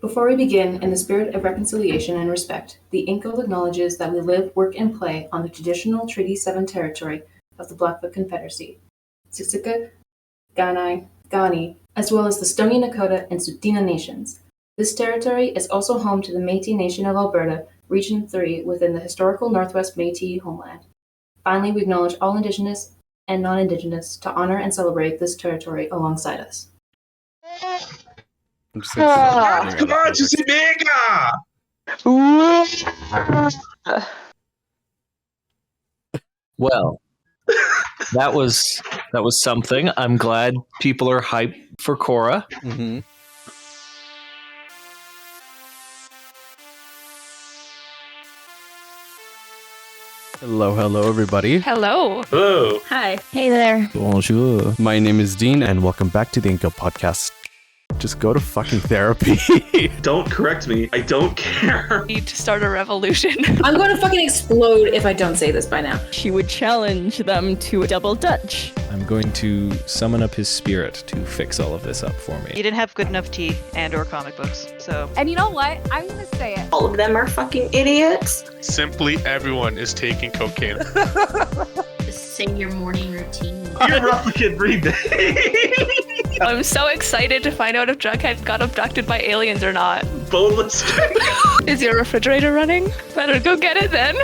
Before we begin, in the spirit of reconciliation and respect, the InkGuild acknowledges that we live, work, and play on the traditional Treaty 7 territory of the Blackfoot Confederacy, Siksika, Kainai, Kainai, as well as the Stoney Nakoda and Tsuut'ina nations. This territory is also home to the Métis Nation of Alberta, Region 3 within the historical Northwest Métis homeland. Finally, we acknowledge all Indigenous and non-Indigenous to honor and celebrate this territory alongside us. I'm just like, Come on, Chisimega! Well, that was something. I'm glad people are hyped for Korra. Mm-hmm. Hello, everybody. Hello. Hello. Hi. Hey there. Bonjour. My name is Dean, and welcome back to the InkGuild podcast. Just go to fucking therapy. Don't correct me. I don't care. Need to start a revolution. I'm going to fucking explode if I don't say this by now. She would challenge them to a double dutch. I'm going to summon up his spirit to fix all of this up for me. You didn't have good enough tea and or comic books, so. And you know what? I'm gonna say it. All of them are fucking idiots. Simply everyone is taking cocaine. Just say your morning routine. You're replicant breathing. I'm so excited to find out if Jughead got abducted by aliens or not. Boneless. Is your refrigerator running? Better go get it then.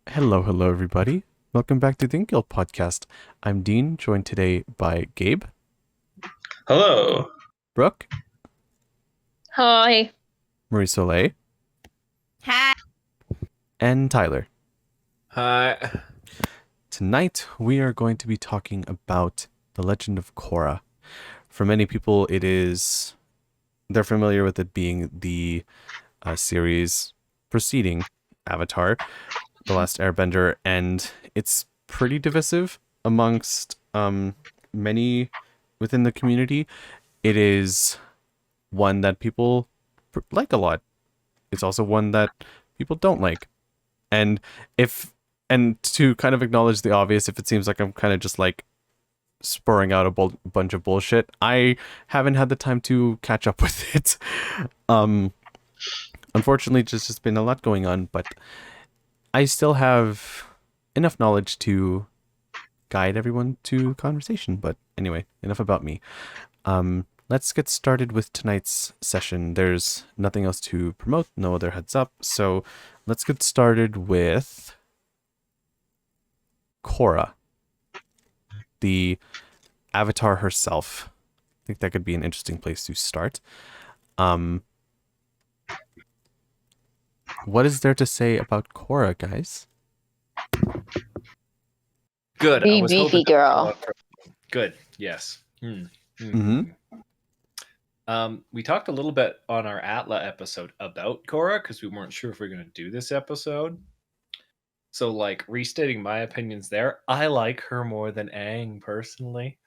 Hello, everybody. Welcome back to the InkGuild podcast. I'm Dean, joined today by Gabe. Hello. Brooke. Hi. Marie-Soleil. Hi. And Tyler. Hi. Tonight, we are going to be talking about The Legend of Korra. For many people, they're familiar with it being the series preceding Avatar, The Last Airbender, and it's pretty divisive amongst many within the community. It is one that people like a lot. It's also one that people don't like. And to kind of acknowledge the obvious, if it seems like I'm kind of just like spurring out a bunch of bullshit, I haven't had the time to catch up with it. Unfortunately, just been a lot going on, but I still have enough knowledge to guide everyone to conversation. But anyway, enough about me. Let's get started with tonight's session. There's nothing else to promote, no other heads up. So let's get started with Korra, the Avatar herself. I think that could be an interesting place to start. What is there to say about Korra, guys? Good. Be beefy, girl. Good. Yes. Mm-hmm. We talked a little bit on our ATLA episode about Korra because we weren't sure if we were going to do this episode. So, like, restating my opinions there, I like her more than Aang, personally.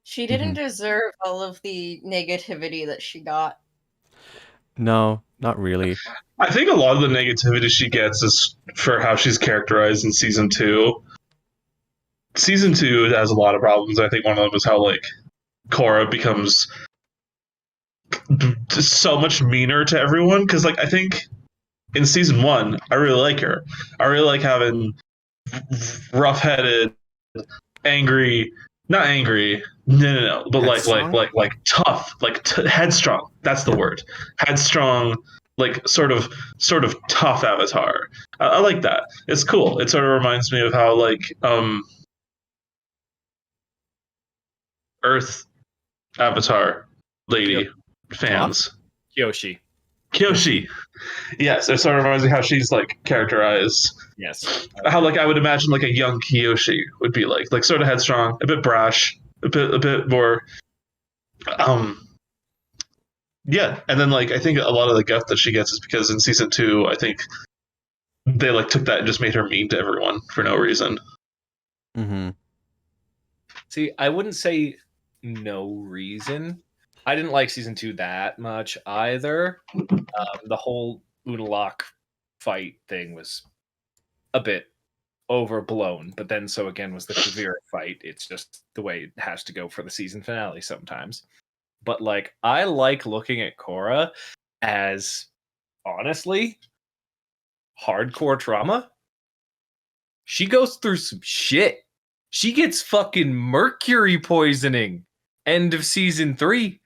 She didn't deserve all of the negativity that she got. No, not really. I think a lot of the negativity she gets is for how she's characterized in season 2. Season 2 has a lot of problems. I think one of them is how, like, Korra becomes so much meaner to everyone. Because, like, I think in season 1, I really like her. I really like having rough-headed, angry, not angry, no, but like tough, like headstrong. That's the word. Headstrong, like sort of tough Avatar. I like that. It's cool. It sort of reminds me of how like Earth Avatar lady fans. Kyoshi. Yes, it sort of reminds me how she's like characterized. Yes. How like I would imagine like a young Kyoshi would be like sort of headstrong, a bit brash, a bit more yeah, and then like I think a lot of the guff that she gets is because in season 2, I think they like took that and just made her mean to everyone for no reason. Mm-hmm. See, I wouldn't say no reason. I didn't like season 2 that much either. The whole Unalaq fight thing was a bit overblown. But then so again was the Kuvira fight. It's just the way it has to go for the season finale sometimes. But like I like looking at Korra as honestly hardcore trauma. She goes through some shit. She gets fucking mercury poisoning end of season 3.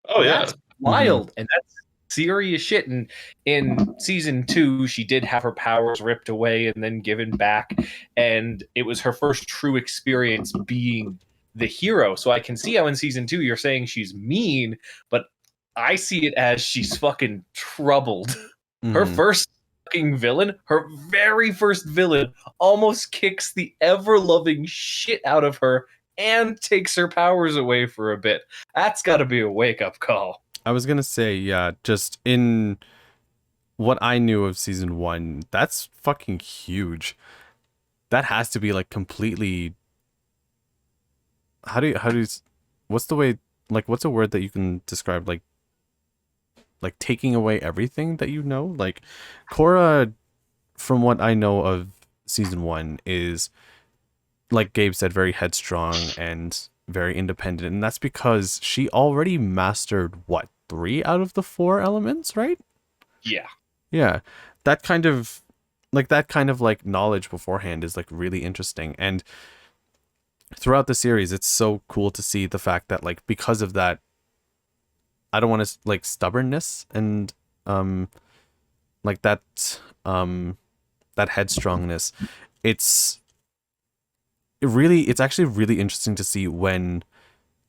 Oh yeah. That's wild. And that's serious shit. And in season 2, she did have her powers ripped away and then given back. And it was her first true experience being the hero. So I can see how in season 2 you're saying she's mean, but I see it as she's fucking troubled. Her first fucking villain, her very first villain, almost kicks the ever-loving shit out of her and takes her powers away for a bit. That's got to be a wake-up call. I was gonna say, yeah, just in what I knew of season 1, that's fucking huge. That has to be like completely. What's the way? Like, what's a word that you can describe like taking away everything that you know? Like, Korra, from what I know of season 1, is, like Gabe said, very headstrong and very independent, and that's because she already mastered what, 3 out of the 4 elements, right? Yeah, that kind of like knowledge beforehand is like really interesting. And throughout the series, it's so cool to see the fact that like because of that, I don't want to like stubbornness and like that headstrongness, it's actually really interesting to see when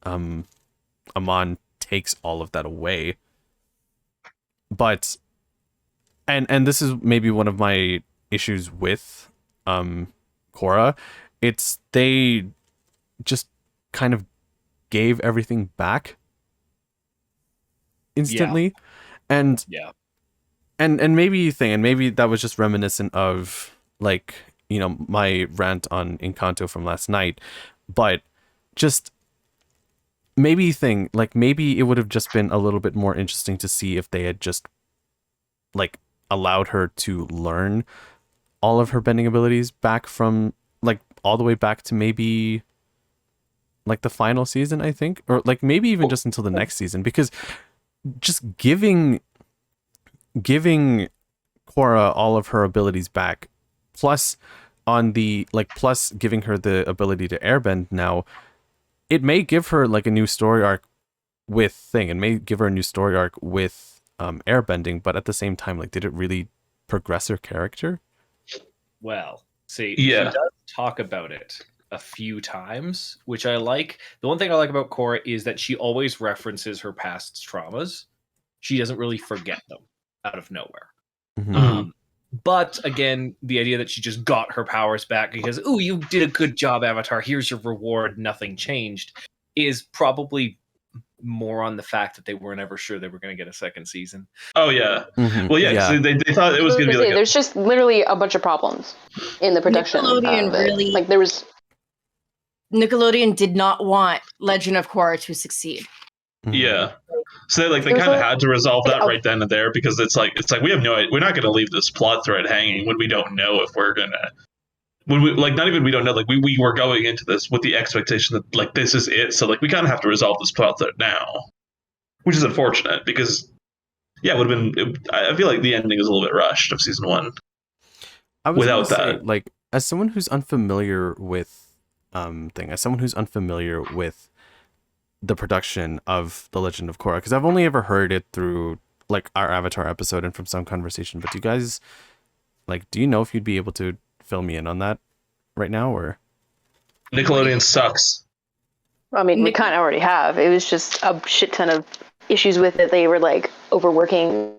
Amon takes all of that away. But and this is maybe one of my issues with Korra, it's they just kind of gave everything back instantly. And maybe that was just reminiscent of like, you know, my rant on Encanto from last night, but just maybe it would have just been a little bit more interesting to see if they had just like allowed her to learn all of her bending abilities back from like all the way back to maybe like the final season, I think, or like maybe even just until the next season, because just giving Korra all of her abilities back, plus giving her the ability to airbend now, it may give her like a new story arc with airbending, but at the same time, like, did it really progress her character? Well, see, she does talk about it a few times, which I like. The one thing I like about Korra is that she always references her past traumas. She doesn't really forget them out of nowhere. But again, the idea that she just got her powers back because, "Ooh, you did a good job, Avatar. Here's your reward. Nothing changed," is probably more on the fact that they weren't ever sure they were going to get a second season. Oh yeah. Well, yeah. They thought it was going to be like there's just literally a bunch of problems in the production. Nickelodeon did not want Legend of Korra to succeed. Yeah. So they kind of had to resolve that right then and there, because it's like we have we're not going to leave this plot thread hanging when we don't know if we're gonna. When we not even we don't know, like we were going into this with the expectation that like this is it, so like we kind of have to resolve this plot thread now, which is unfortunate because it would have been. I feel like the ending is a little bit rushed of season 1. Without that, like as someone who's unfamiliar with the production of The Legend of Korra, because I've only ever heard it through like our Avatar episode and from some conversation, but do you guys do you know if you'd be able to fill me in on that right now? Or Nickelodeon sucks. I mean, we kind of already have. It was just a shit ton of issues with it. They were like overworking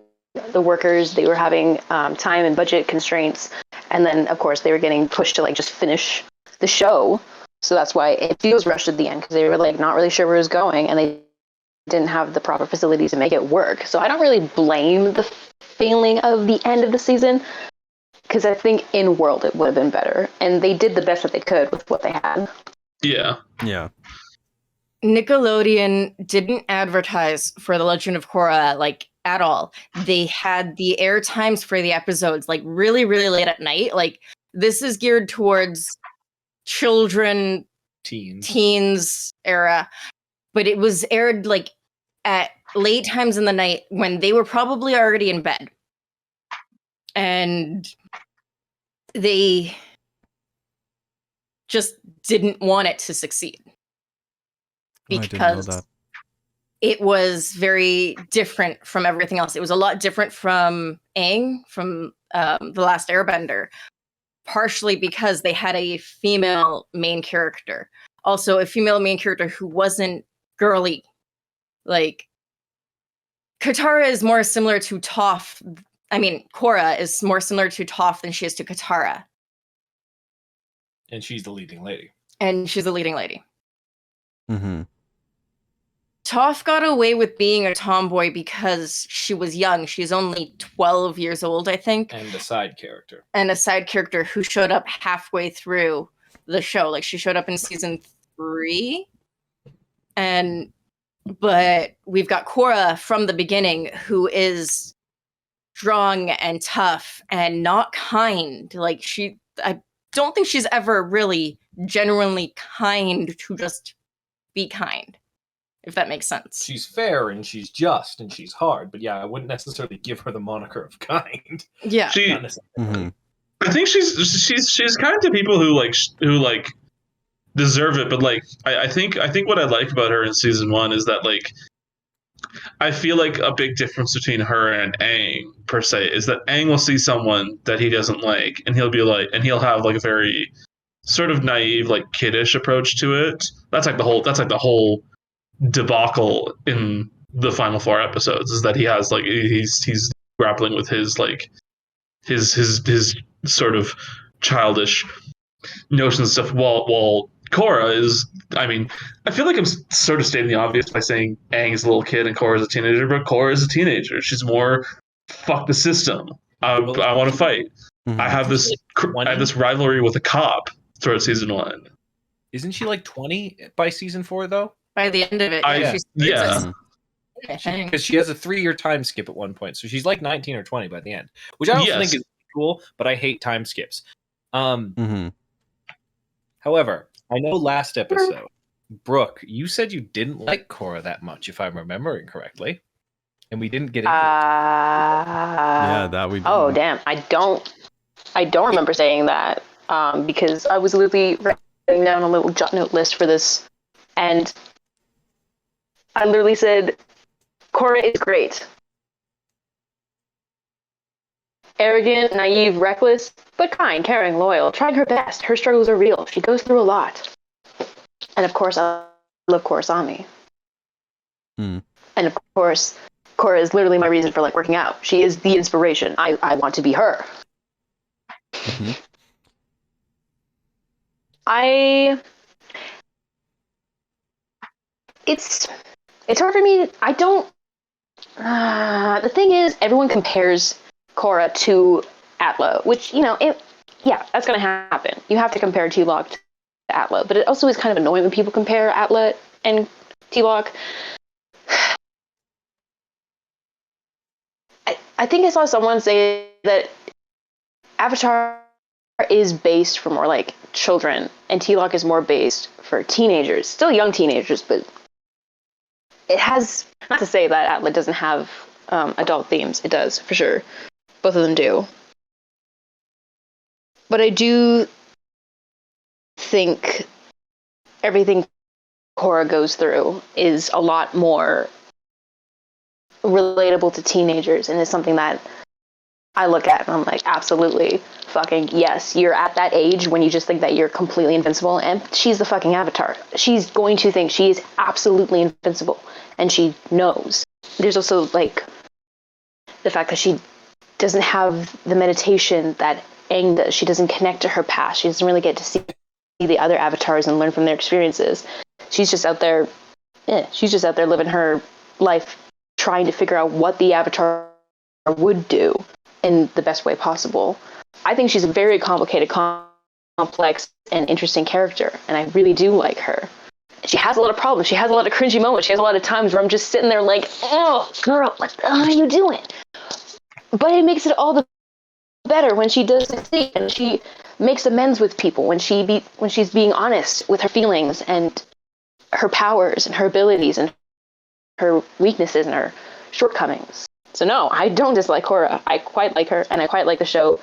the workers. They were having time and budget constraints, and then of course they were getting pushed to like just finish the show. So that's why it feels rushed at the end, because they were like not really sure where it was going, and they didn't have the proper facilities to make it work. So I don't really blame the failing of the end of the season, because I think in world it would have been better, and they did the best that they could with what they had. Yeah. Nickelodeon didn't advertise for The Legend of Korra like at all. They had the air times for the episodes like really, really late at night. Like this is geared towards children, teens era, but it was aired like at late times in the night when they were probably already in bed. And they just didn't want it to succeed. Because it was very different from everything else. It was a lot different from Aang, from The Last Airbender, partially because they had a female main character. Also, a female main character who wasn't girly. Like, Katara is more similar to Toph. I mean, Korra is more similar to Toph than she is to Katara. And she's the leading lady. Mm-hmm. Toph got away with being a tomboy because she was young. She's only 12 years old, I think. And a side character. Who showed up halfway through the show. Like, she showed up in season 3. But we've got Korra from the beginning, who is strong and tough and not kind. Like, I don't think she's ever really genuinely kind to just be kind. If that makes sense. She's fair and she's just and she's hard, but yeah, I wouldn't necessarily give her the moniker of kind. Yeah, I think she's kind to people who deserve it, but like I think what I like about her in season 1 is that like I feel like a big difference between her and Aang per se is that Aang will see someone that he doesn't like, and he'll have like a very sort of naive, like kiddish approach to it. That's like the whole debacle in the final 4 episodes is that he has like he's grappling with his like his sort of childish notions and stuff while Korra is, I mean, I feel like I'm sort of stating the obvious by saying Aang is a little kid and Korra is a teenager, but Korra is a teenager. She's more fuck the system. I want to fight. Mm-hmm. I have this rivalry with a cop throughout season 1. Isn't she like 20 by season 4 though? By the end of it, because she has a 3-year time skip at one point, so she's like 19 or 20 by the end, which I also think is cool. But I hate time skips. However, I know last episode, Brooke, you said you didn't like Korra that much, if I'm remembering correctly, and we didn't get into it. Yeah, that we. Oh damn! I don't remember saying that because I was literally writing down a little jot note list for this, and I literally said, Korra is great. Arrogant, naive, reckless, but kind, caring, loyal, trying her best. Her struggles are real. She goes through a lot. And of course, I love KorrAsami. And of course, Korra is literally my reason for like working out. She is the inspiration. I want to be her. Mm-hmm. It's hard for me. I don't. The thing is, everyone compares Korra to ATLA, which, you know, that's going to happen. You have to compare TLOK to ATLA, but it also is kind of annoying when people compare ATLA and TLOK. I think I saw someone say that Avatar is based for more like children, and TLOK is more based for teenagers, still young teenagers, but it has, not to say that ATLA doesn't have adult themes. It does, for sure. Both of them do. But I do think everything Korra goes through is a lot more relatable to teenagers, and is something that I look at and I'm like, absolutely, fucking yes, you're at that age when you just think that you're completely invincible, and she's the fucking Avatar. She's going to think she is absolutely invincible, and she knows. There's also, like, the fact that she doesn't have the meditation that Aang does. She doesn't connect to her past. She doesn't really get to see the other avatars and learn from their experiences. She's just out there living her life, trying to figure out what the Avatar would do in the best way possible. I think she's a very complicated, complex, and interesting character, and I really do like her. She has a lot of problems. She has a lot of cringy moments. She has a lot of times where I'm just sitting there like, oh, girl, what the hell are you doing? But it makes it all the better when she does succeed, and she makes amends with people when she's being honest with her feelings and her powers and her abilities and her weaknesses and her shortcomings. So no, I don't dislike Korra. I quite like her, and I quite like the show.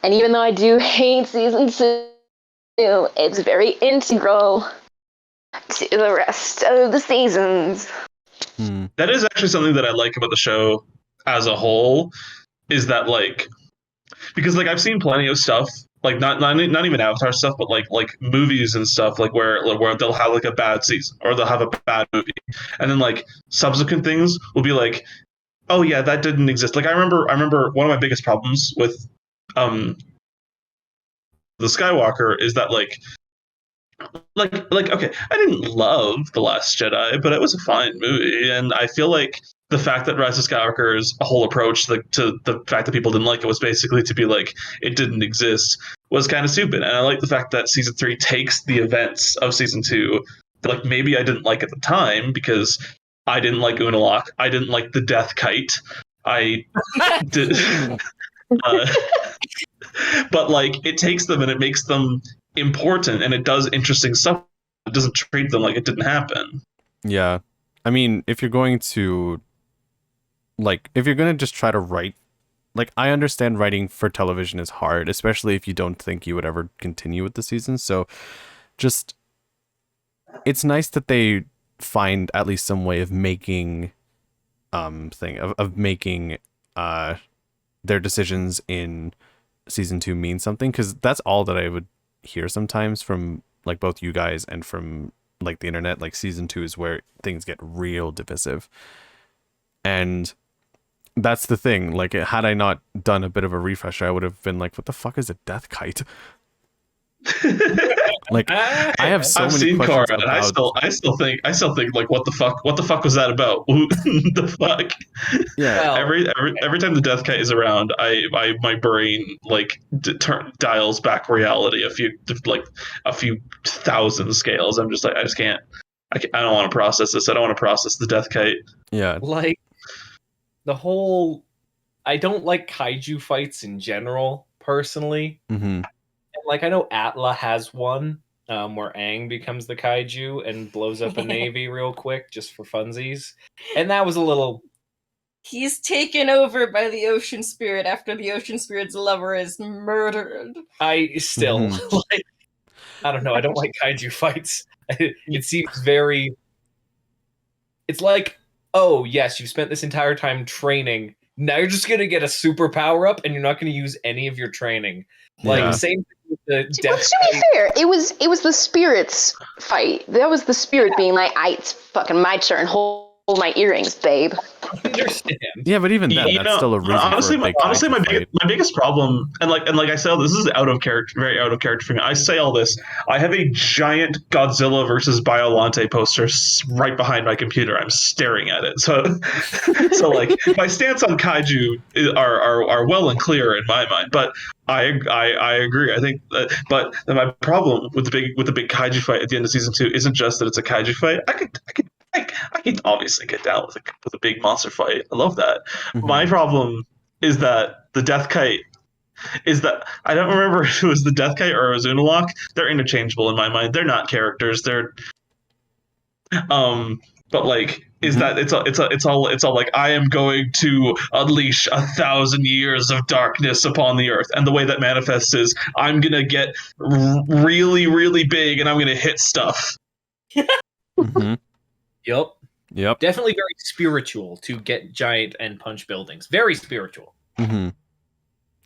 And even though I do hate season 2, it's very integral to the rest of the seasons. That is actually something that I like about the show as a whole, is that, like, because, like, I've seen plenty of stuff, like, not even Avatar stuff, but like movies and stuff, like where they'll have like a bad season or they'll have a bad movie, and then like subsequent things will be like, oh yeah, that didn't exist. Like I remember one of my biggest problems with the Skywalker is that like okay, I didn't love The Last Jedi, but it was a fine movie, and I feel like the fact that Rise of Skywalker's whole approach to the fact that people didn't like it was basically to be like it didn't exist was kind of stupid. And I like the fact that season 3 takes the events of season 2 that, like, maybe I didn't like at the time because I didn't like Unalaq, I didn't like the Death Kite, I did, but like it takes them and it makes them important, and it does interesting stuff. It doesn't treat them like it didn't happen. Yeah, I mean, if you're going to just try to write, like, I understand writing for television is hard, especially if you don't think you would ever continue with the season. So just, it's nice that they find at least some way of making making their decisions in season 2 mean something, because that's all that I would hear sometimes from like both you guys and from like the internet. Like season 2 is where things get real divisive, and that's the thing. Like, had I not done a bit of a refresher, I would have been like, what the fuck is a Death Kite? Like, I have so many questions Korra, about... and I still think like, what the fuck was that about? The fuck? Yeah. Every time the Death Kite is around, my brain like dials back reality a few thousand scales. I'm just like, I don't want to process this. I don't want to process the Death Kite. Yeah. Like, the whole, I don't like kaiju fights in general, personally. Mm-hmm. Like, I know ATLA has one where Aang becomes the kaiju and blows up a navy real quick just for funsies. And that was a little... He's taken over by the ocean spirit after the ocean spirit's lover is murdered. I still, like, I don't know, I don't like kaiju fights. It seems very... It's like, oh, yes, you spent this entire time training. Now you're just going to get a super power up and you're not going to use any of your training. Like, same thing with the Death To be fair, it was the spirits fight. That was the spirit being like, it's fucking my turn. Hold my earrings, babe. I understand. Yeah, but even then, that's still a reason honestly, for a big honestly, my fight. biggest problem, and like I say, this is out of character, very out of character for me. I say all this. I have a giant Godzilla versus Biollante poster right behind my computer. I'm staring at it. So like, my stance on kaiju are well and clear in my mind. But I agree. I think, but my problem with the big kaiju fight at the end of season 2 isn't just that it's a kaiju fight. I can obviously get down with a big monster fight. I love that. Mm-hmm. My problem is that the Death Kite is that I don't remember if it was the Death Kite or it was Unalaq. They're interchangeable in my mind. They're not characters. They're but like, is that it's all like, I am going to unleash 1,000 years of darkness upon the earth, and the way that manifests is I'm gonna get really, really big and I'm gonna hit stuff. Mm-hmm. Yep. Definitely very spiritual to get giant and punch buildings. Very spiritual. Mm-hmm.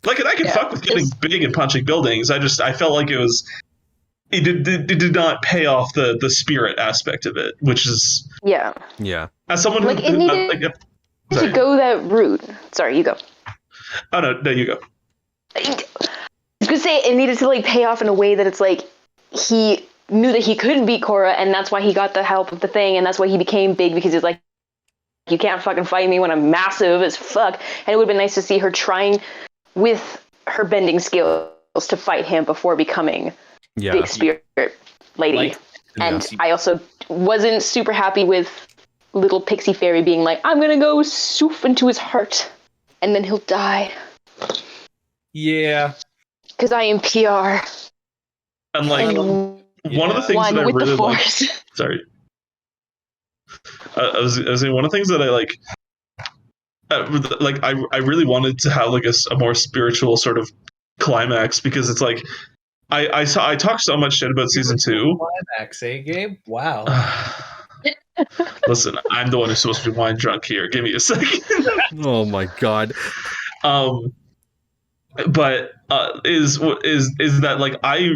Like, I can fuck with getting big and punching buildings. I felt like it did not pay off the spirit aspect of it, which is yeah. As someone like, it needed to go that route. Sorry, you go. Oh no, you go. I was gonna say it needed to like pay off in a way that it's like he knew that he couldn't beat Korra, and that's why he got the help of the thing, and that's why he became big, because he's like, you can't fucking fight me when I'm massive as fuck. And it would have been nice to see her trying with her bending skills to fight him before becoming big spirit lady. I also wasn't super happy with little pixie fairy being like, I'm gonna go soof into his heart and then he'll die. Yeah. Because I am PR. And like one of the things that I really like. Sorry. I was saying one of the things that I like. I really wanted to have like a more spiritual sort of climax, because it's like I talked so much shit about season 2. Climax, eh, Gabe? Wow. Listen, I'm the one who's supposed to be wine drunk here. Give me a second. Oh my god. But is that like I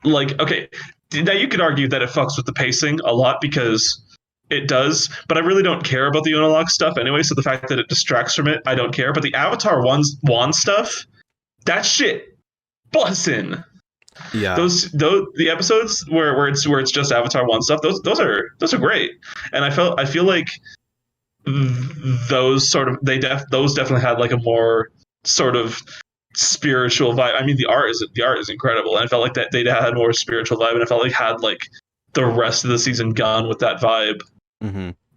like okay? Now you could argue that it fucks with the pacing a lot, because it does, but I really don't care about the Unalog stuff anyway. So the fact that it distracts from it, I don't care. But the Avatar wand stuff, that shit, bussin'. Yeah. Those the episodes where it's just Avatar wand stuff, those are great. And I feel like those sort of those definitely had like a more sort of spiritual vibe. I mean, the art is incredible, and I felt like that they had more spiritual vibe, and I felt like had like the rest of the season gone with that vibe,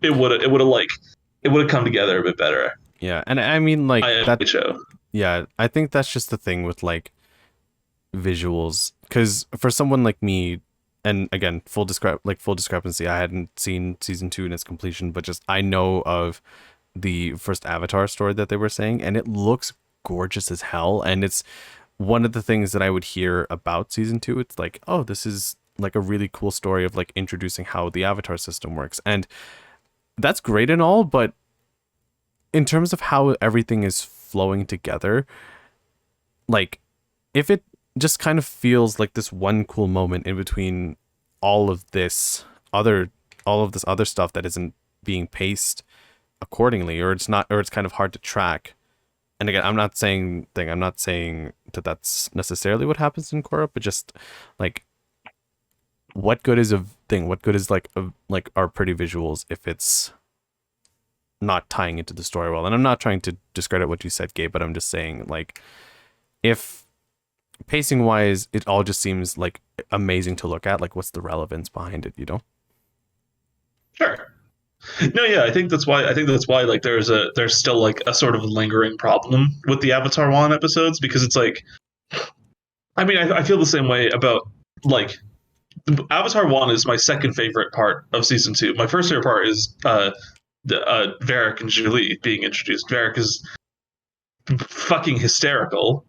it would have come together a bit better. Yeah, and I mean like that show. Yeah, I think that's just the thing with like visuals, because for someone like me, and again, full discrepancy, I hadn't seen season 2 in its completion, but just I know of the first Avatar story that they were saying, and it looks gorgeous as hell. And it's one of the things that I would hear about season 2. It's like, oh, this is like a really cool story of like introducing how the Avatar system works, and that's great and all, but in terms of how everything is flowing together, like if it just kind of feels like this one cool moment in between all of this other stuff that isn't being paced accordingly, or it's kind of hard to track. And again, I'm not saying that that's necessarily what happens in Korra, but just like what good is like our pretty visuals if it's not tying into the story well? And I'm not trying to discredit what you said, Gabe, but I'm just saying, like, if pacing wise it all just seems like amazing to look at, like what's the relevance behind it, you know? Sure. No, yeah, I think that's why like there's still like a sort of lingering problem with the Avatar 1 episodes, because it's like, I mean, I feel the same way about like Avatar 1 is my second favorite part of season 2. My first favorite part is Varric and Julie being introduced. Varric is fucking hysterical.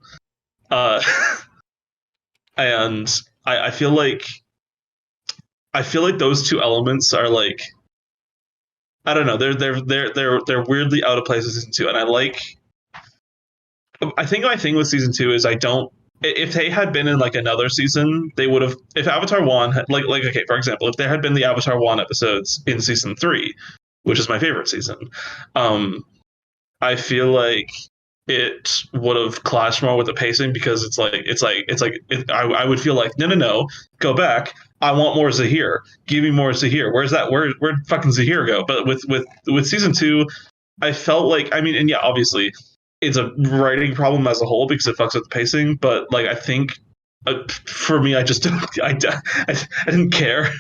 And I feel like those two elements are like, I don't know, they're weirdly out of place in season 2, and I think my thing with season 2 is if they had been in like another season, they would have, if Avatar 1 had, like okay, for example, if there had been the Avatar 1 episodes in season 3, which is my favorite season, I feel like it would have clashed more with the pacing, because I would feel like, no, go back. I want more Zaheer. Give me more Zaheer. Where's that? Where'd fucking Zaheer go? But with season 2, I felt like, I mean, and yeah, obviously it's a writing problem as a whole because it fucks with the pacing. But like, I think for me, I just I didn't care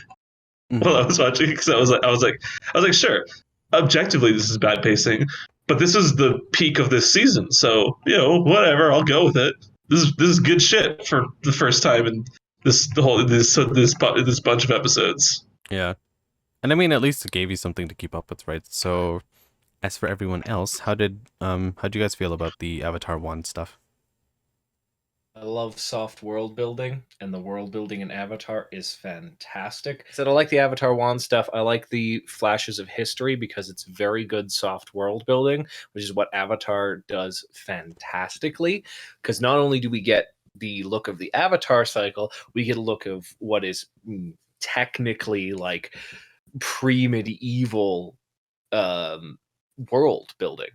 while I was watching, because I was like, sure, objectively this is bad pacing, but this is the peak of this season, so whatever, I'll go with it. This is good shit for the first time in this bunch of episodes. Yeah, and I mean, at least it gave you something to keep up with, right? So, as for everyone else, how'd you guys feel about the Avatar 1 stuff? I love soft world building, and the world building in Avatar is fantastic. So I like the Avatar 1 stuff. I like the flashes of history because it's very good soft world building, which is what Avatar does fantastically. Because not only do we get the look of the Avatar cycle, we get a look of what is technically like pre-medieval world building,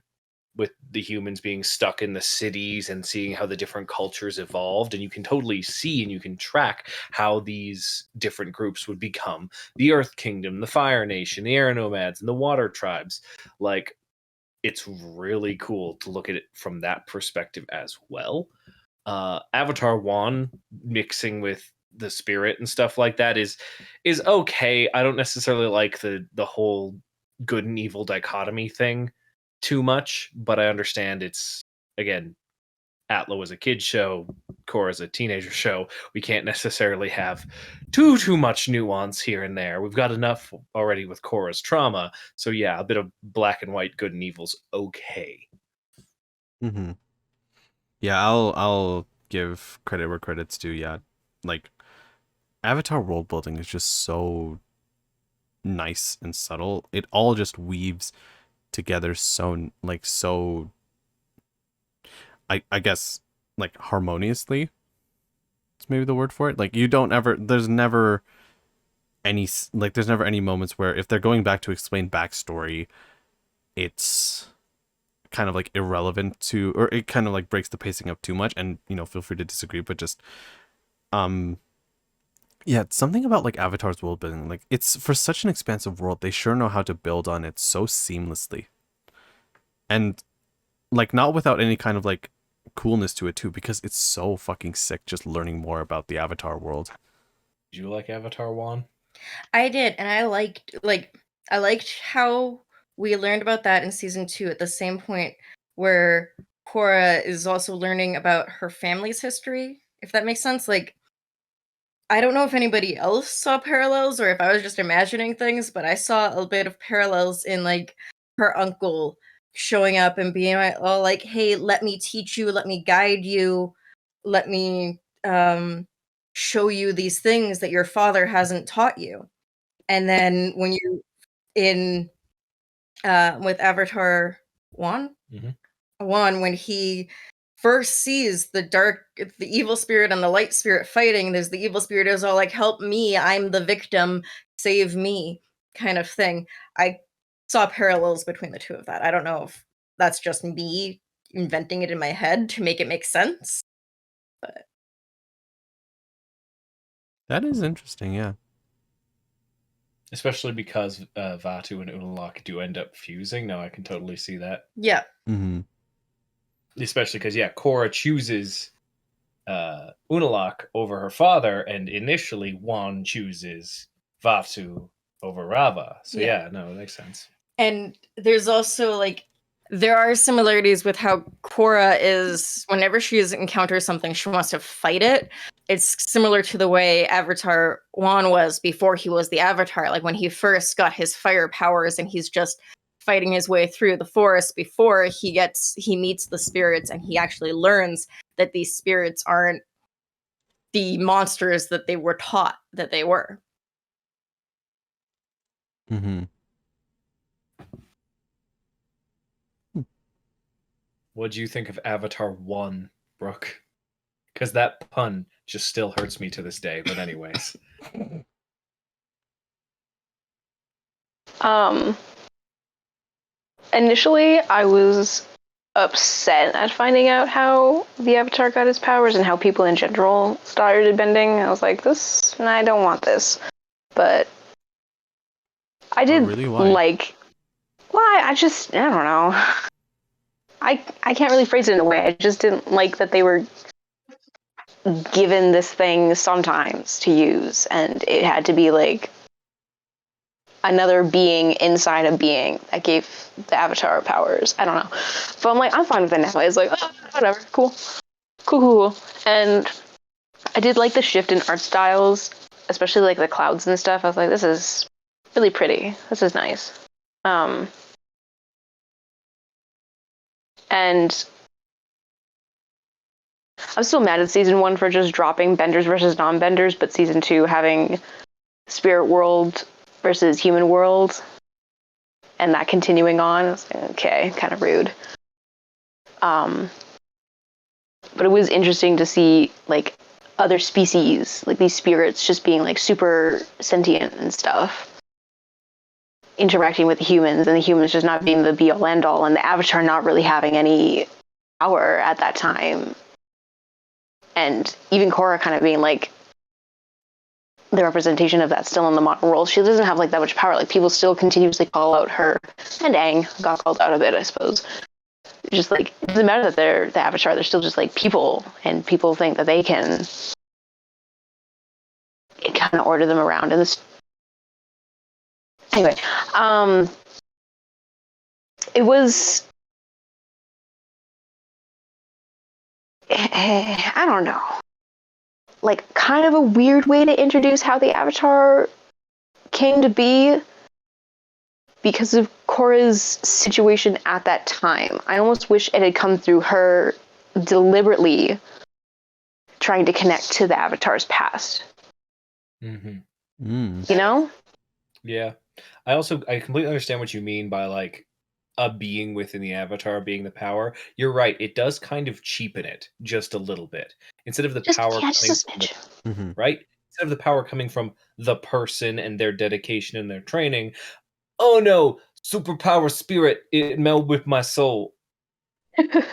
with the humans being stuck in the cities and seeing how the different cultures evolved. And you can totally see and you can track how these different groups would become the Earth Kingdom, the Fire Nation, the Air Nomads, and the Water Tribes. Like, it's really cool to look at it from that perspective as well. Avatar 1 mixing with the spirit and stuff like that is okay. I don't necessarily like the whole good and evil dichotomy thing too much, but I understand it's, again, ATLA was a kid show, Korra's a teenager show. We can't necessarily have too much nuance here and there. We've got enough already with Korra's trauma. So yeah, a bit of black and white, good and evil's okay. Mm-hmm. Yeah, I'll give credit where credit's due. Yeah, like Avatar world building is just so nice and subtle. It all just weaves together so I guess like harmoniously. It's maybe the word for it. Like there's never any moments where if they're going back to explain backstory, it's kind of like irrelevant to, or it kind of like breaks the pacing up too much. And feel free to disagree, but just yeah, it's something about like Avatar's world building. Like it's for such an expansive world, they sure know how to build on it so seamlessly, and like not without any kind of like coolness to it too, because it's so fucking sick just learning more about the Avatar world. Did you like Avatar 1? I did, and I liked how we learned about that in season 2 at the same point where Korra is also learning about her family's history, if that makes sense. Like, I don't know if anybody else saw parallels or if I was just imagining things, but I saw a bit of parallels in like her uncle showing up and being all like, hey, let me teach you, let me guide you, let me show you these things that your father hasn't taught you. And then when you're in with Avatar 1, when he first sees the evil spirit and the light spirit fighting, there's the evil spirit is all like, help me, I'm the victim, save me, kind of thing. I saw parallels between the two of that. I don't know if that's just me inventing it in my head to make it make sense, but that is interesting. Yeah, especially because Vaatu and Unalaq do end up fusing. Now I can totally see that. Yeah. Mm-hmm. Especially because Korra chooses Unalaq over her father, and initially Wan chooses Vaatu over Rava. So no, it makes sense. And there's also like there are similarities with how Korra is whenever she encounters something, she wants to fight it. It's similar to the way Avatar 1 was before he was the Avatar. Like when he first got his fire powers and he's just fighting his way through the forest before he meets the spirits and he actually learns that these spirits aren't the monsters that they were taught that they were. Mm-hmm. What do you think of Avatar 1, Brooke? Because that pun just still hurts me to this day. But anyways. Initially, I was upset at finding out how the Avatar got his powers and how people in general started bending. I was like, I don't want this. But I did like... Why? I don't know. I can't really phrase it in a way. I just didn't like that they were given this thing sometimes to use, and it had to be like another being inside a being that gave the Avatar powers. I don't know. But I'm like, I'm fine with it now. It's like, oh, whatever, cool. And I did like the shift in art styles, especially like the clouds and stuff. I was like, this is really pretty. This is nice. And I'm still mad at season 1 for just dropping benders versus non-benders, but season 2 having spirit world versus human world and that continuing on. I was like, okay, kind of rude. But it was interesting to see like other species, like these spirits just being like super sentient and stuff, interacting with the humans, and the humans just not being the be-all end-all, and the Avatar not really having any power at that time. And even Korra kind of being like the representation of that still in the modern world. She doesn't have like that much power. Like people still continuously call out her, and Aang got called out a bit, I suppose. Just like it doesn't matter that they're the Avatar; they're still just like people, and people think that they can kind of order them around. And this, anyway, I don't know, like kind of a weird way to introduce how the Avatar came to be because of Korra's situation at that time. I almost wish it had come through her deliberately trying to connect to the Avatar's past. Mm-hmm. You know? Yeah. I completely understand what you mean by like a being within the Avatar being the power. You're right. It does kind of cheapen it just a little bit. Instead of the power coming from right? Instead of the power coming from the person and their dedication and their training, oh no, superpower spirit, it melded with my soul. And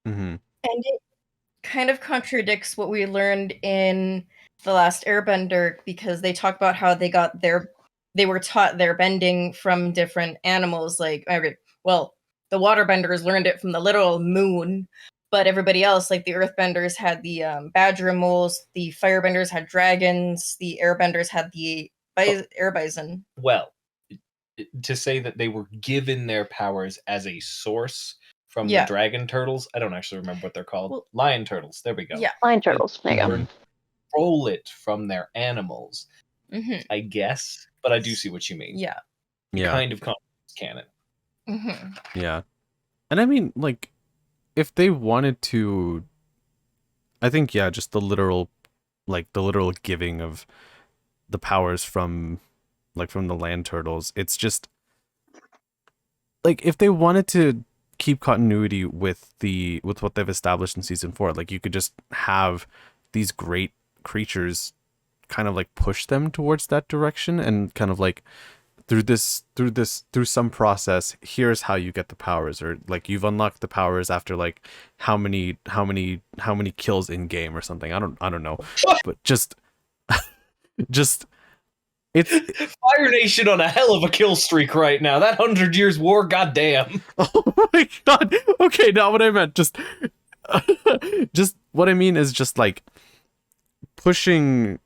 it kind of contradicts what we learned in The Last Airbender, because they talk about how they were taught their bending from different animals. Like, well, the waterbenders learned it from the literal moon, but everybody else, like the earthbenders, had the badger moles, the firebenders had dragons, the airbenders had the air bison. Well, to say that they were given their powers as a source from the dragon turtles, I don't actually remember what they're called. Well, lion turtles. There we go. Yeah, lion turtles. There you go. Control it from their animals, I guess. But I do see what you mean. Yeah. Kind of canon. Yeah. And I mean, like, if they wanted to, I think, just the literal giving of the powers from the land turtles, it's just, like, if they wanted to keep continuity with what they've established in season 4, like, you could just have these great creatures kind of like push them towards that direction, and kind of like through some process, here's how you get the powers, or like you've unlocked the powers after like how many kills in game or something. I don't know, but just it's Fire Nation on a hell of a kill streak right now. That 100 Years War, goddamn. Oh my god. Okay, not what I meant. Just what I mean is just like pushing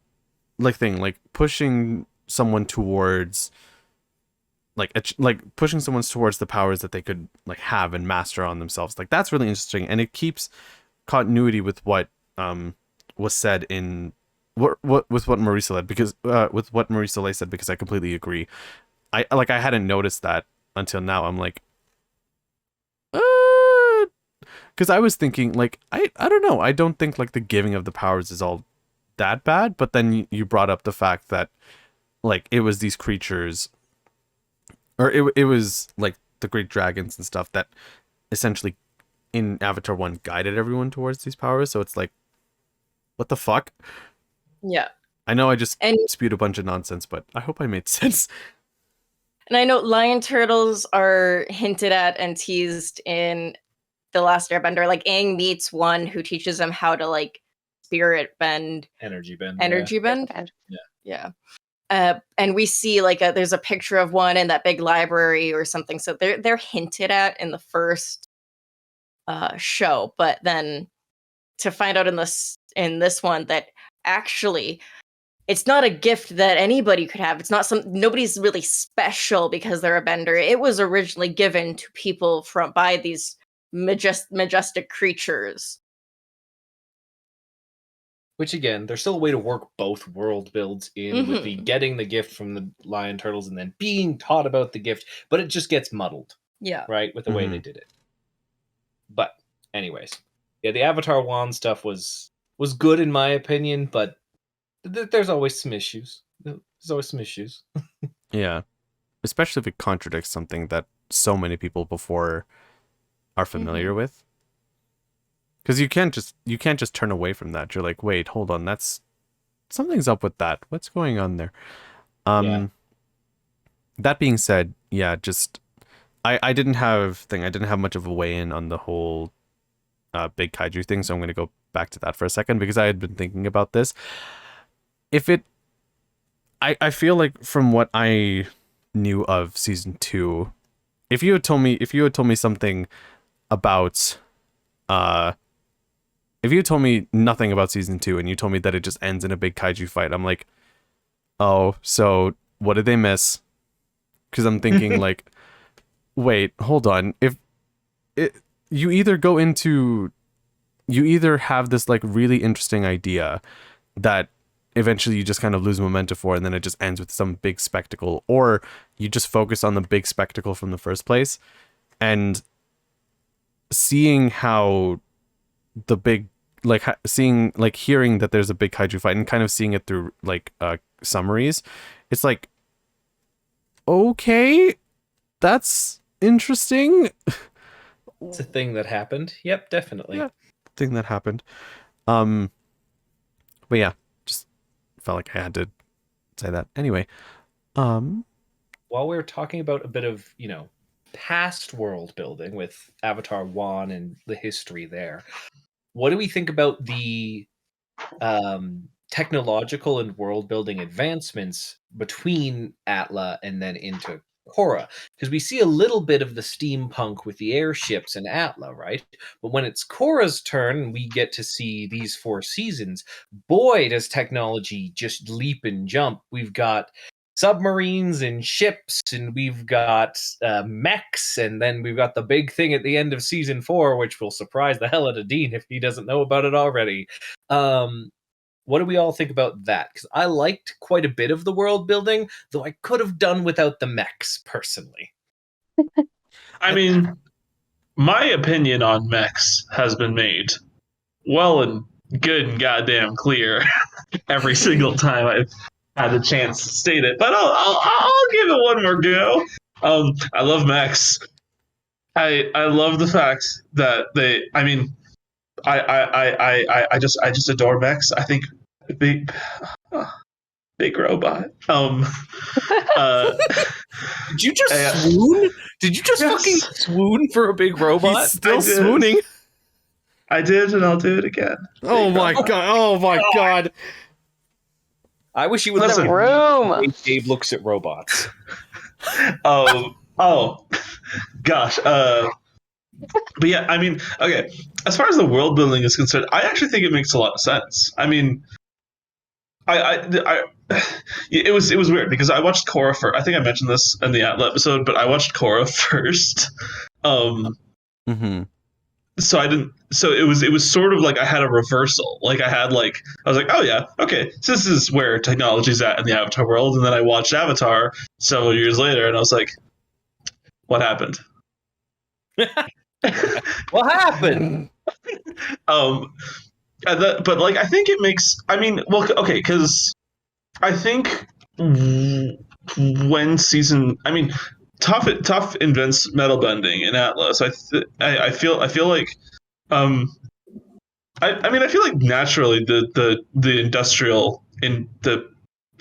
someone towards pushing someone towards the powers that they could like have and master on themselves. Like, that's really interesting, and it keeps continuity with what was said in with what Marie-Soleil said, because I completely agree. I hadn't noticed that until now. I'm like, because I was thinking like I don't know. I don't think like the giving of the powers is all that bad, but then you brought up the fact that like it was these creatures, or it was like the great dragons and stuff that essentially in Avatar 1 guided everyone towards these powers. So it's like, what the fuck? Yeah. I know I just spewed a bunch of nonsense, but I hope I made sense. And I know lion turtles are hinted at and teased in The Last Airbender. Like, Aang meets one who teaches him how to like spirit bend. Energy bend. Yeah. And we see like there's a picture of one in that big library or something. So they're hinted at in the first show, but then to find out in this one that actually it's not a gift that anybody could have. It's not nobody's really special because they're a bender. It was originally given to people by these majestic creatures. Which again, there's still a way to work both world builds in with the getting the gift from the lion turtles and then being taught about the gift, but it just gets muddled. Yeah. Right? With the way they did it. But anyways, yeah, the Avatar wand stuff was good in my opinion, but there's always some issues. Yeah. Especially if it contradicts something that so many people before are familiar with. Because you can't just turn away from that. You're like, wait, hold on, something's up with that. What's going on there? That being said, just I didn't have much of a weigh in on the whole big kaiju thing, so I'm going to go back to that for a second because I had been thinking about this. I feel like from what I knew of season 2, if you had told me something about if you told me nothing about season 2 and you told me that it just ends in a big kaiju fight, I'm like, oh, so what did they miss? Because I'm thinking like, wait, hold on. If you either go into you either have this like really interesting idea that eventually you just kind of lose momentum for, and then it just ends with some big spectacle, or you just focus on the big spectacle from the first place, and seeing how the big, like seeing, like hearing that there's a big kaiju fight and kind of seeing it through like summaries, it's like, okay, that's interesting. It's a thing that happened. Yep, definitely. Yeah, thing that happened. But yeah, just felt like I had to say that. Anyway, while we're talking about a bit of, past world building with Avatar 1 and the history there, what do we think about the technological and world building advancements between ATLA and then into Korra? Because we see a little bit of the steampunk with the airships and ATLA, right? But when it's Korra's turn, we get to see these 4 seasons. Boy, does technology just leap and jump. We've got submarines and ships, and we've got mechs, and then we've got the big thing at the end of season 4, which will surprise the hell out of Dean if he doesn't know about it already. What do we all think about that? Because I liked quite a bit of the world building, though I could have done without the mechs, personally. I mean, my opinion on mechs has been made well and good and goddamn clear every single time I've had the chance to state it. But I'll give it one more go. I love mechs. I love the fact that they. I mean, I just adore mechs. I think big robot. Did you just swoon? Did you just fucking swoon for a big robot? He's still swooning. I did, and I'll do it again. Oh my god! Oh my god! I wish you would listen. Room. Gabe looks at robots. Oh, gosh. But yeah, I mean, okay. As far as the world building is concerned, I actually think it makes a lot of sense. I mean, it was weird because I watched Korra first. I think I mentioned this in the ATLA episode, but I watched Korra first. So I didn't. So it was sort of like I had a reversal. Like I was like, oh yeah, okay, so this is where technology's at in the Avatar world. And then I watched Avatar several years later, and I was like, what happened? What happened? But like I think it makes. I mean, well, okay, because I think when season. I mean. Tough invents metal bending in ATLA. So I feel like I mean I feel like naturally the industrial in the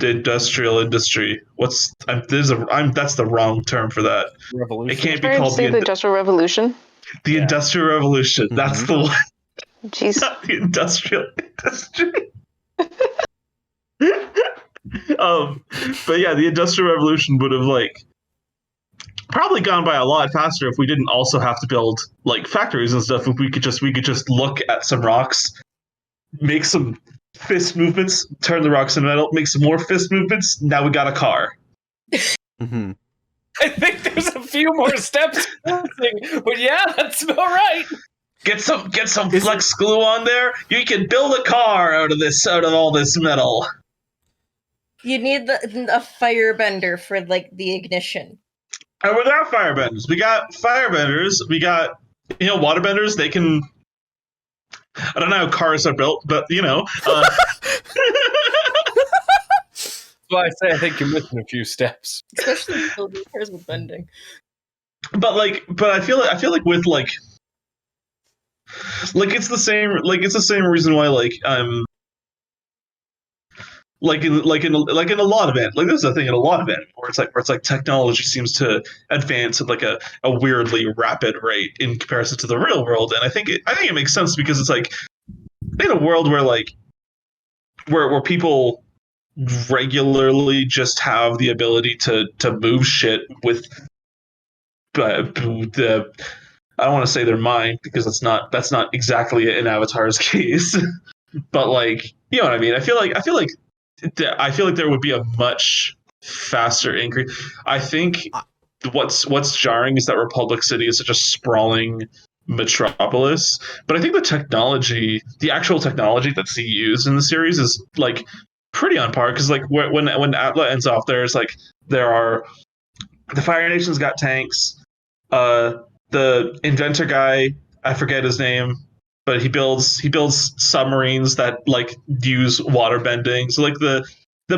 industrial industry. That's the wrong term for that. Revolution. It can't be called the Industrial Revolution. The Industrial Revolution. That's the one. Jeez. Not the industrial industry. But yeah, the Industrial Revolution would have like probably gone by a lot faster if we didn't also have to build like factories and stuff. If we could just look at some rocks, make some fist movements, turn the rocks into metal, make some more fist movements. Now we got a car. I think there's a few more steps, but yeah, that's about right. Get some flex glue on there. You can build a car out of all this metal. You need a firebender for like the ignition. And without firebenders, we got firebenders. We got waterbenders. They can. I don't know how cars are built, but That's why I say I think you're missing a few steps, especially building cars with bending. But I feel like with it's the same reason why like in a lot of it, like there's a thing in a lot of it where it's like technology seems to advance at like a weirdly rapid rate in comparison to the real world, and I think it makes sense because it's like in a world where where people regularly just have the ability to move shit with the I don't want to say their mind because that's not exactly in Avatar's case, but like you know what I mean. I feel like there would be a much faster increase. I think what's jarring is that Republic City is such a sprawling Metropolis. But I think the actual technology that's used in the series is like pretty on par, because like when ATLA ends off, there are the Fire Nation's got tanks. The inventor guy, I forget his name, but he builds submarines that like use water bending. So like the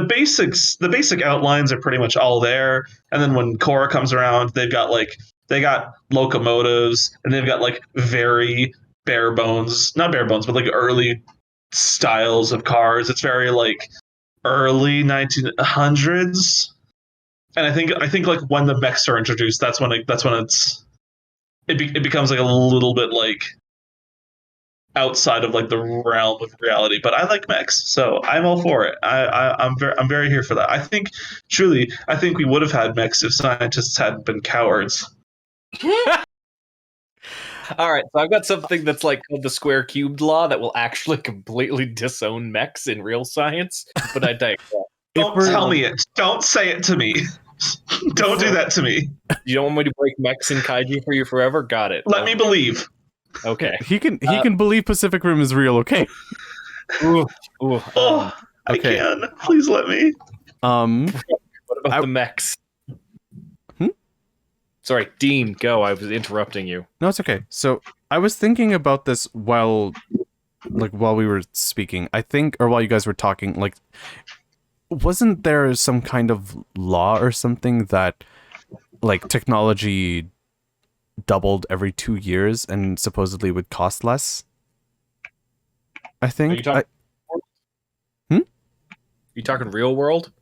basic outlines are pretty much all there. And then when Korra comes around, they got locomotives, and they've got like very not bare bones, but like early styles of cars. It's very like early 1900s. And I think like when the mechs are introduced, that's when it becomes like a little bit like outside of like the realm of reality. But I like mechs, so I'm all for it. I'm very here for that. I think we would have had mechs if scientists hadn't been cowards. All right, so I've got something that's like called the square cubed law that will actually completely disown mechs in real science. But I digress. Don't tell me it. Don't say it to me. Don't do that to me. You don't want me to break mechs and kaiju for you forever? Got it. Let me believe. Okay. He can believe Pacific Rim is real, okay? I can. Please let me. What about the mechs? Sorry, Dean, go. I was interrupting you. No, it's okay. So I was thinking about this while we were speaking. I think, or while you guys were talking, like, wasn't there some kind of law or something that like technology doubled every 2 years and supposedly would cost less? I think. You talking real world?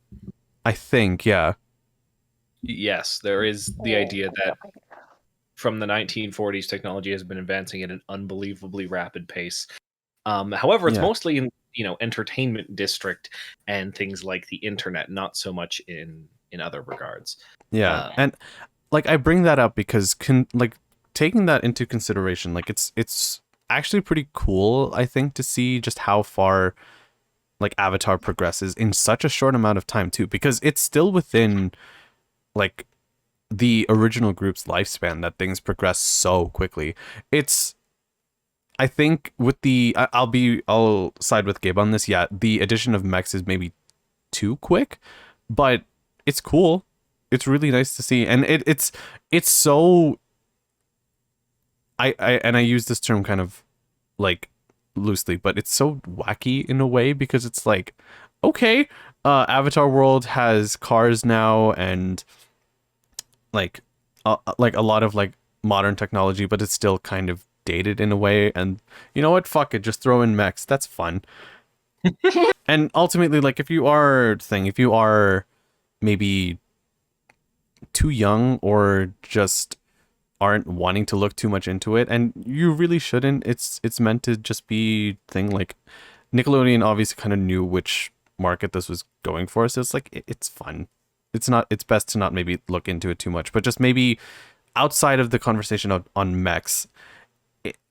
I think, yeah. Yes, there is the idea that from the 1940s, technology has been advancing at an unbelievably rapid pace. However, it's mostly in entertainment district and things like the internet, not so much in other regards. Yeah, and like I bring that up because taking that into consideration, like it's actually pretty cool, I think, to see just how far like Avatar progresses in such a short amount of time too, because it's still within like the original group's lifespan that things progress so quickly. I think with I'll side with Gabe on this. Yeah, the addition of mechs is maybe too quick, but it's cool. It's really nice to see, and it's so. I use this term kind of like loosely, but it's so wacky in a way because it's like, okay, Avatar World has cars now and like a lot of like modern technology, but it's still kind of dated in a way. And you know what? Fuck it, just throw in mechs. That's fun. And ultimately, like if you are maybe too young or just aren't wanting to look too much into it, and you really shouldn't. It's meant to just be thing like Nickelodeon obviously kind of knew which market this was going for, so it's like it's fun. It's best to not maybe look into it too much, but just maybe outside of the conversation on mechs,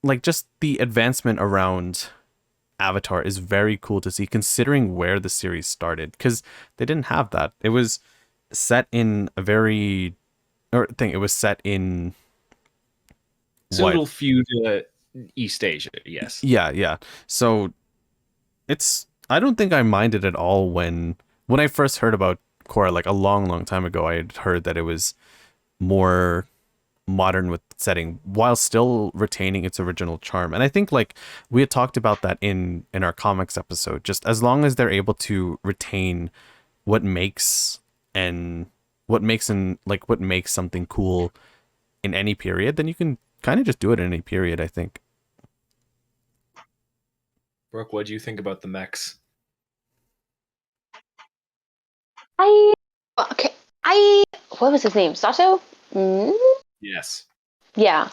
like just the advancement around Avatar is very cool to see, considering where the series started, because they didn't have that. It was set in it was set in Feudal feud East Asia, yes. Yeah. So I don't think I minded at all when I first heard about Korra, like a long time ago. I had heard that it was more modern with setting while still retaining its original charm. And I think like we had talked about that in our comics episode, just as long as they're able to retain what makes something cool in any period, then you can kind of just do it in any period, I think. Brooke, what do you think about the mechs? What was his name? Sato? Yes. Yeah.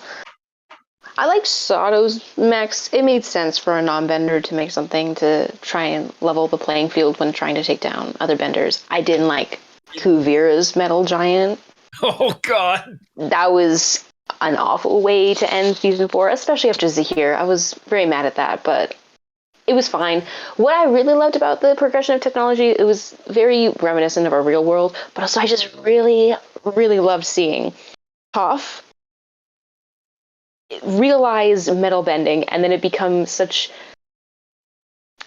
I like Sato's mechs. It made sense for a non-bender to make something to try and level the playing field when trying to take down other benders. I didn't like Kuvira's metal giant. Oh, God. That was an awful way to end season 4, especially after Zaheer. I was very mad at that, but it was fine. What I really loved about the progression of technology, it was very reminiscent of our real world, but also I just really, really loved seeing Toph realize metal bending, and then it becomes such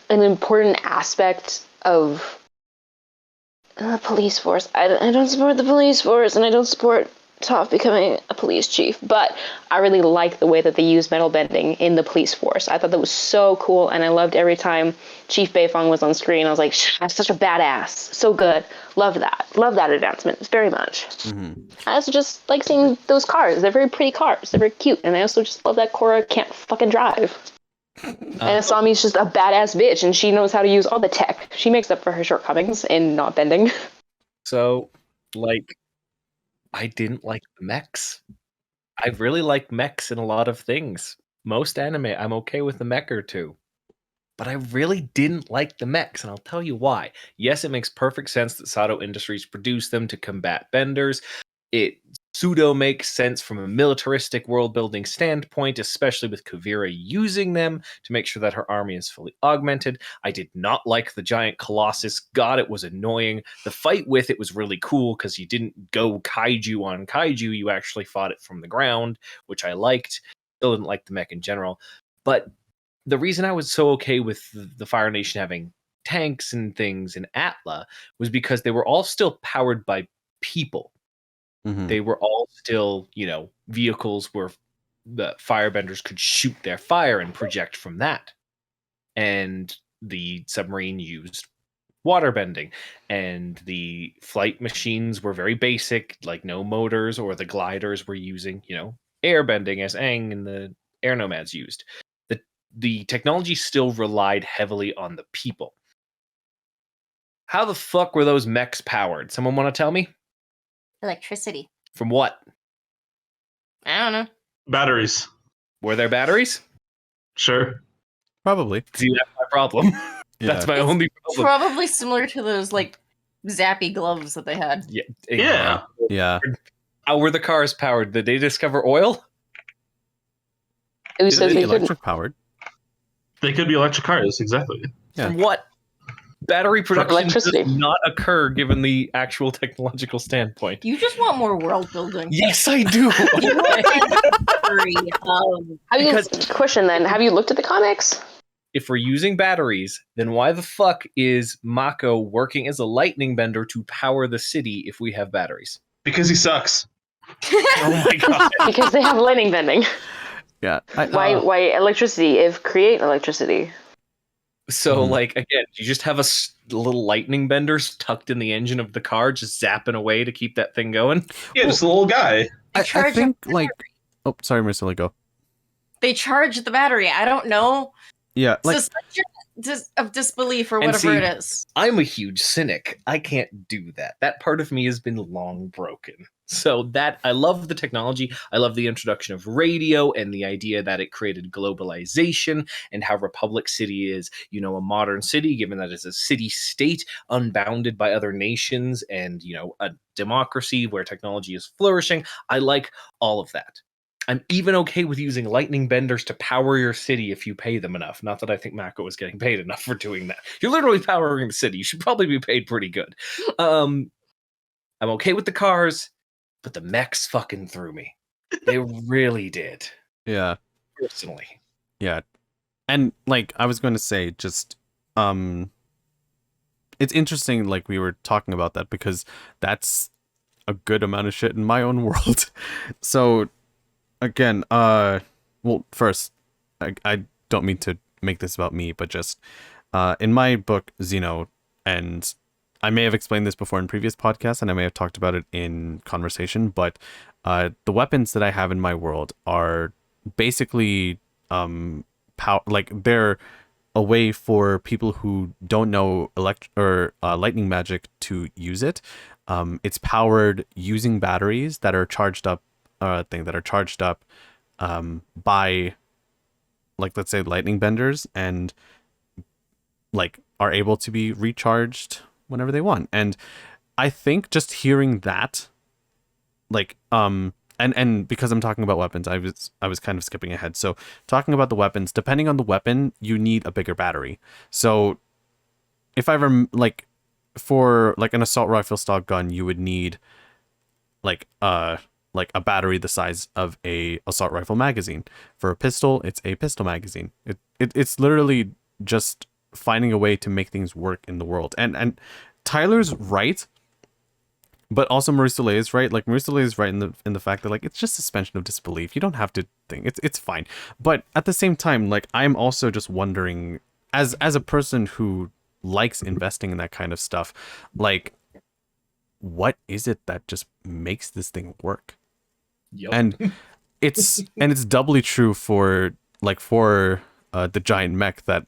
an important aspect of the police force. I don't support the police force, and I don't support Toph becoming a police chief, but I really like the way that they use metal bending in the police force. I thought that was so cool, and I loved every time Chief Beifong was on screen. I was like, that's such a badass. So good. Love that. Love that advancement very much. Mm-hmm. I also just like seeing those cars. They're very pretty cars. They're very cute, and I also just love that Korra can't fucking drive. And Asami's just a badass bitch, and she knows how to use all the tech. She makes up for her shortcomings in not bending. So, like, I didn't like the mechs. I really like mechs in a lot of things. Most anime, I'm okay with a mech or two. But I really didn't like the mechs, and I'll tell you why. Yes, it makes perfect sense that Sato Industries produced them to combat benders. It pseudo makes sense from a militaristic world-building standpoint, especially with Kuvira using them to make sure that her army is fully augmented. I did not like the giant colossus. God, it was annoying. The fight with it was really cool because you didn't go kaiju on kaiju. You actually fought it from the ground, which I liked. Still didn't like the mech in general. But the reason I was so okay with the Fire Nation having tanks and things in ATLA was because they were all still powered by people. Mm-hmm. They were all still, vehicles where the firebenders could shoot their fire and project from that. And the submarine used water bending. And the flight machines were very basic, like no motors, or the gliders were using, air bending as Aang and the air nomads used. The technology still relied heavily on the people. How the fuck were those mechs powered? Someone want to tell me? Electricity. From what? I don't know. Batteries. Were there batteries? Sure. Probably. See, that's my problem. That's my only problem. Probably similar to those like zappy gloves that they had. Yeah. Yeah. How were the cars powered? Did they discover oil? Who says they electric powered? They could be electric cars, exactly. Yeah. From what? Battery production electricity. does not occur given the actual technological standpoint. You just want more world building. Yes, I do. Question then, have you looked at the comics? If we're using batteries, then why the fuck is Mako working as a lightning bender to power the city if we have batteries? Because he sucks. Oh my god. Because they have lightning bending. Yeah. Why electricity if create electricity? So, again, you just have little lightning benders tucked in the engine of the car, just zapping away to keep that thing going? Yeah, just a little guy. I think, oh, sorry, Marie-Soleil, go. They charge the battery. I don't know. Yeah, suspension of disbelief or whatever it is. I'm a huge cynic. I can't do that. That part of me has been long broken. So I love the technology. I love the introduction of radio and the idea that it created globalization and how Republic City is, a modern city, given that it's a city-state unbounded by other nations and, a democracy where technology is flourishing. I like all of that. I'm even okay with using lightning benders to power your city if you pay them enough. Not that I think Mako is getting paid enough for doing that. You're literally powering the city. You should probably be paid pretty good. I'm okay with the cars, but the mechs fucking threw me. They really did. Yeah. Personally. Yeah. And I was going to say, just it's interesting we were talking about that because that's a good amount of shit in my own world. So again, well, first, I don't mean to make this about me, but just in my book, Xeno, and I may have explained this before in previous podcasts, and I may have talked about it in conversation, but the weapons that I have in my world are basically they're a way for people who don't know lightning magic to use it. It's powered using batteries that are charged up, by let's say lightning benders, and are able to be recharged whenever they want. And I think just hearing that, and because I'm talking about weapons, I was kind of skipping ahead. So talking about the weapons, depending on the weapon, you need a bigger battery. So if I for an assault rifle style gun, you would need like a battery the size of a assault rifle magazine. For a pistol, it's a pistol magazine. It's literally just finding a way to make things work in the world. And Tyler's right, but also Marie-Soleil is right. Like Marie-Soleil is right in the fact that like it's just suspension of disbelief. You don't have to think it's fine. But at the same time, like I'm also just wondering, as a person who likes investing in that kind of stuff, like what is it that just makes this thing work? Yep. And it's doubly true for the giant mech that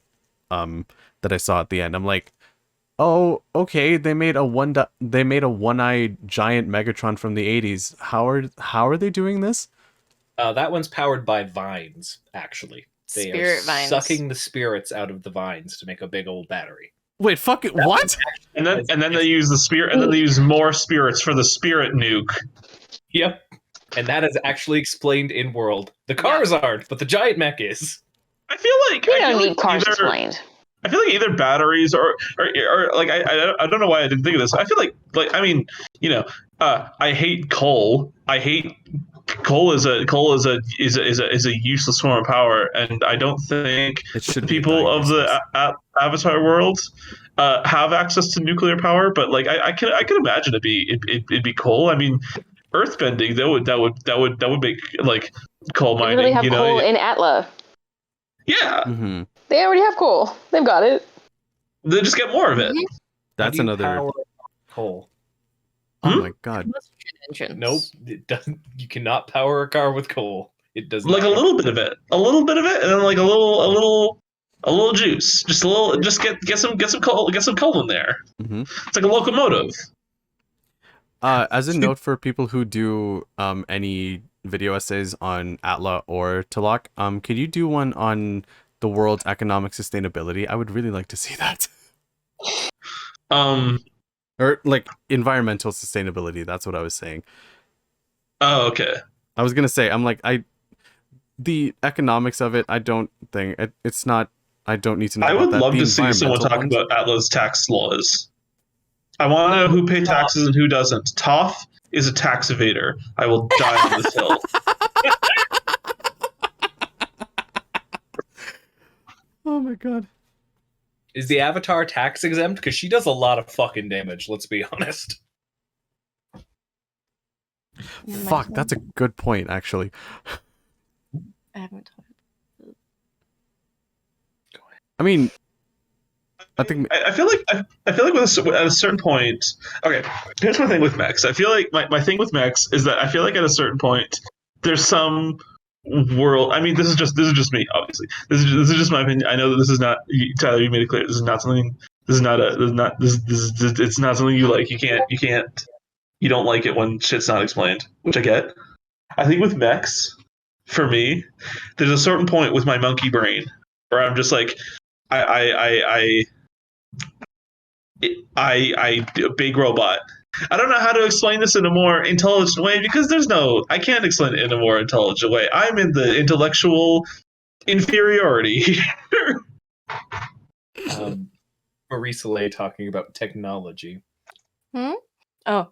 I saw at the end. I'm like, oh, okay, they made a one-eyed giant Megatron from the 80s. How are they doing this? That one's powered by vines, actually. They Spirit are vines. sucking the spirits out of the vines to make a big old battery. Wait, fuck it, what? And then they use the spirit, and then they use more spirits for the spirit nuke. Yep. And that is actually explained in world. The cars aren't, but the giant mech is. I feel like We don't need cars explained. I feel like either batteries or like I don't know why I didn't think of this. I feel like I mean, you know, I hate coal. I hate coal is a useless form of power, and I don't think It should the be a people of the diagnosis. Avatar world have access to nuclear power. But like I can imagine it'd be coal. I mean, earthbending that would make like coal They mining. really have you know? coal in ATLA. Yeah. Mm-hmm. They already have coal. They've got it. They just get more of it. That's How do you another. power coal. Oh my god. Combustion engines. Nope, it doesn't. You cannot power a car with coal. It does Like not. a little bit of it, and then like a little juice, just a little, just get some coal in there. Mm-hmm. It's like a locomotive. As a note for people who do any video essays on ATLA or TLOK, could you do one on the world's economic sustainability? I would really like to see that. Or like environmental sustainability. That's what I was saying. Oh, okay. I was gonna say, the economics of it, I don't think it's not. I don't need to know. I about would that. love The to see someone environmental talk ones- about ATLA's tax laws. I want to know who pays taxes and who doesn't. Toph is a tax evader. I will die on this hill. Oh my god. Is the Avatar tax exempt? Because she does a lot of fucking damage. Let's be honest. Fuck, that's a good point, actually. I haven't. I mean, I think I feel like at a certain point. Okay, here's my thing with mechs. I feel like my thing with mechs is that I feel like at a certain point there's some world. I mean, this is just me, obviously. This is just my opinion. I know that this is not Tyler. You made it clear. This is not something. This is not a. This is not. This it's not something you like. You can't. You don't like it when shit's not explained, which I get. I think with mechs, for me, there's a certain point with my monkey brain where I'm just like, I big robot. I don't know how to explain this in a more intelligent way because I can't explain it in a more intelligent way. I'm in the intellectual inferiority. Marie-Soleil talking about technology. Oh.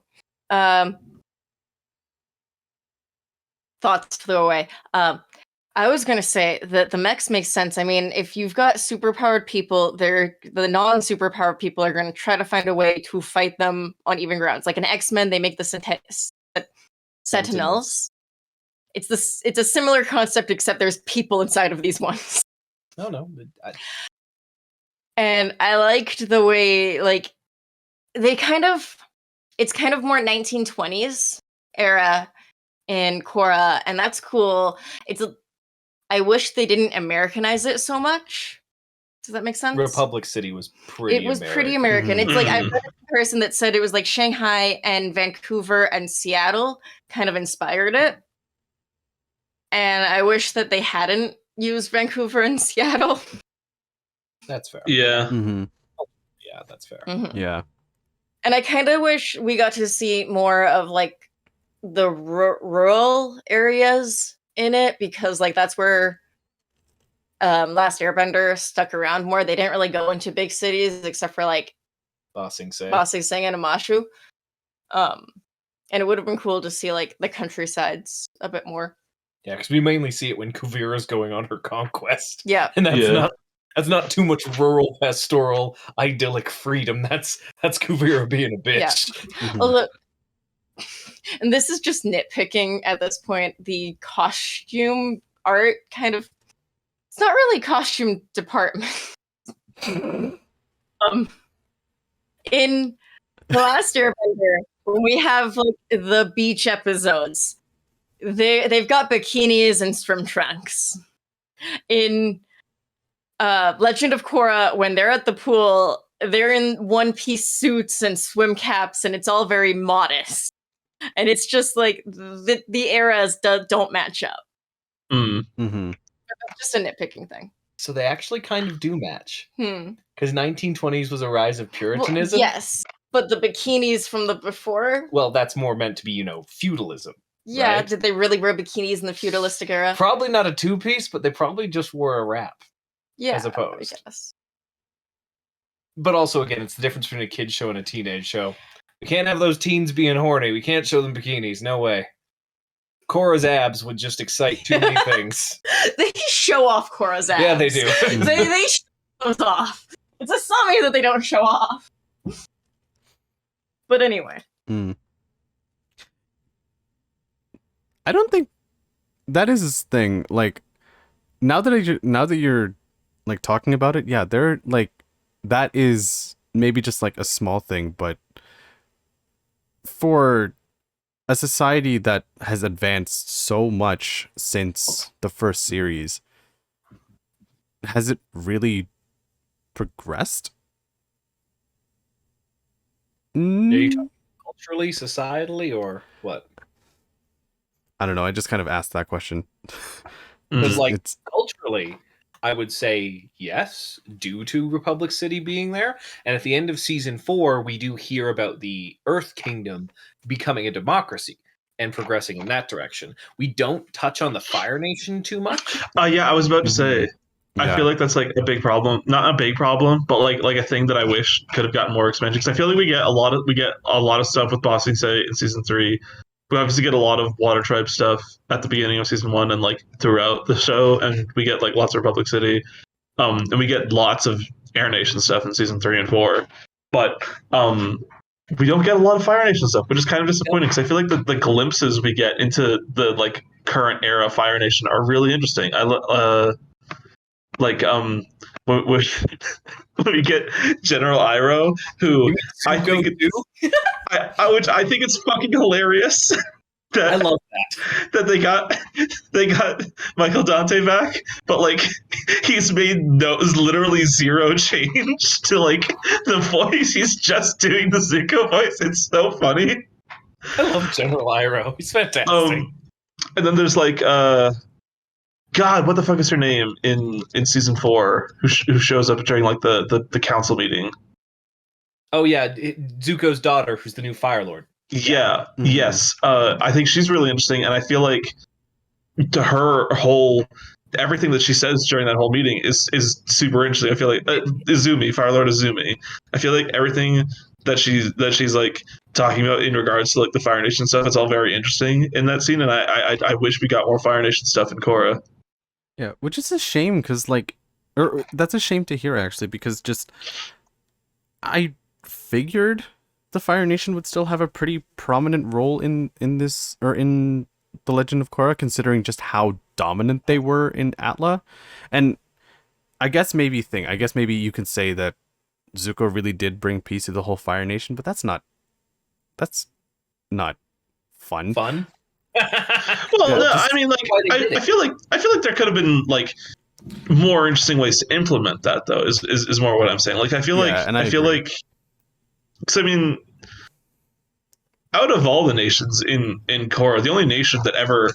Thoughts flew away. I was going to say that the mechs make sense. I mean, if you've got superpowered people, the non-superpowered people are going to try to find a way to fight them on even grounds. Like in X-Men, they make the Sentinels. It's a similar concept, except there's people inside of these ones. No. And I liked the way, like, it's kind of more 1920s era in Korra, and that's cool. I wish they didn't Americanize it so much. Does that make sense? Republic City was pretty pretty American. It's like I read a person that said it was like Shanghai and Vancouver and Seattle kind of inspired it. And I wish that they hadn't used Vancouver and Seattle. That's fair. Yeah. Mm-hmm. Yeah, that's fair. Mm-hmm. Yeah. And I kind of wish we got to see more of like the rural areas in it, because like that's where Last Airbender stuck around more. They didn't really go into big cities except for like Bossing Sing and Amashu. And it would have been cool to see like the countrysides a bit more. Yeah, because we mainly see it when Kuvira's going on her conquest. Yeah. And that's not too much rural, pastoral, idyllic freedom. That's Kuvira being a bitch. Yeah. Mhm. Although, and this is just nitpicking at this point, the costume art kind of, it's not really costume department. In The Last Airbender, when we have like the beach episodes, they've got bikinis and swim trunks. In Legend of Korra, when they're at the pool, they're in one-piece suits and swim caps, and it's all very modest. And it's just like the eras don't match up. Mm-hmm. Just a nitpicking thing. So they actually kind of do match. Hmm. Because 1920s was a rise of Puritanism. Well, yes, but the bikinis from the before? Well, that's more meant to be, feudalism. Yeah, right? did they really wear bikinis in the feudalistic era? Probably not a two-piece, but they probably just wore a wrap. Yeah, as opposed. I guess. But also, again, it's the difference between a kid show and a teenage show. We can't have those teens being horny. We can't show them bikinis. No way. Korra's abs would just excite too many things. They show off Korra's abs. Yeah, they do. they show those off. It's a Sami that they don't show off. But anyway. Mm. I don't think that is his thing. Like, now that you're like talking about it, yeah, they're like, that is maybe just like a small thing, but for a society that has advanced so much since the first series, has it really progressed? Are you talking culturally, societally, or what? I don't know. I just kind of asked that question. Because, culturally, I would say yes, due to Republic City being there. And at the end of season 4, we do hear about the Earth Kingdom becoming a democracy and progressing in that direction. We don't touch on the Fire Nation too much. Yeah, I was about to say. Yeah. I feel like that's like a big problem. Not a big problem, but like a thing that I wish could have gotten more expansion. Because I feel like we get a lot of stuff with Bossing Say in season 3. We obviously get a lot of Water Tribe stuff at the beginning of season 1 and like throughout the show, and we get like lots of Republic City, and we get lots of Air Nation stuff in season 3 and 4. But we don't get a lot of Fire Nation stuff, which is kind of disappointing because I feel like the glimpses we get into the like current era Fire Nation are really interesting. When we get General Iroh, who I think which I think it's fucking hilarious. I love that they got Michael Dante back, but like he's made literally zero change to like the voice. He's just doing the Zuko voice. It's so funny. I love General Iroh. He's fantastic. And then there's like God, what the fuck is her name in season 4? Who shows up during like the council meeting? Oh yeah, Zuko's daughter, who's the new Fire Lord. Yeah. Mm-hmm. Yes. I think she's really interesting, and I feel like to her whole everything that she says during that whole meeting is super interesting. I feel like Izumi, Fire Lord Izumi. I feel like everything that she's like talking about in regards to like the Fire Nation stuff, it's all very interesting in that scene, and I wish we got more Fire Nation stuff in Korra. Yeah, which is a shame because that's a shame to hear actually, because just I figured the Fire Nation would still have a pretty prominent role in this, or in the Legend of Korra, considering just how dominant they were in ATLA. And I guess maybe you can say that Zuko really did bring peace to the whole Fire Nation, but that's not fun. Well, no, I mean, like, I feel like there could have been like more interesting ways to implement that, though. Is more what I'm saying. Like, I feel like, because I mean, out of all the nations in Korra, the only nation that ever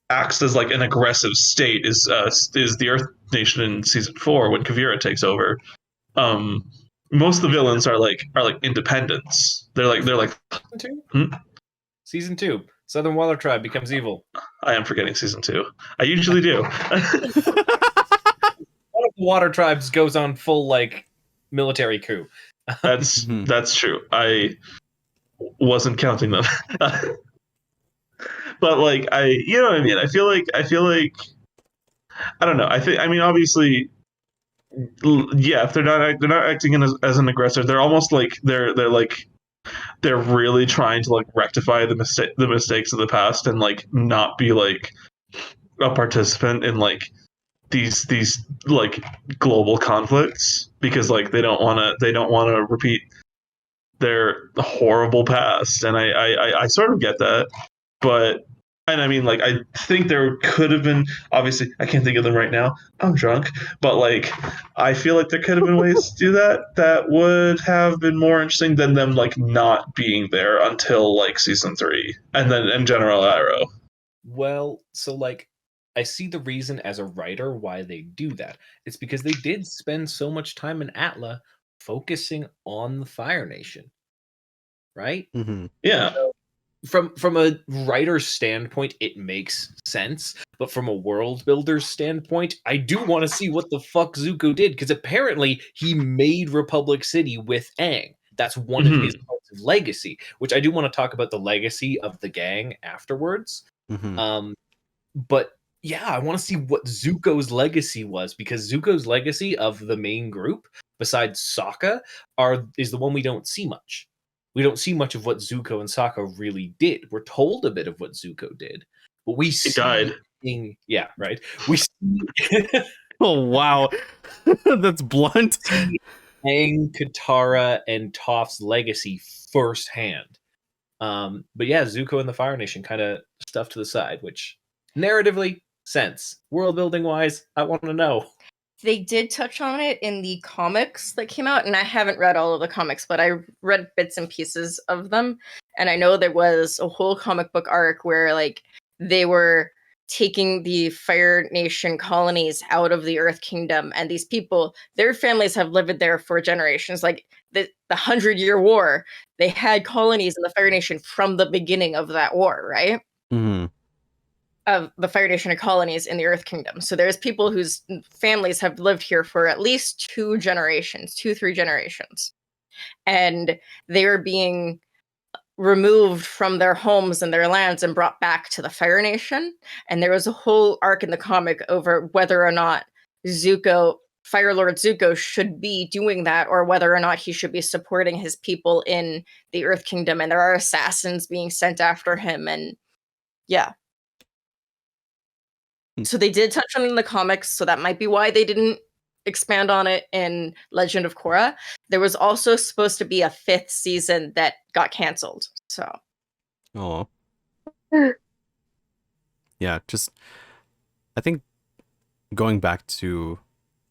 acts as like an aggressive state is the Earth Nation in season 4 when Kuvira takes over. Most of the villains are like independents. They're like Season 2. Southern Water Tribe becomes evil. I am forgetting season 2. I usually do. One of the Water Tribes goes on full like military coup. That's true. wasn't counting them. But like you know what I mean. I feel like I don't know. I mean, obviously, yeah. If they're not acting as an aggressor, they're almost like they're really trying to like rectify the mistakes of the past and like not be like a participant in like these like global conflicts because like they don't want to repeat their horrible past, and I sort of get that, but and I mean like I think there could have been, obviously I can't think of them right now, I'm drunk, but like I feel like there could have been ways to do that would have been more interesting than them like not being there until like season 3 and then in General Arrow. Well, so like I see the reason as a writer why they do that. It's because they did spend so much time in ATLA focusing on the Fire Nation. Right? Mm-hmm. Yeah. So from a writer's standpoint, it makes sense. But from a world builder's standpoint, I do want to see what the fuck Zuko did, because apparently he made Republic City with Aang. That's one of his parts of legacy, which I do want to talk about the legacy of the Gaang afterwards. Mm-hmm. But yeah, I want to see what Zuko's legacy was, because Zuko's legacy of the main group, besides Sokka, is the one we don't see much. We don't see much of what Zuko and Sokka really did. We're told a bit of what Zuko did, but we see died. Yeah, right. We see Oh wow, that's blunt. Aang, Katara, and Toph's legacy firsthand. But yeah, Zuko and the Fire Nation kind of stuff to the side, which narratively sense. World building wise, I want to know. They did touch on it in the comics that came out, and I haven't read all of the comics, but I read bits and pieces of them. And I know there was a whole comic book arc where like they were taking the Fire Nation colonies out of the Earth Kingdom, and these people, their families have lived there for generations. Like the 100-Year War, they had colonies in the Fire Nation from the beginning of that war, right? Mm-hmm. Of the Fire Nation colonies in the Earth Kingdom. So there's people whose families have lived here for at least 3 generations. And they were being removed from their homes and their lands and brought back to the Fire Nation. And there was a whole arc in the comic over whether or not Fire Lord Zuko should be doing that, or whether or not he should be supporting his people in the Earth Kingdom. And there are assassins being sent after him. And yeah. So they did touch on it in the comics, so that might be why they didn't expand on it in Legend of Korra. There was also supposed to be a 5th season that got canceled. So, oh, yeah. Just I think going back to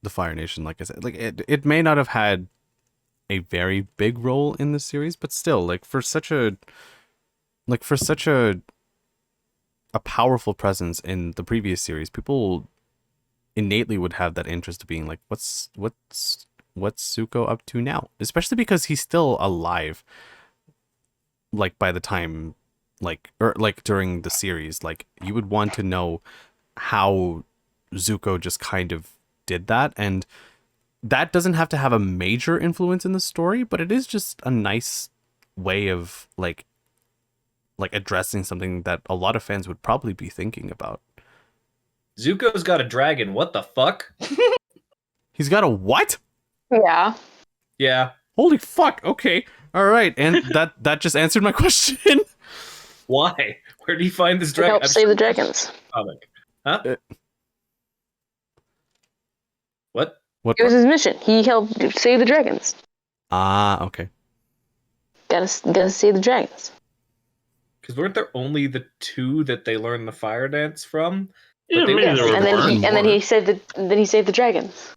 the Fire Nation, like I said, like it may not have had a very big role in the series, but still, like for such a powerful presence in the previous series, people innately would have that interest of being like, what's Zuko up to now? Especially because he's still alive, like by the time during the series, like you would want to know how Zuko just kind of did that, and that doesn't have to have a major influence in the story, but it is just a nice way of like addressing something that a lot of fans would probably be thinking about. Zuko's got a dragon. What the fuck? He's got a what? Yeah. Yeah. Holy fuck. Okay. All right. And that just answered my question. Why? Where do you find this To dragon? help save the dragons. Comic. Huh? What? It was his mission. He helped save the dragons. Ah, okay. Gotta save the dragons. Because weren't there only the 2 that they learned the fire dance from? Yeah, maybe there were and then he saved the dragons.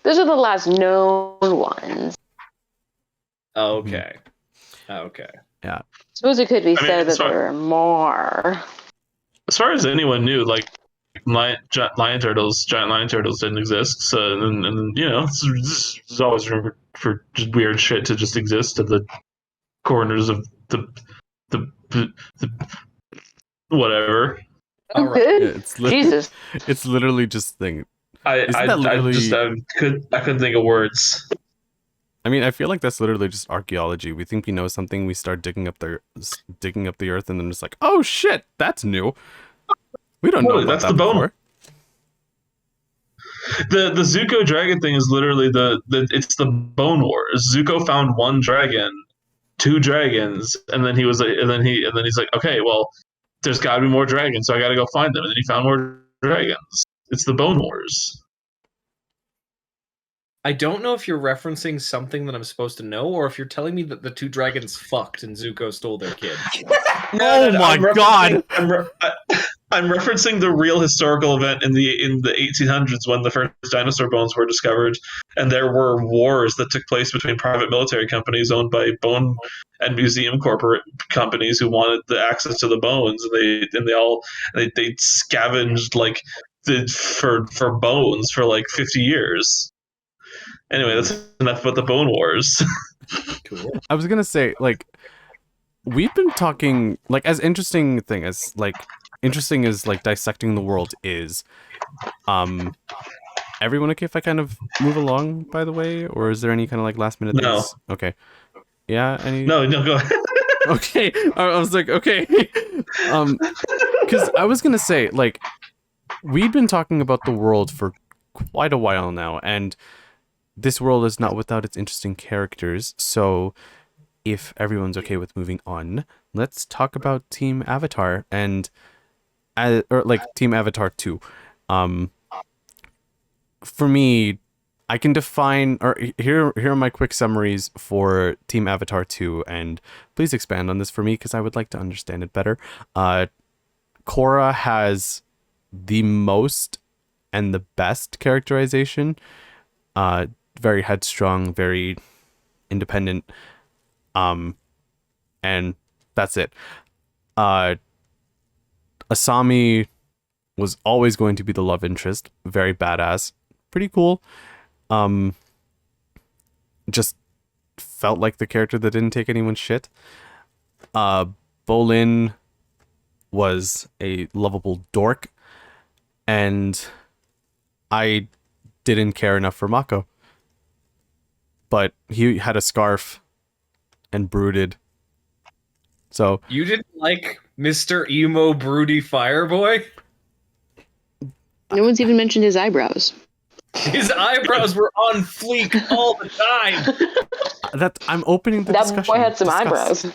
Those are the last known ones. Oh, okay. Okay. Yeah. Suppose it could be said that there were more. As far as anyone knew, like giant lion turtles didn't exist. So and you know, there's always room for just weird shit to just exist at the corners of the whatever. Oh, good. Yeah, Jesus. It's literally just thing. I couldn't think of words. I mean, I feel like that's literally just archaeology. We think we know something, we start digging up the earth, and then it's like, oh shit, that's new. We don't know about that before. The Zuko dragon thing is literally it's the Bone Wars. Zuko found one dragon, two dragons, and then he's like, okay, well, there's got to be more dragons, so I got to go find them. And then he found more dragons. It's the Bone Wars. I don't know if you're referencing something that I'm supposed to know, or if you're telling me that the two dragons fucked and Zuko stole their kid. Oh my god! I'm referencing the real historical event in the 1800s when the first dinosaur bones were discovered, and there were wars that took place between private military companies owned by bone and museum corporate companies who wanted the access to the bones, and they scavenged like for bones for like 50 years. Anyway, that's enough about the Bone Wars. Cool. I was gonna say, like, we've been talking, like, as interesting as like dissecting the world is, everyone okay if I kind of move along, by the way, or is there any kind of like last minute No. things? Okay. Yeah. No, go ahead. Okay. I was like, okay. Because I was gonna say, like, we've been talking about the world for quite a while now, and this world is not without its interesting characters, so if everyone's okay with moving on, let's talk about Team Avatar and Team Avatar 2. For me, I can define, or here are my quick summaries for Team Avatar 2, and please expand on this for me because I would like to understand it better. Korra has the most and the best characterization. Very headstrong, very independent, and that's it. Asami was always going to be the love interest, very badass, pretty cool. Just felt like the character that didn't take anyone's shit. Bolin was a lovable dork, and I didn't care enough for Mako. But he had a scarf and brooded. So you didn't like Mr. Emo Broody Fireboy? No one's even mentioned his eyebrows. His eyebrows were on fleek all the time. I'm opening the discussion. That boy had some eyebrows.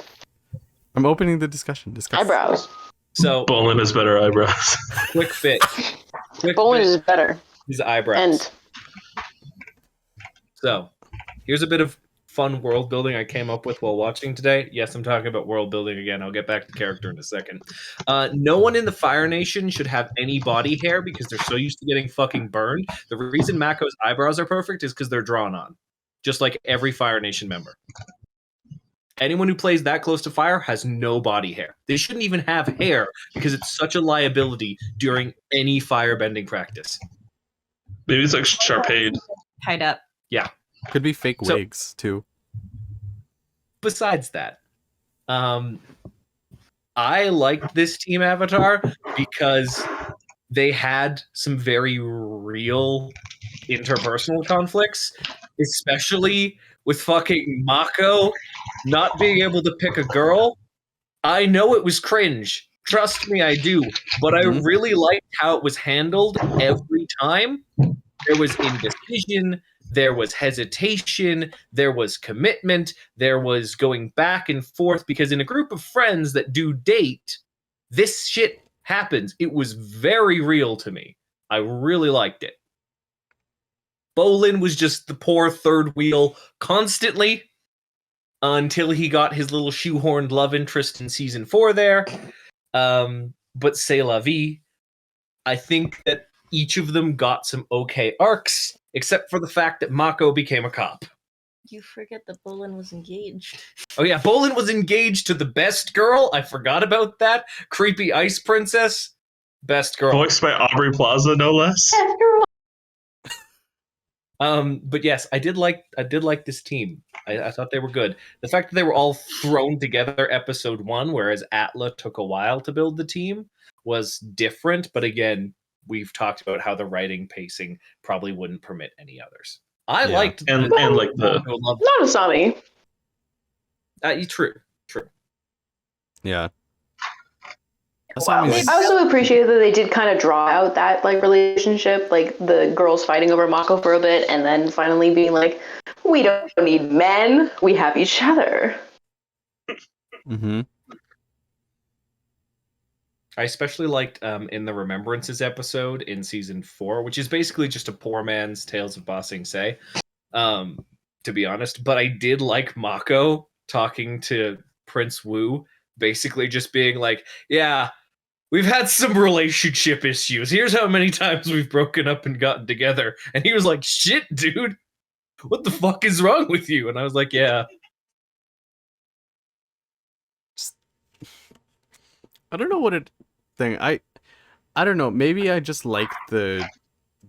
I'm opening the discussion. Eyebrows. So Bolin has better eyebrows. Quick fit. Bolin is better. His eyebrows. So here's a bit of fun world building I came up with while watching today. Yes, I'm talking about world building again. I'll get back to character in a second. No one in the Fire Nation should have any body hair because they're so used to getting fucking burned. The reason Mako's eyebrows are perfect is because they're drawn on, just like every Fire Nation member. Anyone who plays that close to fire has no body hair. They shouldn't even have hair because it's such a liability during any firebending practice. Maybe it's like Sharpade. Tied up. Yeah. Could be fake wigs, too. Besides that, I liked this Team Avatar because they had some very real interpersonal conflicts, especially with fucking Mako not being able to pick a girl. I know it was cringe. Trust me, I do. But I really liked how it was handled every time. There was indecision. There was hesitation, there was commitment, there was going back and forth, because in a group of friends that do date, this shit happens. It was very real to me. I really liked it. Bolin was just the poor third wheel constantly until he got his little shoehorned love interest in season 4 there. But c'est la vie. I think that each of them got some okay arcs, except for the fact that Mako became a cop. You forget that Bolin was engaged. Oh yeah, Bolin was engaged to the best girl. I forgot about that. Creepy ice princess. Best girl. Voiced by Aubrey Plaza, no less. But yes, I did like this team. I thought they were good. The fact that they were all thrown together episode 1, whereas ATLA took a while to build the team, was different. But again, we've talked about how the writing pacing probably wouldn't permit any others. I Yeah. liked and like the Not Asami. True. Yeah. Wow. Asami's- I also appreciated that they did kind of draw out that like relationship, like the girls fighting over Mako for a bit, and then finally being like, "We don't need men. We have each other." Mm-hmm. I especially liked in the Remembrances episode in season 4, which is basically just a poor man's Tales of Ba Sing Se, to be honest. But I did like Mako talking to Prince Wu, basically just being like, yeah, we've had some relationship issues. Here's how many times we've broken up and gotten together. And he was like, shit, dude, what the fuck is wrong with you? And I was like, yeah. I don't know what it thing. I don't know. Maybe I just like the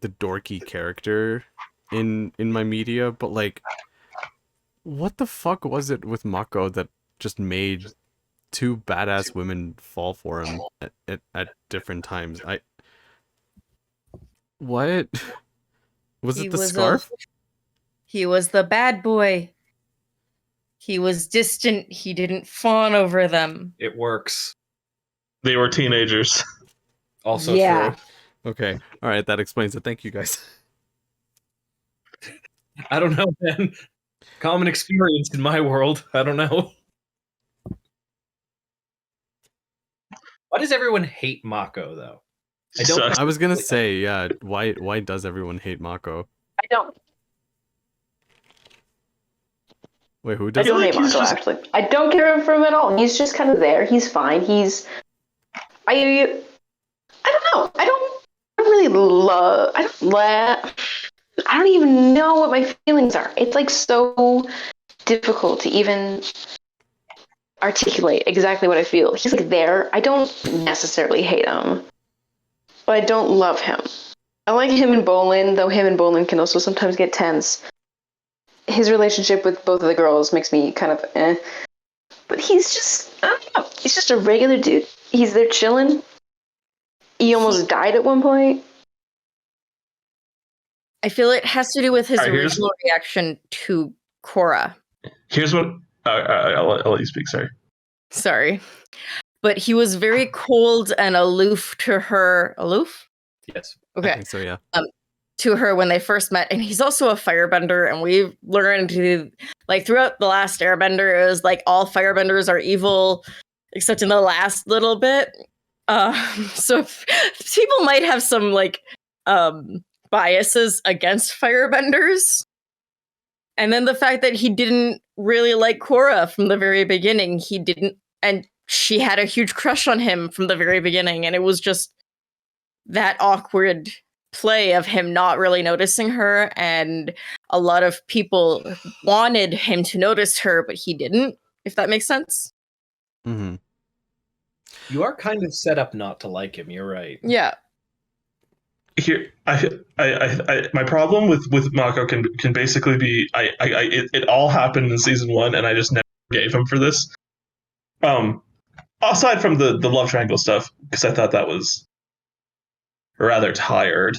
dorky character in my media, but like, what the fuck was it with Mako that just made two badass women fall for him at different times? What was it? The scarf? He was the bad boy. He was distant. He didn't fawn over them. It works. They were teenagers. Also Yeah. true. Okay. All right. That explains it. Thank you, guys. I don't know, man. Common experience in my world. I don't know. Why does everyone hate Mako, though? I was gonna say, yeah. Why does everyone hate Mako? I don't. Wait, who I does? don't hate Mako, actually. I don't care for him at all. He's just kind of there. He's fine. I don't know. I don't really love. I don't even know what my feelings are. It's like so difficult to even articulate exactly what I feel. He's like there. I don't necessarily hate him, but I don't love him. I like him and Bolin, though him and Bolin can also sometimes get tense. His relationship with both of the girls makes me kind of eh. But he's just, I don't know. He's just a regular dude. He's there chilling. He almost died at one point. I feel it has to do with his All right, original reaction to Korra. Here's what I'll let you speak. Sorry. But he was very cold and aloof to her. Aloof? Yes. Okay. I think so, yeah. To her when they first met. And he's also a firebender. And we've learned to, like, throughout The Last Airbender, it was like all firebenders are evil, except in the last little bit. So people might have some, like, biases against firebenders. And then the fact that he didn't really like Korra from the very beginning. He didn't, and she had a huge crush on him from the very beginning. And it was just that awkward play of him not really noticing her. And a lot of people wanted him to notice her, but he didn't, if that makes sense. Mm-hmm. You are kind of set up not to like him. You're right. Yeah. Here, my problem with Mako can basically be it all happened in season 1, and I just never gave him for this. Aside from the love triangle stuff, because I thought that was rather tired.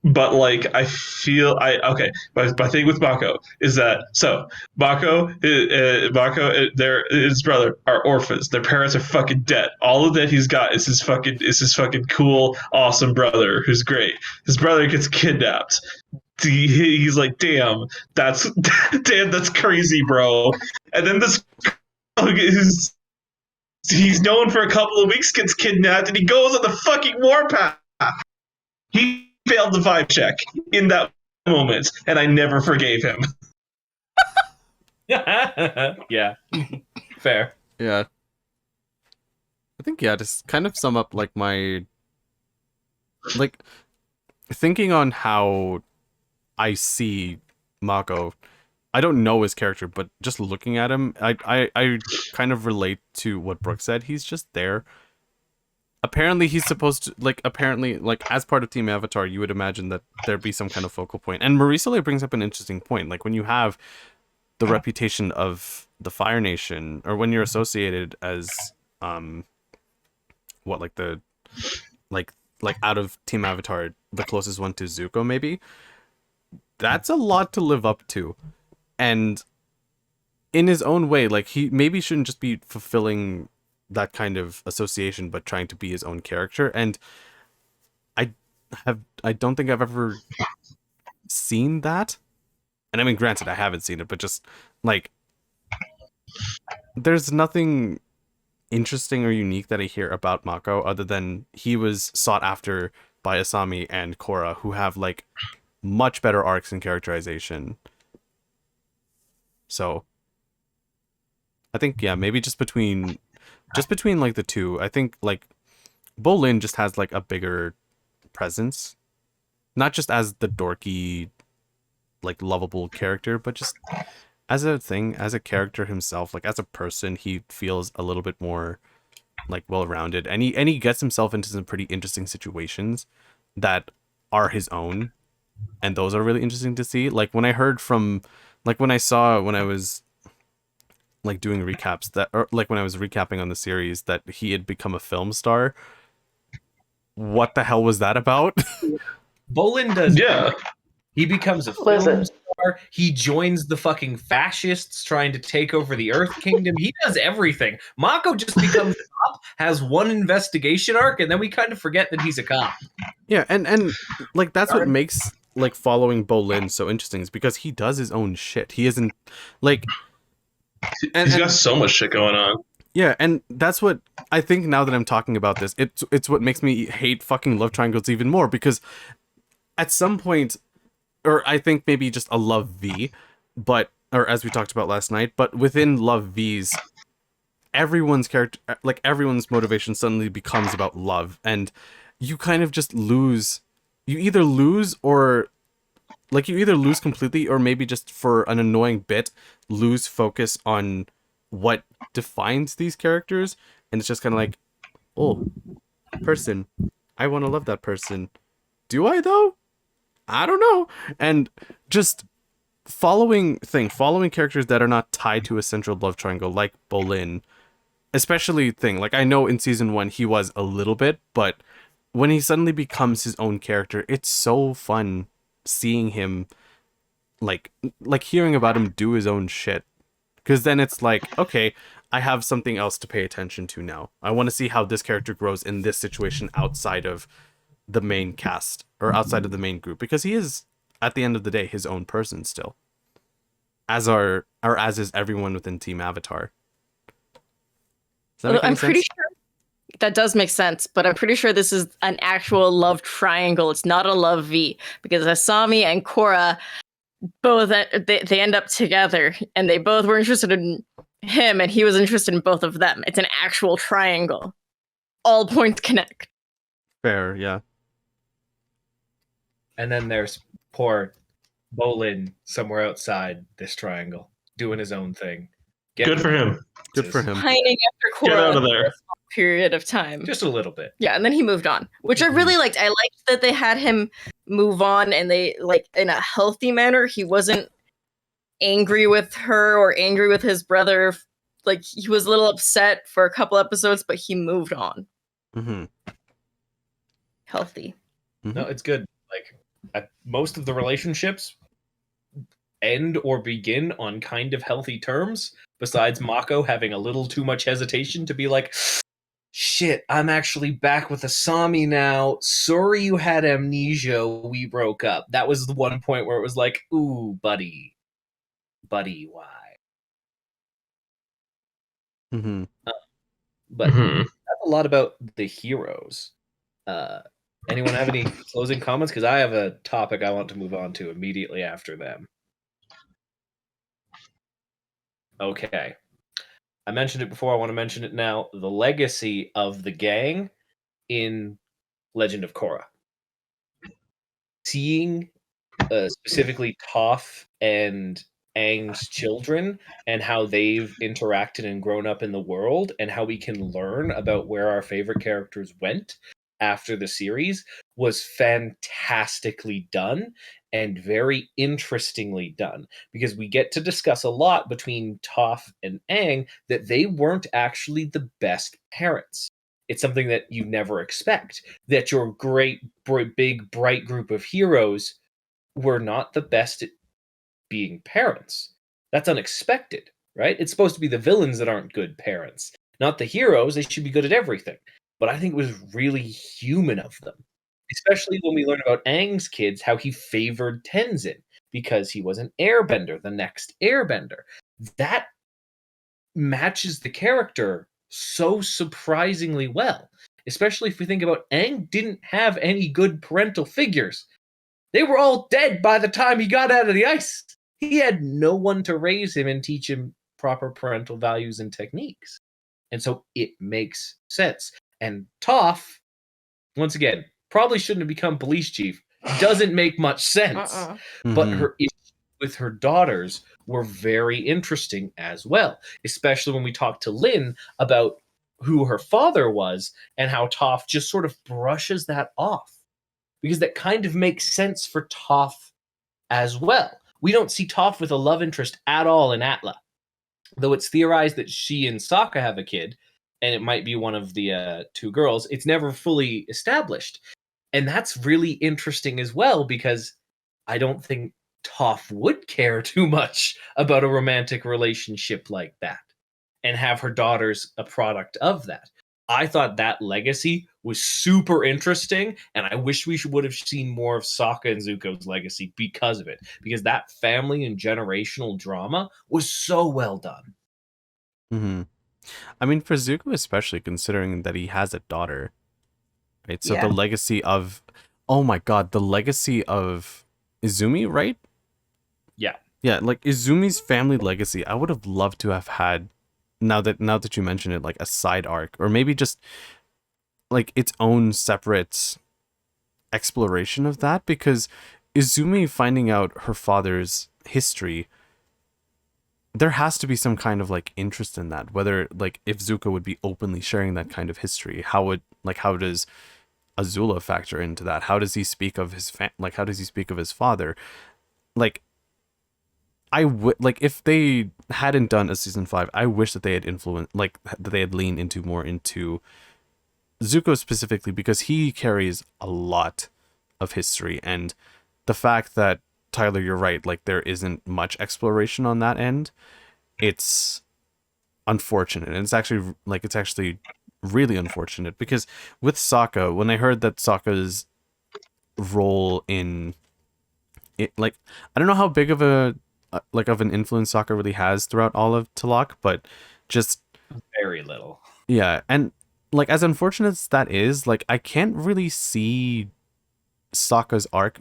But like I feel my thing with Mako is that Mako, his brother are orphans. Their parents are fucking dead. All of that he's got is his fucking cool, awesome brother who's great. His brother gets kidnapped. He's like, damn, that's crazy, bro. And then this he's known for a couple of weeks gets kidnapped, and he goes on the fucking warpath. He failed the vibe check in that moment, and I never forgave him. Yeah, fair. Yeah. I think, yeah, to kind of sum up, like, my... Like, thinking on how I see Mako, I don't know his character, but just looking at him, I kind of relate to what Brooke said. He's just there. Apparently, he's supposed to, like, as part of Team Avatar, you would imagine that there'd be some kind of focal point. And Marie-Soleil brings up an interesting point. Like, when you have the reputation of the Fire Nation, or when you're associated as, like out of Team Avatar, the closest one to Zuko, maybe. That's a lot to live up to. And in his own way, like, he maybe shouldn't just be fulfilling that kind of association, but trying to be his own character. And I don't think I've ever seen that. And I mean, granted, I haven't seen it, but just like, there's nothing interesting or unique that I hear about Mako other than he was sought after by Asami and Korra, who have like much better arcs and characterization. So I think, yeah, maybe just between like the two, I think like Bolin just has like a bigger presence, not just as the dorky, like lovable character, but just as a thing, as a character himself, like as a person, he feels a little bit more like well-rounded, and he gets himself into some pretty interesting situations that are his own, and those are really interesting to see. Like when I heard from, like when I was like doing recaps that, or like when I was recapping on the series, that he had become a film star. What the hell was that about? Bolin does. Yeah. He becomes a film star. He joins the fucking fascists trying to take over the Earth Kingdom. He does everything. Mako just becomes a cop, has one investigation arc, and then we kind of forget that he's a cop. Yeah, and like that's what makes like following Bolin so interesting, is because he does his own shit. He isn't like, he's got so much shit going on. Yeah, and that's what I think now that I'm talking about this, it's what makes me hate fucking love triangles even more, because at some point, or I think maybe just a love V, but, or as we talked about last night, but within love Vs, everyone's character, like everyone's motivation suddenly becomes about love, and you kind of just lose, you either lose completely, or maybe just for an annoying bit, lose focus on what defines these characters, and it's just kind of like, oh, person, I want to love that person. Do I though? I don't know. And just following characters that are not tied to a central love triangle, like Bolin, especially like I know in season 1 he was a little bit, but when he suddenly becomes his own character, it's so fun seeing him, like hearing about him do his own shit. Because then it's like, okay, I have something else to pay attention to now. I want to see how this character grows in this situation outside of the main cast, or outside of the main group, because he is, at the end of the day, his own person still. As is everyone within Team Avatar. I'm pretty sure that does make sense, but I'm pretty sure this is an actual love triangle. It's not a love V, because Asami and Korra both they end up together, and they both were interested in him, and he was interested in both of them. It's an actual triangle. All points connect. Fair, yeah. And then there's poor Bolin somewhere outside this triangle, doing his own thing. Good for him. Good for him. Pining after Korra. Get out of there. For a small period of time. Just a little bit. Yeah, and then he moved on, which I really liked. I liked that they had him move on, and they, like, in a healthy manner. He wasn't angry with her or angry with his brother. Like, he was a little upset for a couple episodes, but he moved on. Mm-hmm. Healthy. Mm-hmm. No, it's good. Like, most of the relationships end or begin on kind of healthy terms, besides Mako having a little too much hesitation to be like, shit, I'm actually back with Asami now. Sorry you had amnesia. We broke up. That was the one point where it was like, ooh, buddy. Buddy, why? Mm-hmm. But that's a lot about the heroes. Anyone have any closing comments? Because I have a topic I want to move on to immediately after them. Okay. I mentioned it before. I want to mention it now. The legacy of the Gaang in Legend of Korra. Seeing specifically Toph and Aang's children and how they've interacted and grown up in the world, and how we can learn about where our favorite characters went after the series was fantastically done and very interestingly done, because we get to discuss a lot between Toph and Aang that they weren't actually the best parents. It's something that you never expect. That your great, big, bright group of heroes were not the best at being parents. That's unexpected, right? It's supposed to be the villains that aren't good parents, not the heroes. They should be good at everything. But I think it was really human of them, especially when we learn about Aang's kids, how he favored Tenzin because he was an airbender, the next airbender. That matches the character so surprisingly well, especially if we think about Aang didn't have any good parental figures. They were all dead by the time he got out of the ice. He had no one to raise him and teach him proper parental values and techniques. And so it makes sense. And Toph, once again, probably shouldn't have become police chief. Doesn't make much sense. But her issues with her daughters were very interesting as well, especially when we talked to Lin about who her father was and how Toph just sort of brushes that off. Because that kind of makes sense for Toph as well. We don't see Toph with a love interest at all in ATLA. Though it's theorized that she and Sokka have a kid, and it might be one of the two girls, it's never fully established. And that's really interesting as well, because I don't think Toph would care too much about a romantic relationship like that and have her daughters a product of that. I thought that legacy was super interesting, and I wish we would have seen more of Sokka and Zuko's legacy because of it. Because that family and generational drama was so well done. I mean, for Zuko especially, considering that he has a daughter, right? So the legacy of, oh my god, the legacy of Izumi, right? Yeah. Yeah, like Izumi's family legacy, I would have loved to have had, now that you mention it, like a side arc, or maybe just like its own separate exploration of that, because Izumi finding out her father's history, there has to be some kind of like interest in that, whether like if Zuko would be openly sharing that kind of history. How does Azula factor into that? How does he speak of his how does he speak of his father? Like, I would like, if they hadn't done a season 5, I wish that they had that they had leaned into more into Zuko specifically, because he carries a lot of history, and the fact that, Tyler, you're right, like there isn't much exploration on that end, it's unfortunate. And it's actually really unfortunate, because with Sokka, when I heard that Sokka's role in it, like, I don't know how big of an influence Sokka really has throughout all of TLOK, but just very little. Yeah, and like, as unfortunate as that is, like, I can't really see Sokka's arc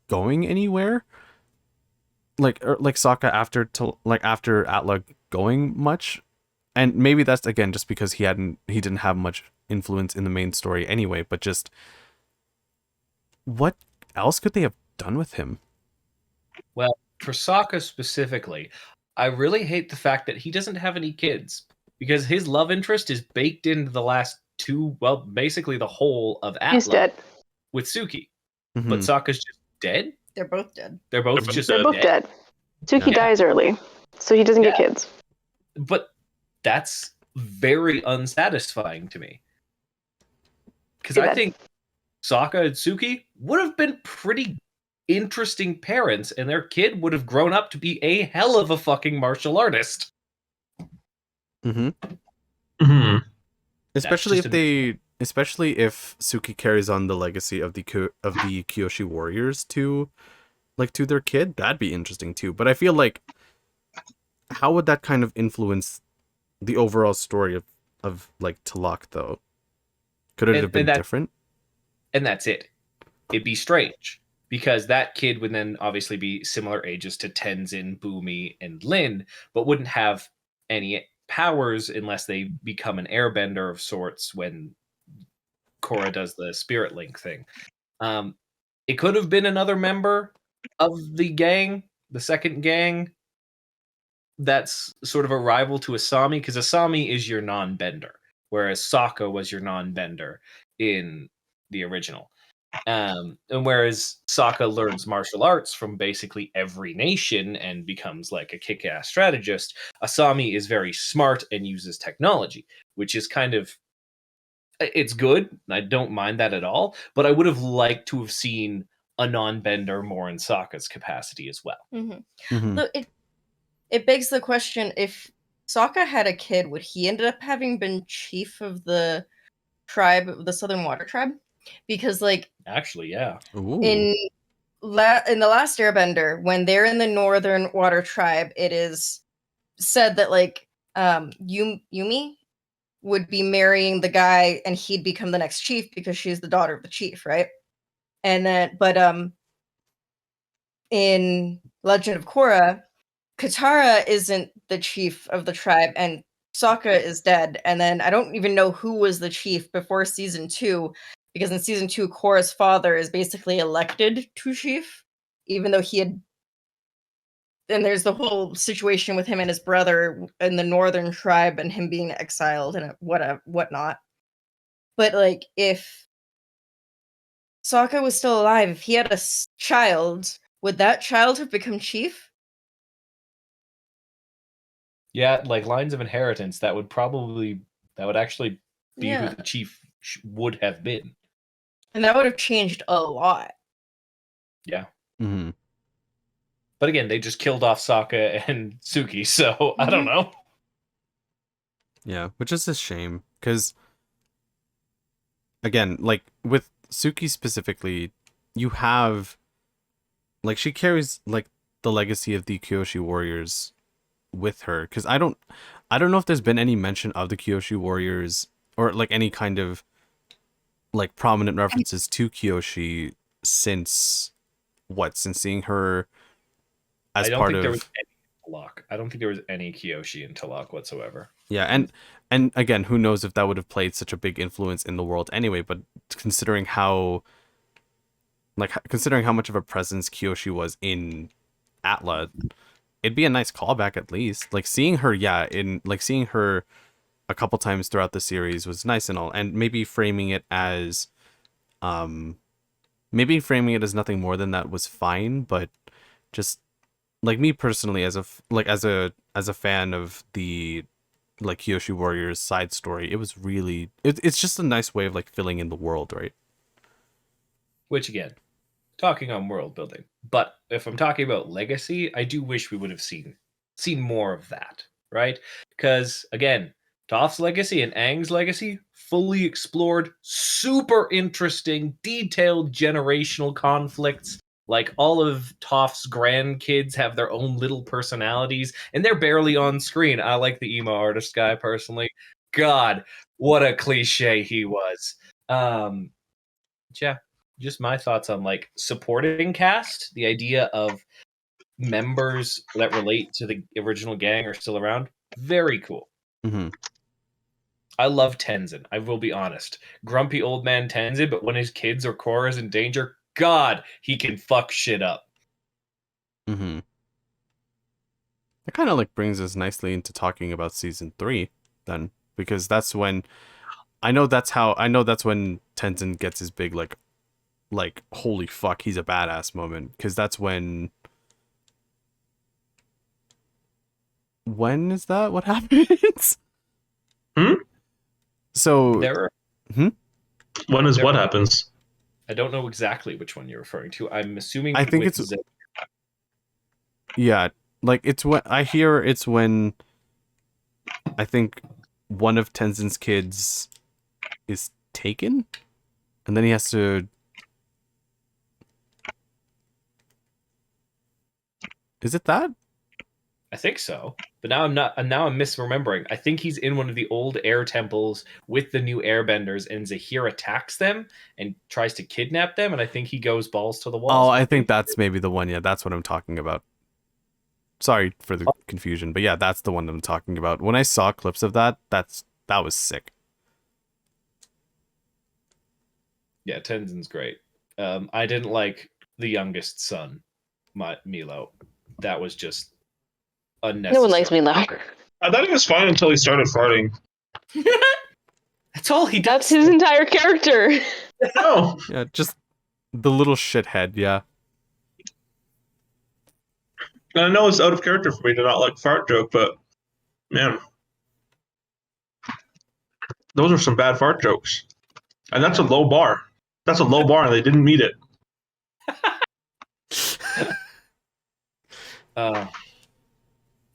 going anywhere. Like Sokka after ATLA going much. And maybe that's, again, just because he didn't have much influence in the main story anyway, but just what else could they have done with him? Well, for Sokka specifically, I really hate the fact that he doesn't have any kids, because his love interest is baked into the last two, well, basically the whole of ATLA. He's dead. With Suki. But Sokka's just dead? They're both dead. They're both dead. Suki dies early, so he doesn't get kids. But that's very unsatisfying to me. Because I think Sokka and Suki would have been pretty interesting parents, and their kid would have grown up to be a hell of a fucking martial artist. Especially if Suki carries on the legacy of the Kyoshi warriors to their kid, that'd be interesting too. But I feel like, how would that kind of influence the overall story of like TLOK though? Could it have been different? And that's it. It'd be strange, because that kid would then obviously be similar ages to Tenzin, Bumi, and Lin, but wouldn't have any powers unless they become an airbender of sorts when Korra does the spirit link thing. It could have been another member of the gang, the second gang, that's sort of a rival to Asami, because Asami is your non-bender, whereas Sokka was your non-bender in the original. And whereas Sokka learns martial arts from basically every nation and becomes like a kick-ass strategist, Asami is very smart and uses technology, which is kind of it's good. I don't mind that at all. But I would have liked to have seen a non-bender more in Sokka's capacity as well. Look, it begs the question: if Sokka had a kid, would he end up having been chief of the tribe, the Southern Water Tribe? Because, like, actually, yeah, in the Last Airbender, when they're in the Northern Water Tribe, it is said that like Yumi would be marrying the guy, and he'd become the next chief because she's the daughter of the chief, right? And then, but in Legend of Korra, Katara isn't the chief of the tribe, and Sokka is dead. And then I don't even know who was the chief before season 2, because in season 2, Korra's father is basically elected to chief, even though he had. And there's the whole situation with him and his brother in the northern tribe, and him being exiled and whatnot. But like, if Sokka was still alive, if he had a child, would that child have become chief? Yeah, like lines of inheritance, that would actually be who the chief would have been. And that would have changed a lot. Yeah. But again, they just killed off Sokka and Suki, so I don't know. Yeah, which is a shame, because, again, like, with Suki specifically, you have, like, she carries, like, the legacy of the Kyoshi warriors with her, because I don't know if there's been any mention of the Kyoshi warriors, or, like, any kind of, like, prominent references to Kyoshi since seeing her as part of... There was any TLOK. I don't think there was any Kyoshi in TLOK whatsoever. Yeah, and again, who knows if that would have played such a big influence in the world anyway, but considering how much of a presence Kyoshi was in ATLA, it'd be a nice callback at least. Like, seeing her a couple times throughout the series was nice and all, and maybe framing it as nothing more than that was fine, but just, like, me personally, as a fan of the, like, Kyoshi Warriors side story, it was really, it's just a nice way of, like, filling in the world, right? Which, again, talking on world building, but if I'm talking about legacy, I do wish we would have seen more of that, right? Because, again, Toph's legacy and Aang's legacy, fully explored, super interesting, detailed generational conflicts. Like, all of Toph's grandkids have their own little personalities, and they're barely on screen. I like the emo artist guy, personally. God, what a cliche he was. Yeah, just my thoughts on, like, supporting cast. The idea of members that relate to the original gang are still around. Very cool. I love Tenzin, I will be honest. Grumpy old man Tenzin, but when his kids or Korra's in danger, God, he can fuck shit up. That kind of, like, brings us nicely into talking about season 3 then, because that's when I know that's when Tenzin gets his big like holy fuck, he's a badass moment, because that's when is that what happens? So when is what happens? I don't know exactly which one you're referring to. I'm assuming I think it's yeah, like, it's when I think one of Tenzin's kids is taken, and then he has to... Is it that? I think so, but now I'm misremembering. I think he's in one of the old air temples with the new airbenders, and Zaheer attacks them and tries to kidnap them, and I think he goes balls to the wall. Oh, I think that's maybe the one. Yeah, that's what I'm talking about. Sorry for the confusion, but yeah, that's the one that I'm talking about. When I saw clips of that, that was sick. Yeah, Tenzin's great. I didn't like the youngest son, Milo. That was just unnecessary. No one likes Milo. I thought he was fine until he started farting. That's all he does. That's his entire character. Oh. Yeah, just the little shithead, yeah. And I know it's out of character for me to not like fart joke, but man, those are some bad fart jokes. And that's a low bar. That's a low bar, and they didn't meet it.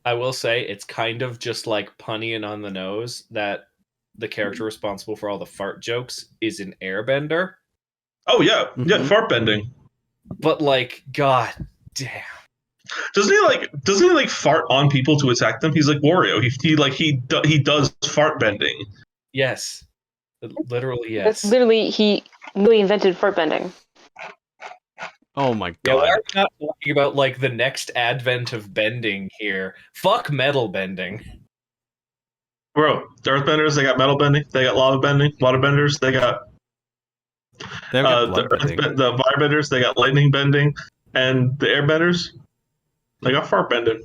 I will say it's kind of just like punny and on the nose that the character responsible for all the fart jokes is an airbender. Oh yeah, yeah, fart bending. But like, god damn. Doesn't he like fart on people to attack them? He's like Wario. He does fart bending. Yes. Literally, yes. That's literally, he really invented fart bending. Oh my god. Yeah, we're not talking about like the next advent of bending here. Fuck metal bending. Bro, the earthbenders, they got metal bending, they got lava bending, water benders, they got blood bending. the firebenders, they got lightning bending, and the airbenders, they got fart bending.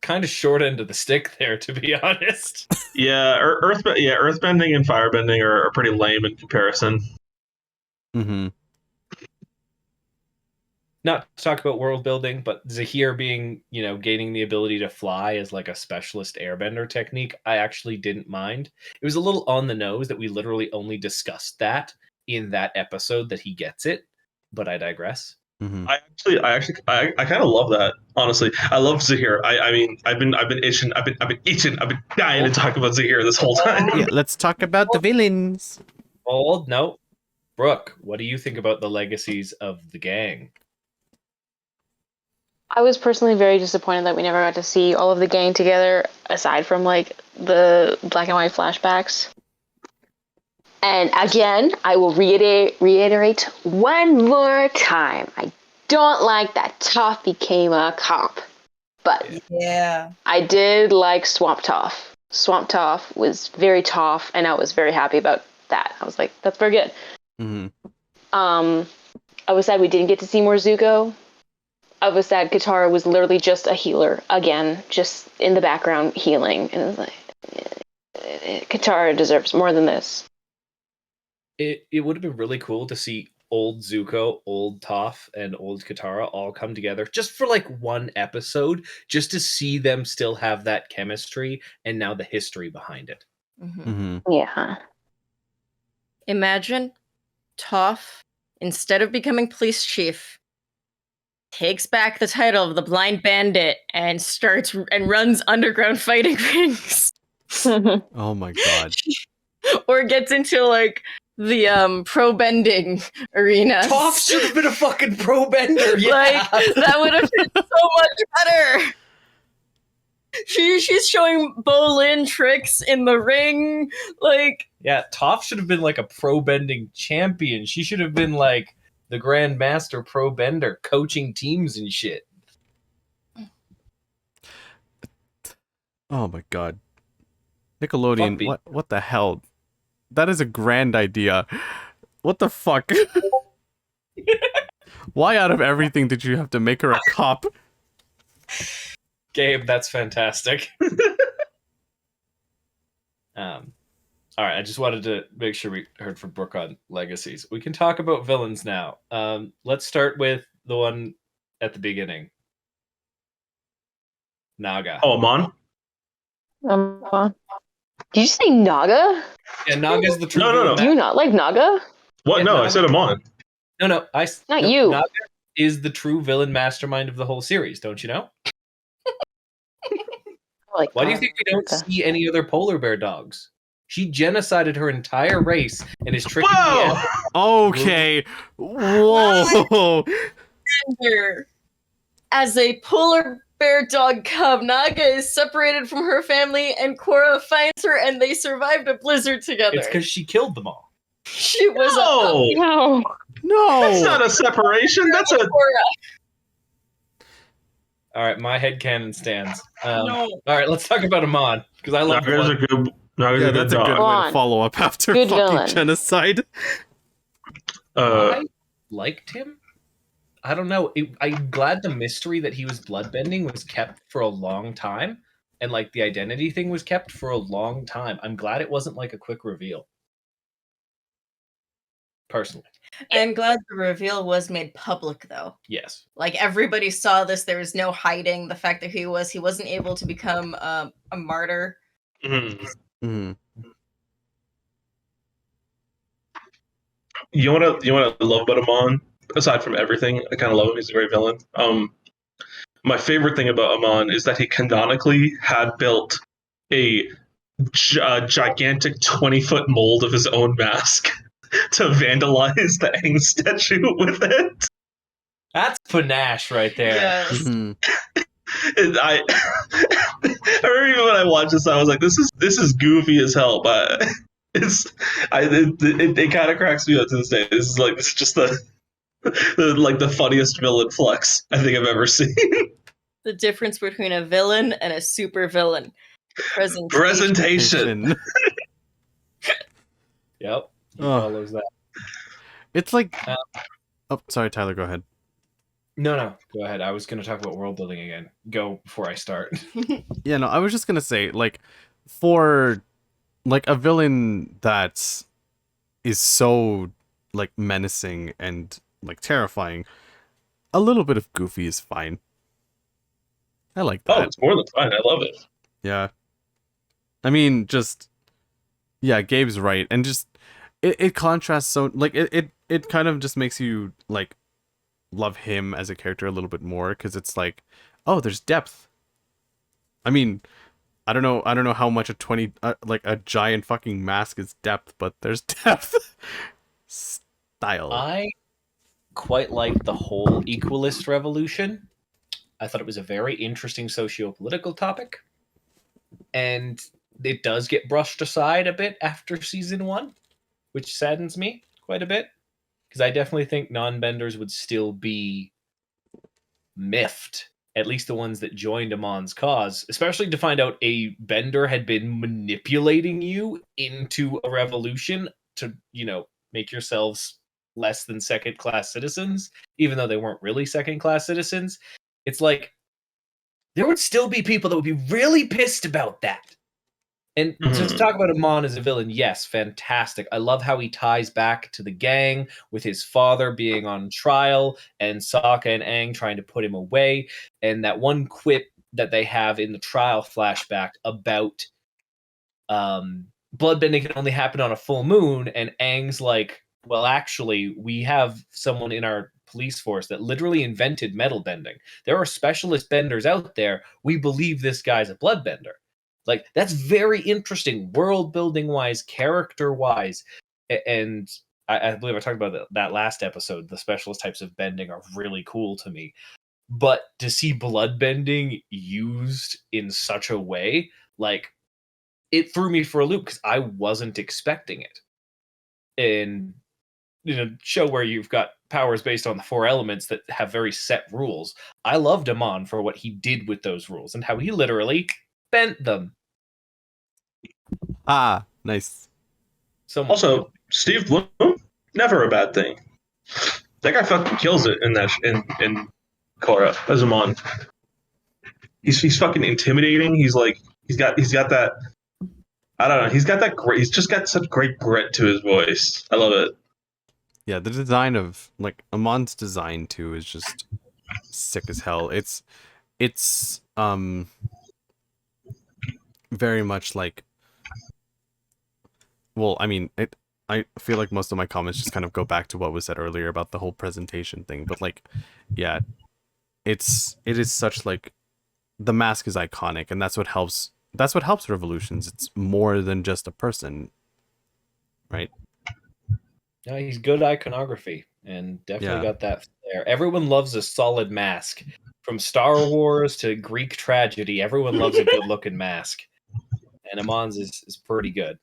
Kind of short end of the stick there, to be honest. Yeah, earthbending and firebending are pretty lame in comparison. Mm-hmm. Not to talk about world building, but Zaheer being, gaining the ability to fly as like a specialist airbender technique, I actually didn't mind. It was a little on the nose that we literally only discussed that in that episode that he gets it, but I digress. Mm-hmm. I kind of love that. Honestly, I love Zaheer. I mean, I've been itching, I've been dying to talk about Zaheer this whole time. Yeah, let's talk about the villains. No, Brooke, what do you think about the legacies of the gang? I was personally very disappointed that we never got to see all of the gang together, aside from like the black and white flashbacks. And again, I will reiterate one more time. I don't like that Toph became a cop. But yeah, I did like Swamp Toph. Swamp Toph was very tough, and I was very happy about that. I was like, that's very good. Mm-hmm. I was sad we didn't get to see more Zuko. I was sad Katara was literally just a healer again, just in the background healing, and it was like, Katara deserves more than this. It would have been really cool to see old Zuko, old Toph, and old Katara all come together just for like one episode, just to see them still have that chemistry and now the history behind it. Mm-hmm. Yeah. Imagine Toph, instead of becoming police chief, takes back the title of the Blind Bandit and runs underground fighting rings. Oh my god. Or gets into like the pro bending arena. Toph should have been a fucking pro bender. Yeah. Like that would have been so much better. She's showing Bolin tricks in the ring. Like, yeah, Toph should have been like a pro bending champion. She should have been like the Grand Master pro bender, coaching teams and shit. Oh my god. Nickelodeon, what the hell? That is a grand idea. What the fuck? Why out of everything did you have to make her a cop? Gabe, that's fantastic. All right, I just wanted to make sure we heard from Brooke on legacies. We can talk about villains now. Let's start with the one at the beginning. Naga. Oh, Amon? Did you say Naga? Yeah, Naga's the true No. Do you not like Naga? What? Yeah, no, Naga. I said Amon. No, you. Naga is the true villain mastermind of the whole series, don't you know? Why do you think we don't see any other polar bear dogs? She genocided her entire race and is tricking Whoa! Okay. Whoa. As a polar bear dog cub, Naga is separated from her family, and Korra finds her, and they survived a blizzard together. It's because she killed them all. She was No, that's not a separation. That's a. All right, my headcanon stands. No. All right, let's talk about Amon because I love. Naga's a good. Yeah, that's a good way to follow up after Good fucking villain. genocide. I liked him. I don't know. I'm glad the mystery that he was bloodbending was kept for a long time, and like the identity thing was kept for a long time. I'm glad it wasn't like a quick reveal. Personally, I'm glad the reveal was made public, though. yes. Like everybody saw this. There was no hiding the fact that he wasn't able to become a martyr. Mhm. Mm. you know what I love about Amon? Aside from everything, I kind of love him. He's a great villain. My favorite thing about Amon is that he canonically had built a gigantic 20-foot mold of his own mask to vandalize the Aang statue with it. That's panache right there. Yes. And I remember even when I watched this, I was like, "This is goofy as hell," but it kind of cracks me up to this day. This is just the funniest villain flex I think I've ever seen. The difference between a villain and a super villain. Presentation. Yep. He Oh. follows that. It's like. Oh, sorry, Tyler. Go ahead. No. Go ahead. I was going to talk about world building again. Go before I start. Yeah, no, I was just gonna say, like, for like a villain that is so like menacing and like terrifying, a little bit of goofy is fine. I like that. Oh, it's more than fine. I love it. Yeah. I mean, just yeah, Gabe's right, and just it contrasts so like it kind of just makes you like love him as a character a little bit more, because it's like, oh, there's depth. I mean, I don't know how much like a giant fucking mask is depth, but there's depth. Style. I quite like the whole equalist revolution. I thought it was a very interesting socio-political topic, and it does get brushed aside a bit after season 1, which saddens me quite a bit, because I definitely think non-benders would still be miffed, at least the ones that joined Amon's cause, especially to find out a bender had been manipulating you into a revolution to, make yourselves less than second-class citizens, even though they weren't really second-class citizens. It's like, there would still be people that would be really pissed about that. And to talk about Amon as a villain, yes, fantastic. I love how he ties back to the Gaang with his father being on trial and Sokka and Aang trying to put him away. And that one quip that they have in the trial flashback about bloodbending can only happen on a full moon. And Aang's like, well, actually, we have someone in our police force that literally invented metal bending. There are specialist benders out there. We believe this guy's a bloodbender. Like, that's very interesting, world building wise, character wise, and I believe I talked about that last episode. The specialist types of bending are really cool to me, but to see blood bending used in such a way, like, it threw me for a loop because I wasn't expecting it. And in a show where you've got powers based on the 4 elements that have very set rules, I loved Amon for what he did with those rules and how he literally bent them. Ah, nice. Also, Steve Bloom, never a bad thing. That guy fucking kills it in Korra as Amon. He's fucking intimidating. He's got that. I don't know. He's got that great. He's just got such great grit to his voice. I love it. Yeah, the design of Amon's design too is just sick as hell. It's very much like, well, I mean, I feel like most of my comments just kind of go back to what was said earlier about the whole presentation thing, but like, yeah, it is such like, the mask is iconic, and that's what helps revolutions. It's more than just a person, right? No, he's good iconography and definitely got that there. Everyone loves a solid mask. From Star Wars to Greek tragedy, everyone loves a good looking mask. And Amon's is pretty good.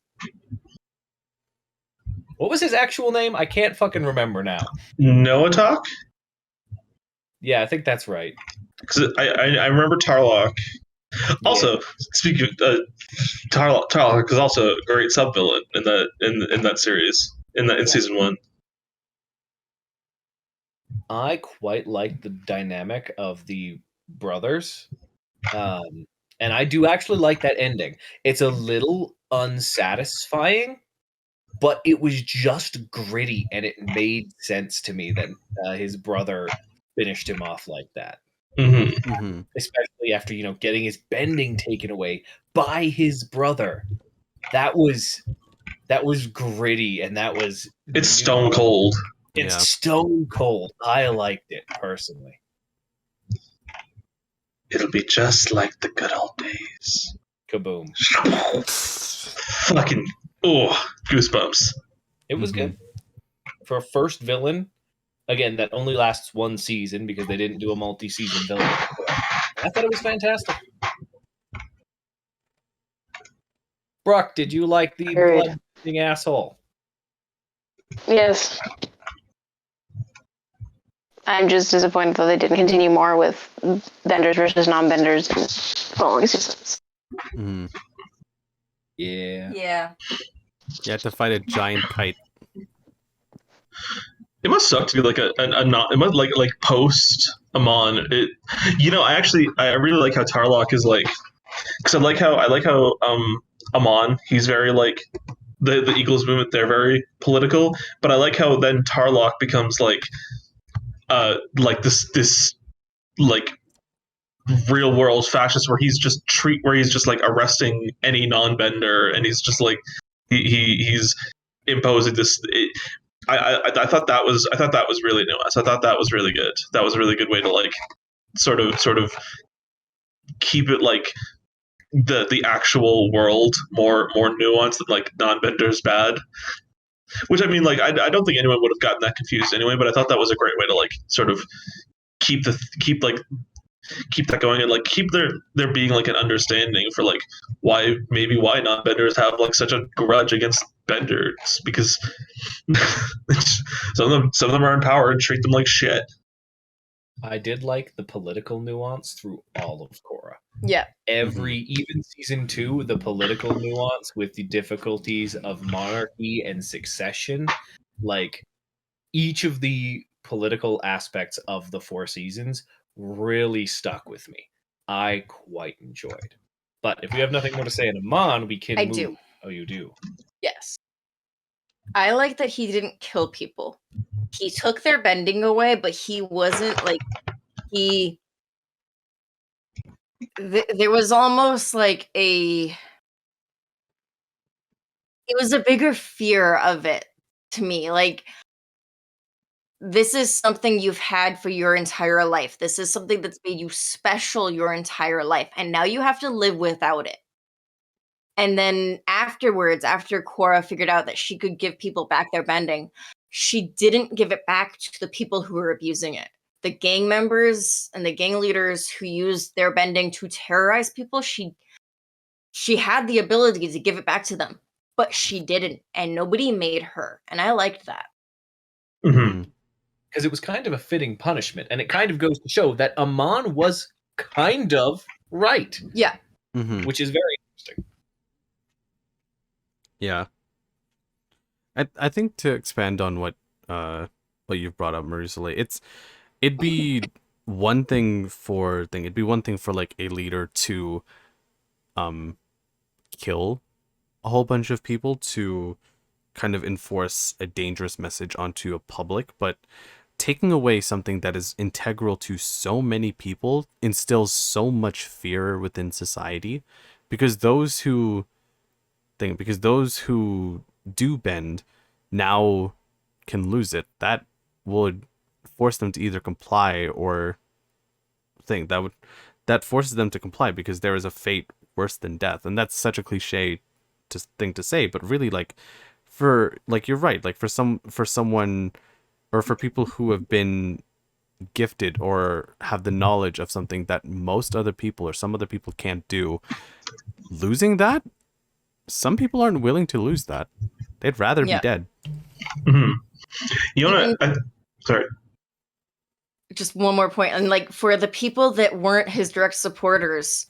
What was his actual name? I can't fucking remember now. Noah Talk? Yeah, I think that's right. Because I remember Tarlok. Also, speaking of Tarlok is also a great sub-villain in that series. In season 1. I quite like the dynamic of the brothers. And I do actually like that ending. It's a little unsatisfying, but it was just gritty, and it made sense to me that his brother finished him off like that. Mm-hmm. Especially after, getting his bending taken away by his brother. That was That was gritty, and that was... It's stone cold. It's stone cold. I liked it, personally. It'll be just like the good old days. Kaboom. Fucking, goosebumps. It was good. For a first villain, again, that only lasts one season because they didn't do a multi-season villain. I thought it was fantastic. Brooke, did you like the blood-eating asshole? Yes. I'm just disappointed that they didn't continue more with benders versus non-benders in following seasons. Yeah. Yeah. You have to fight a giant kite. It must suck to be like a not. It must like post Amon. I really like how Tarlok is like, because I like how Amon, he's very like the Eagles movement. They're very political, but I like how then Tarlok becomes like this like real world fascist where he's just like arresting any non-bender, and he's just like he's imposing this. I thought that was really nuanced. I thought that was really good. That was a really good way to like sort of keep it like the actual world more nuanced than like non-benders bad. Which I mean, like I don't think anyone would have gotten that confused anyway. But I thought that was a great way to like sort of keep that going, and like keep there being like an understanding for like why non-benders have like such a grudge against benders, because some of them are in power and treat them like shit. I did like the political nuance through all of Korra. Yeah. Even season 2, the political nuance with the difficulties of monarchy and succession, like each of the political aspects of the 4 seasons really stuck with me. I quite enjoyed. But if we have nothing more to say in Amon, we can move. Do. Oh, you do? Yes. I like that he didn't kill people. He took their bending away, but he wasn't like there was almost like it was a bigger fear of it to me. Like, this is something you've had for your entire life. This is something that's made you special your entire life. And now you have to live without it. And then afterwards, after Korra figured out that she could give people back their bending, she didn't give it back to the people who were abusing it. The gang members and the gang leaders who used their bending to terrorize people, she had the ability to give it back to them, but she didn't, and nobody made her. And I liked that. Because it was kind of a fitting punishment, and it kind of goes to show that Amon was kind of right. Yeah. Which is very interesting. Yeah. I think to expand on what you've brought up, Marie-Soleil, it'd be one thing for like a leader to kill a whole bunch of people to kind of enforce a dangerous message onto a public, but taking away something that is integral to so many people instills so much fear within society, because those who do bend now can lose it. That would force them to either comply or that forces them to comply, because there is a fate worse than death. And that's such a cliche thing to say, but really, like, for like, you're right, like for someone or for people who have been gifted or have the knowledge of something that most other people or some other people can't do, losing that, some people aren't willing to lose that. They'd rather be dead. You know what? Sorry. Just one more point. And like, for the people that weren't his direct supporters,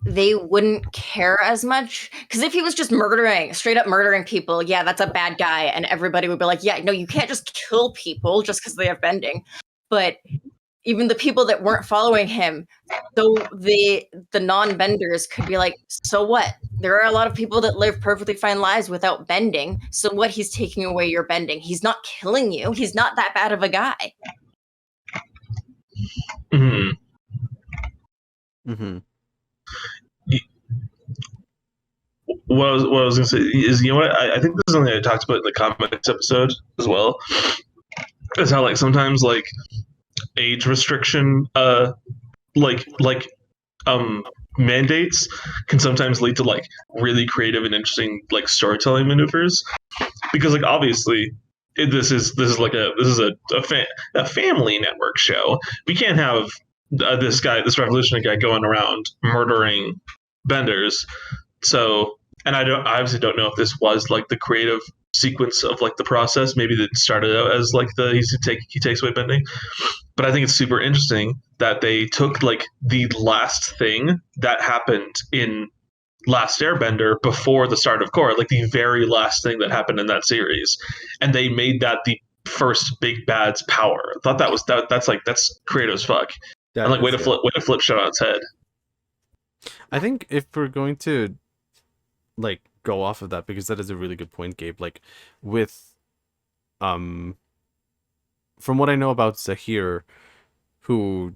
they wouldn't care as much. Because if he was just straight up murdering people, yeah, that's a bad guy. And everybody would be like, yeah, no, you can't just kill people just because they have bending. But even the people that weren't following him, though the non-benders could be like, so what? There are a lot of people that live perfectly fine lives without bending. So what? He's taking away your bending. He's not killing you. He's not that bad of a guy. what I was gonna say is, you know what, I think this is something I talked about in the comics episode as well. Is how like sometimes like age restriction like mandates can sometimes lead to like really creative and interesting like storytelling maneuvers, because like obviously this is a family network show. We can't have this revolutionary guy going around murdering benders. So, and I obviously don't know if this was like the creative sequence of like the process. Maybe that started out as like he takes away bending, but I think it's super interesting that they took like the last thing that happened in Last Airbender before the start of Korra, like the very last thing that happened in that series, and they made that the first big bad's power. I thought that's creative as fuck. And like way to flip shit on its head. I think if we're going to like go off of that, because that is a really good point, Gabe, like with from what I know about Zaheer, who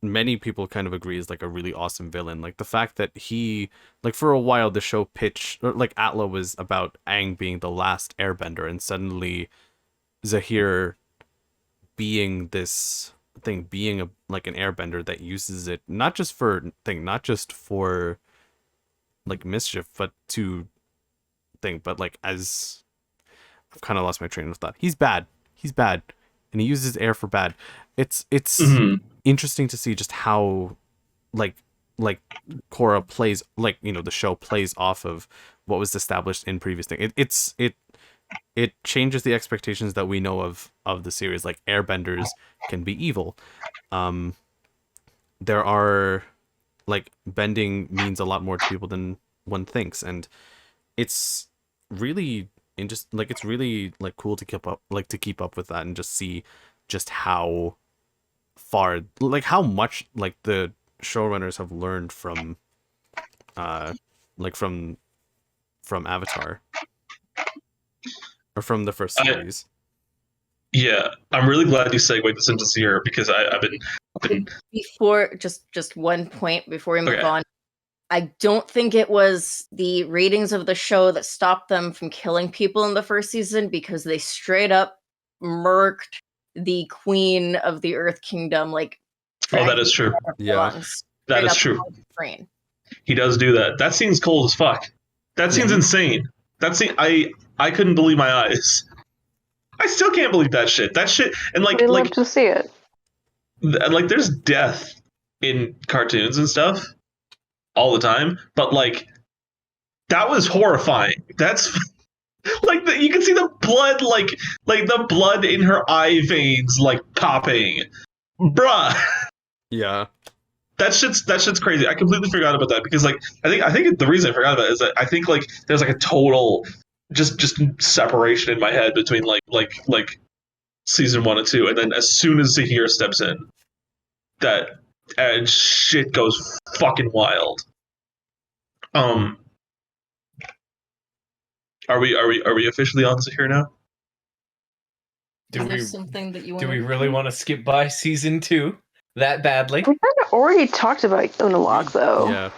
many people kind of agree is like a really awesome villain, like the fact that he, like for a while the show pitched, or like ATLA was about Aang being the last airbender, and suddenly Zaheer being this thing, being a like an airbender that uses it not just for like mischief, but but like as I've kind of lost my train of thought. He's bad, and he uses air for bad. It's interesting to see just how like Korra plays, like, you know, the show plays off of what was established in previous thing. It changes the expectations that we know of the series. Like airbenders can be evil. There are like bending means a lot more to people than one thinks, and it's really it's really like cool to keep up with that, and just see just how far, like how much like the showrunners have learned from from Avatar, or from the first series. I'm really glad you segued this into Zaheer, because I've been Before, just one point before we move on. I don't think it was the ratings of the show that stopped them from killing people in the first season, because they straight up murked the queen of the Earth Kingdom. Like, oh, that is true. Yeah, that is true. He does do that. That scene's cold as fuck. That scene's insane. That scene, I couldn't believe my eyes. I still can't believe that shit. And like, I'd love to see it. Like, there's death in cartoons and stuff all the time, but like, that was horrifying. That's like you can see the blood, like the blood in her eye veins, like popping, bruh. Yeah, that shit's crazy. I completely forgot about that, because like I think the reason I forgot about it is that I think like there's like a total just separation in my head between like season 1 and 2, and then as soon as Zaheer steps in, and shit goes fucking wild. Are we officially on Zaheer now? Is there something that you want? Do we really want to skip by season 2 that badly? We kind of already talked about Unalaq, though. Yeah,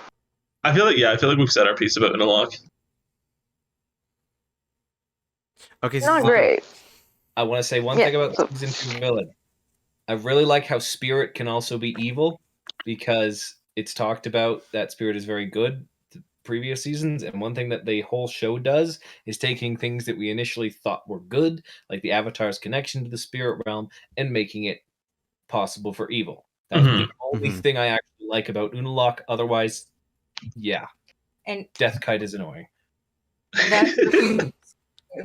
I feel like we've said our piece about Unalaq. Okay, not great. I want to say one thing about season 2 villain. I really like how Spirit can also be evil, because it's talked about that Spirit is very good the previous seasons, and one thing that the whole show does is taking things that we initially thought were good, like the Avatar's connection to the spirit realm, and making it possible for evil. That's the only thing I actually like about Unalaq. Otherwise, yeah. And Death Kite is annoying.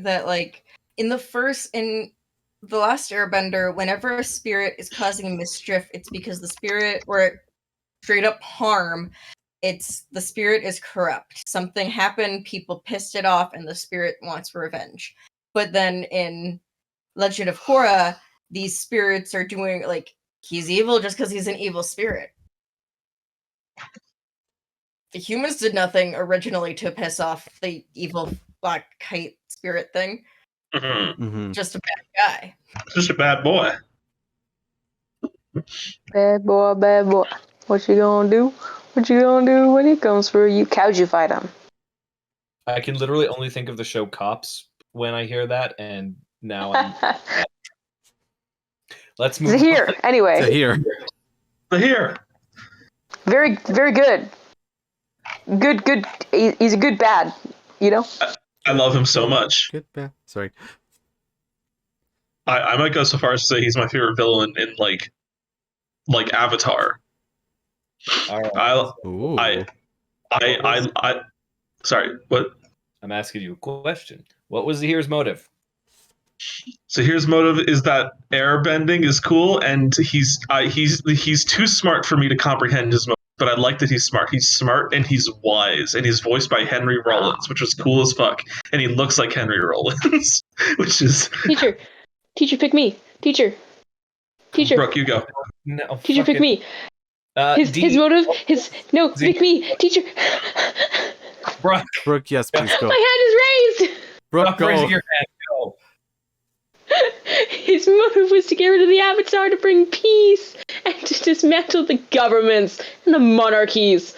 That like in the Last Airbender, whenever a spirit is causing mischief, it's because the spirit, or straight up harm, it's the spirit is corrupt. Something happened, people pissed it off, and the spirit wants revenge. But then in Legend of Korra, these spirits are doing, like, he's evil just because he's an evil spirit. The humans did nothing originally to piss off the evil black kite spirit thing. Just a bad guy. Just a bad boy. Bad boy. What you gonna do? What you gonna do when he comes for you? How'd you fight him? I can literally only think of the show Cops when I hear that, and now I'm. Let's move Zaheer, on. anyway. Zaheer. Very, very good. Good. He's a good bad, you know? I love him so much. Good, bad. Sorry. I might go so far as to say he's my favorite villain in like Avatar. All right. I sorry, what? I'm asking you a question. What was Zaheer's motive? Zaheer's motive is that airbending is cool, and he's too smart for me to comprehend his motive. But I like that he's smart. He's smart and he's wise, and he's voiced by Henry Rollins, which was cool as fuck. And he looks like Henry Rollins, which is Teacher, pick me. Teacher. Brooke, you go. No, Teacher, pick me. His motive. Pick me. Teacher. Brooke, yes, please go. My hand is raised. Brooke, go. Raise your hand. Go. His motive was to get rid of the Avatar to bring peace and to dismantle the governments and the monarchies.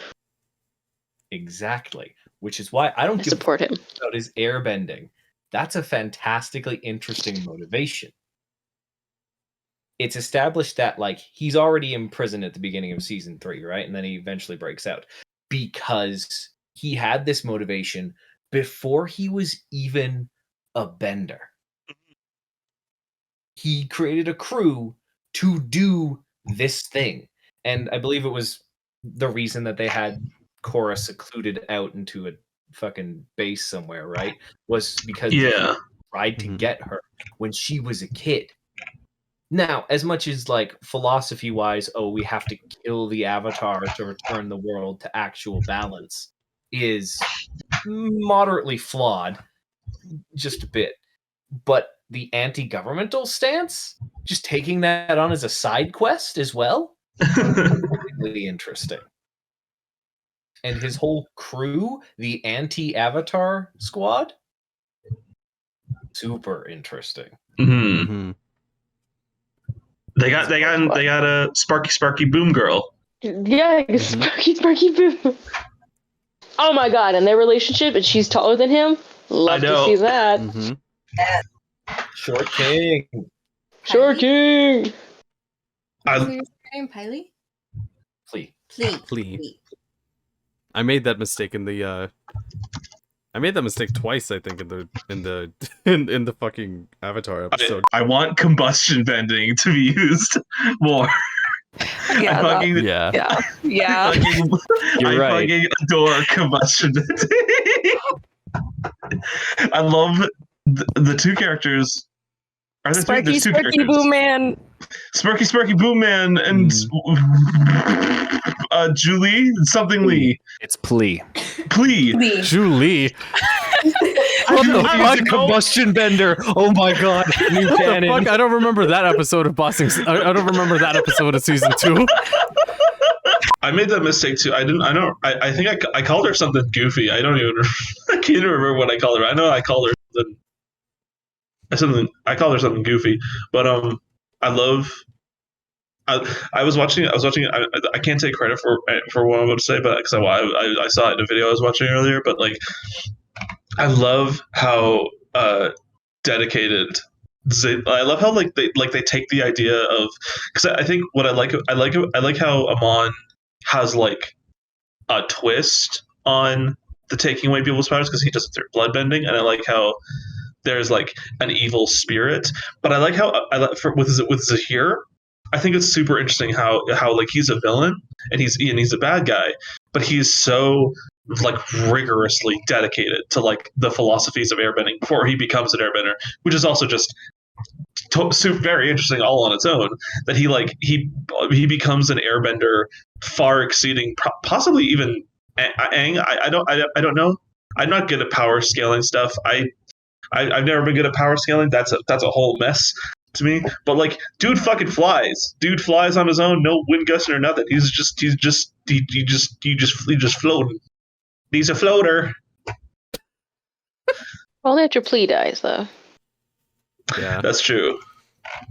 Exactly. Which is why I don't support him about his airbending. That's a fantastically interesting motivation. It's established that like he's already in prison at the beginning of season 3, right? And then he eventually breaks out because he had this motivation before he was even a bender. He created a crew to do this thing. And I believe it was the reason that they had Korra secluded out into a fucking base somewhere, right? Was because he tried to get her when she was a kid. Now, as much as like philosophy-wise, we have to kill the Avatar to return the world to actual balance is moderately flawed, just a bit. But the anti-governmental stance, just taking that on as a side quest as well, really interesting. And his whole crew, the anti-Avatar squad, super interesting. Mm-hmm. They got a Sparky Boom girl. Yeah, Sparky Boom. Oh my god, and their relationship, and she's taller than him. Love to see that. Mm-hmm. Short King. Short King. What's your name, Piley? Plea. I made that mistake in the I made that mistake twice, I think, in the fucking Avatar episode. I want combustion bending to be used more. Yeah. You're right. I fucking adore combustion bending. I love the two characters. Are there Sparky two characters? Boom Man. Sparky Boom Man and Julie something Lee. It's Plea. Julie. What the fuck? Combustion Bender. Oh my god. New What the canon. fuck? I don't remember that episode of Bossing. I don't remember that episode of season 2. I made that mistake too. I think I called her something goofy. I don't even. I can't even remember what I called her. I know I called her something. I called her something goofy. But I love. I was watching. I can't take credit for what I'm about to say, but because I saw it in a video I was watching earlier. But like, I love how dedicated. I love how like they take the idea of, because I think what I like how Amon has like a twist on the taking away people's powers, because he does it through bloodbending, and I like how there's like an evil spirit. But I like how with Zaheer, I think it's super interesting how like he's a villain and he's a bad guy, but he's so like rigorously dedicated to like the philosophies of airbending before he becomes an airbender, which is also just very interesting all on its own. That he becomes an airbender far exceeding possibly even Aang. I don't know. I'm not good at power scaling stuff. I've never been good at power scaling. That's a whole mess to me. But like, dude fucking flies. Dude flies on his own, no wind gusting or nothing. He's just floating. He's a floater. Only after Plea dies, though. Yeah, that's true.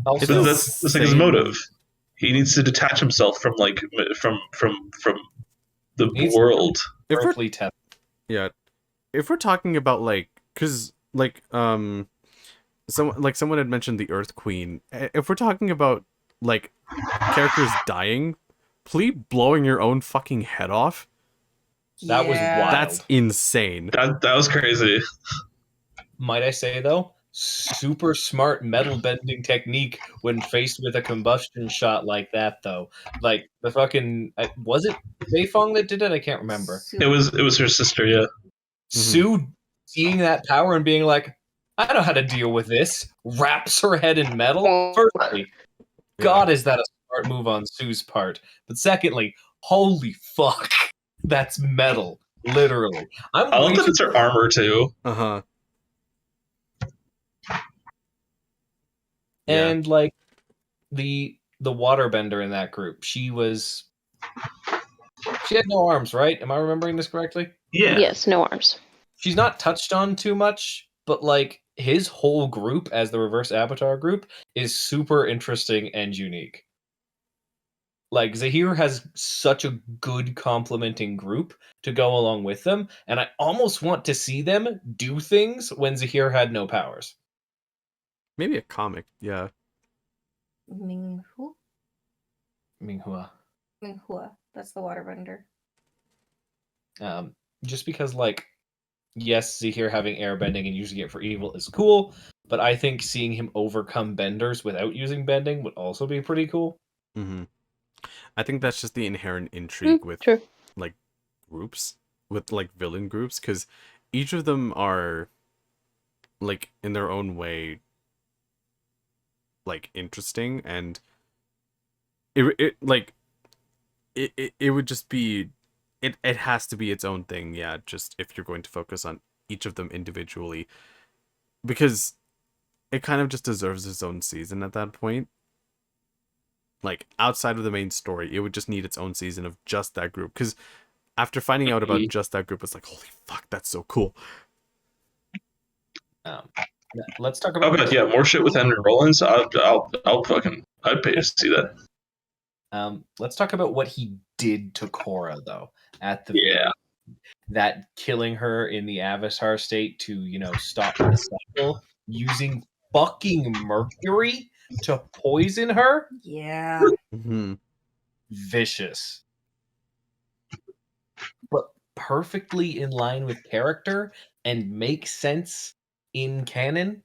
Also, that's like his motive. He needs to detach himself from the world. Yeah. if we're talking about like, because like someone had mentioned the Earth Queen. If we're talking about like characters dying, please blowing your own fucking head off. That was wild. That's insane. That was crazy. Might I say though, super smart metal bending technique when faced with a combustion shot like that though. Like the fucking was it Beifong that did it? I can't remember. It was her sister, yeah. Sue seeing that power and being like, I know how to deal with this. Wraps her head in metal. Firstly, God, is that a smart move on Sue's part? But secondly, holy fuck, that's metal, literally. I love that it's her armor too. And like the waterbender in that group, she had no arms, right? Am I remembering this correctly? Yeah. Yes, no arms. She's not touched on too much, but like his whole group as the reverse avatar group is super interesting and unique. Like Zaheer has such a good complementing group to go along with them, and I almost want to see them do things when Zaheer had no powers. Maybe a comic, yeah. Minghua? Minghua. Minghua. That's the waterbender. Just because, like, yes, Zaheer having airbending and using it for evil is cool, but I think seeing him overcome benders without using bending would also be pretty cool. Mm-hmm. I think that's just the inherent intrigue with like groups, with like villain groups, because each of them are like in their own way like interesting, and it would just be it has to be its own thing, yeah, just if you're going to focus on each of them individually, because it kind of just deserves its own season at that point. Like outside of the main story, it would just need its own season of just that group, because after finding out about just that group, it's like, holy fuck, that's so cool. Let's talk about more shit with Henry Rollins. I'd pay to see that. Let's talk about what he did to Korra though. At the that killing her in the Avatar state to stop the cycle using fucking mercury to poison her. Yeah. Vicious, but perfectly in line with character and makes sense in canon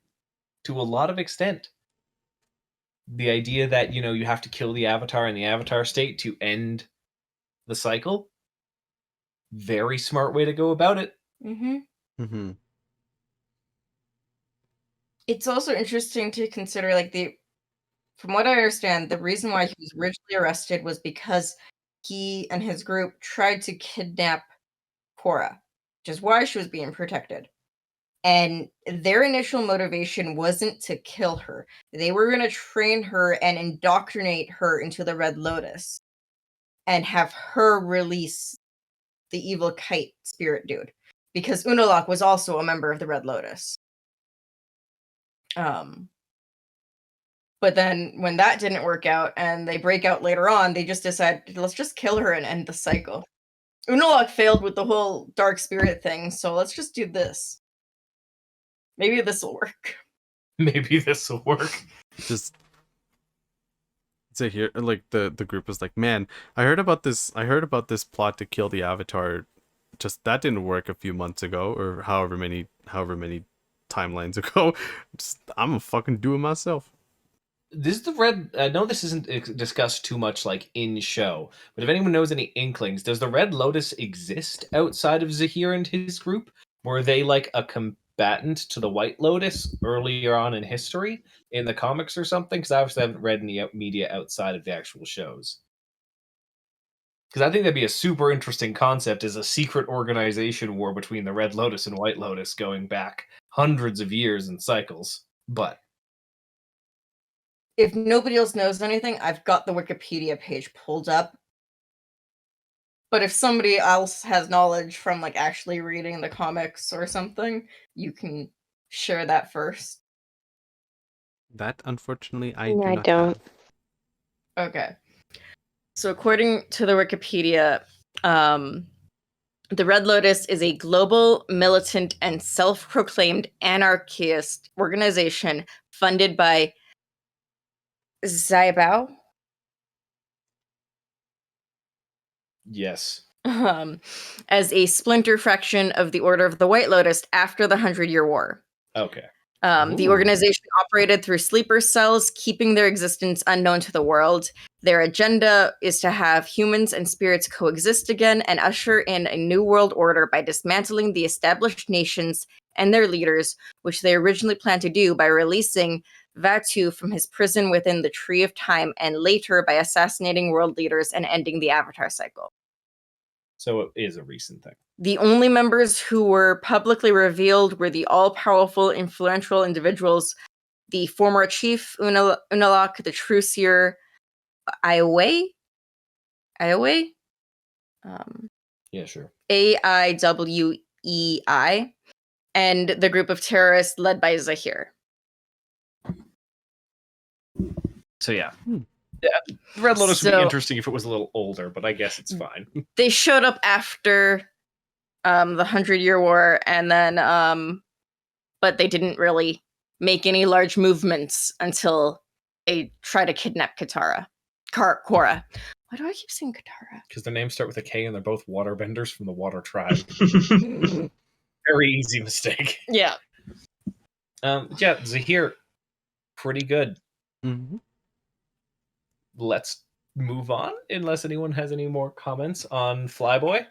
to a lot of extent. The idea that you have to kill the Avatar in the Avatar state to end the cycle. Very smart way to go about it. It's also interesting to consider, like, from what I understand, the reason why he was originally arrested was because he and his group tried to kidnap Korra, which is why she was being protected. And their initial motivation wasn't to kill her. They were going to train her and indoctrinate her into the Red Lotus and have her release the evil kite spirit dude. Because Unalaq was also a member of the Red Lotus. But then when that didn't work out and they break out later on, they just decided, let's just kill her and end the cycle. Unalaq failed with the whole dark spirit thing, so let's just do this. Maybe this will work. Maybe this will work. Just to hear, like, the group was like, man, I heard about this plot to kill the Avatar. Just that didn't work a few months ago, or however many timelines ago. I'm gonna fucking do it myself. This is the Red. I know this isn't discussed too much, like in show, but if anyone knows any inklings, does the Red Lotus exist outside of Zaheer and his group? Were they like a combatant to the White Lotus earlier on in history in the comics or something? Because I obviously haven't read any media outside of the actual shows. Because I think that'd be a super interesting concept, is a secret organization war between the Red Lotus and White Lotus going back hundreds of years in cycles. But if nobody else knows anything, I've got the Wikipedia page pulled up. But if somebody else has knowledge from like actually reading the comics or something, you can share that first. That, unfortunately, I don't. Okay. So according to the Wikipedia, The Red Lotus is a global, militant, and self-proclaimed anarchist organization funded by Zaheer, Yes. as a splinter fraction of the Order of the White Lotus after the 100-Year War. Okay. The organization operated through sleeper cells, keeping their existence unknown to the world. Their agenda is to have humans and spirits coexist again and usher in a new world order by dismantling the established nations and their leaders, which they originally planned to do by releasing Vatu from his prison within the Tree of Time, and later by assassinating world leaders and ending the Avatar cycle. So it is a recent thing. The only members who were publicly revealed were the all-powerful, influential individuals, the former chief Unalak, the true seer Aiwei? Yeah, sure. AIWEI, and the group of terrorists led by Zaheer. So yeah. Red Lotus would be interesting if it was a little older, but I guess it's fine. They showed up after the 100-Year War, and then but they didn't really make any large movements until they try to kidnap Korra. Why do I keep saying Katara? Because their names start with a K and they're both waterbenders from the Water Tribe. Very easy mistake. Yeah. Yeah, Zaheer, pretty good. Mm-hmm. Let's move on, unless anyone has any more comments on Flyboy.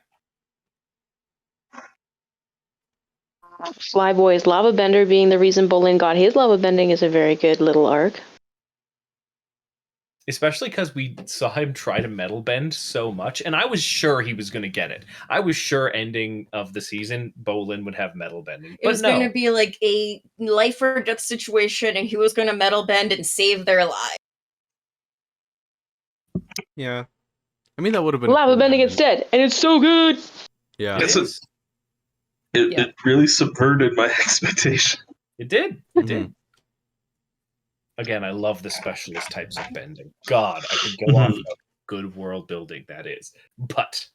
Flyboy's lava bender being the reason Bolin got his lava bending is a very good little arc. Especially because we saw him try to metal bend so much, and I was sure he was going to get it. I was sure ending of the season, Bolin would have metal bending. It was going to be like a life or death situation, and he was going to metal bend and save their lives. Yeah. I mean, that would have been lava bending instead, and it's so good. Yeah. It really subverted my expectation. It did. It did. Again, I love the specialist types of bending. God, I could go on about good world building that is. But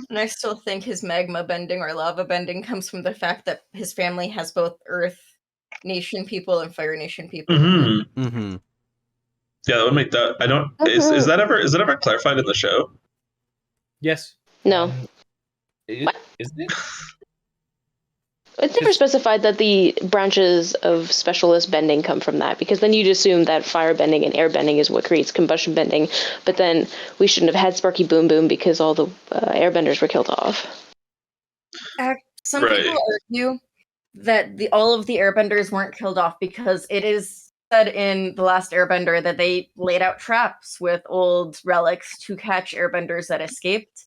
and I still think his magma bending or lava bending comes from the fact that his family has both Earth Nation people and Fire Nation people. Mm-hmm. Mm-hmm. Yeah, that would make that. I don't. Is that ever clarified in the show? Yes. No. Isn't it? It's never specified that the branches of specialist bending come from that, because then you'd assume that fire bending and air bending is what creates combustion bending, but then we shouldn't have had Sparky Boom Boom because all the airbenders were killed off. Some people argue that all of the airbenders weren't killed off because it is said in The Last Airbender that they laid out traps with old relics to catch airbenders that escaped.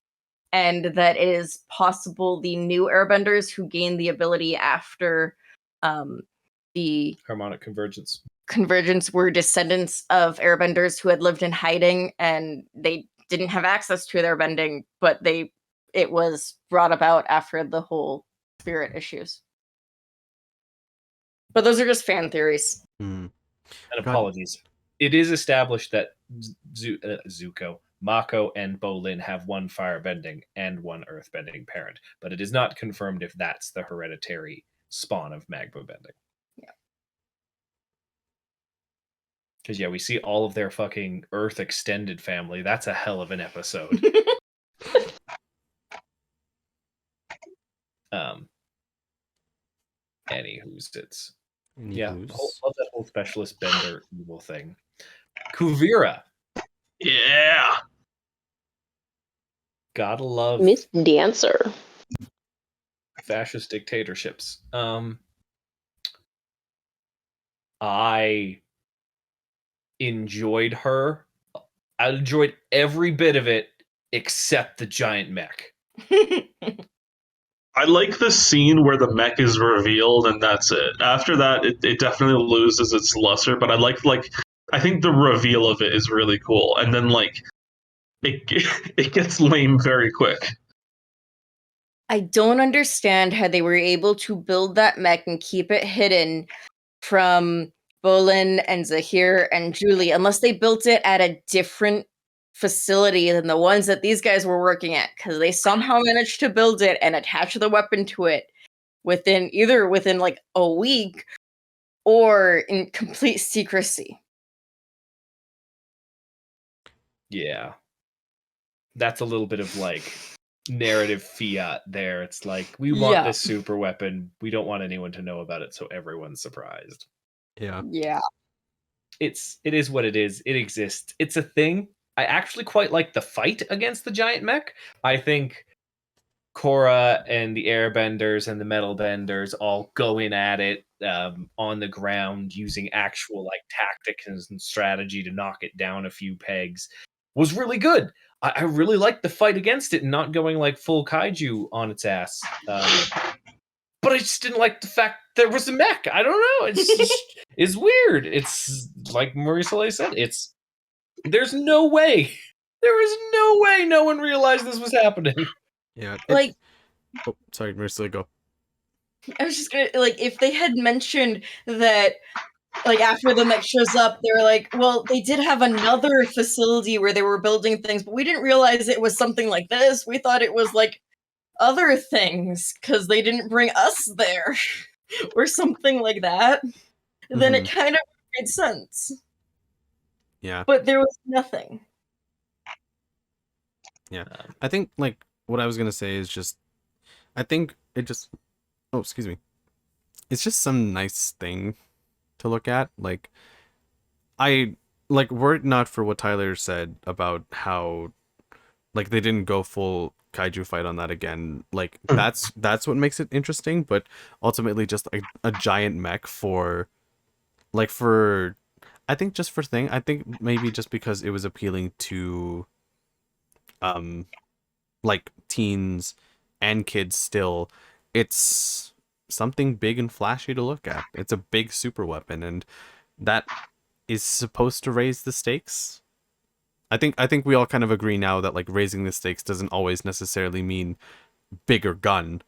And that it is possible the new airbenders who gained the ability after the harmonic convergence were descendants of airbenders who had lived in hiding, and they didn't have access to their bending, but it was brought about after the whole spirit issues. But those are just fan theories. And apologies. It is established that Zuko, Mako, and Bolin have one firebending and one earthbending parent, but it is not confirmed if that's the hereditary spawn of magma bending. Yeah. Because, we see all of their fucking Earth extended family. That's a hell of an episode. Anywho's. Love that whole specialist bender evil thing. Kuvira. Yeah. Gotta love Miss Dancer. Fascist dictatorships. I enjoyed her. I enjoyed every bit of it except the giant mech. I like the scene where the mech is revealed and that's it. After that, it definitely loses its luster, but I think the reveal of it is really cool. And then it gets lame very quick. I don't understand how they were able to build that mech and keep it hidden from Bolin and Zaheer and Julie, unless they built it at a different facility than the ones that these guys were working at, because they somehow managed to build it and attach the weapon to it within like a week or in complete secrecy. Yeah. That's a little bit of like narrative fiat there. It's like, we want this super weapon. We don't want anyone to know about it, so everyone's surprised. Yeah. Yeah. It is what it is. It exists. It's a thing. I actually quite like the fight against the giant mech. I think Korra and the airbenders and the metal benders all going at it on the ground using actual like tactics and strategy to knock it down a few pegs was really good. I really liked the fight against it and not going like full kaiju on its ass. But I just didn't like the fact there was a mech. I don't know. It's weird. It's like Marie-Soleil said. There's no way. There is no way no one realized this was happening. Yeah. Like, oh, sorry, Marie-Soleil, go. I was just gonna, like, if they had mentioned that, like, after the mech shows up, they were like, well, they did have another facility where they were building things, but we didn't realize it was something like this. We thought it was, like, other things, because they didn't bring us there, or something like that. Then it kind of made sense. Yeah. But there was nothing. Yeah. I think, like, what I was going to say is just, I think it just, oh, excuse me. It's just some nice thing to look at. Like, were it not for what Tyler said about how, like, they didn't go full kaiju fight on that again, like, that's what makes it interesting, but ultimately just a giant mech I think just for thing, I think maybe just because it was appealing to like teens and kids still, it's something big and flashy to look at. It's a big super weapon, and that is supposed to raise the stakes. I think we all kind of agree now that like raising the stakes doesn't always necessarily mean bigger gun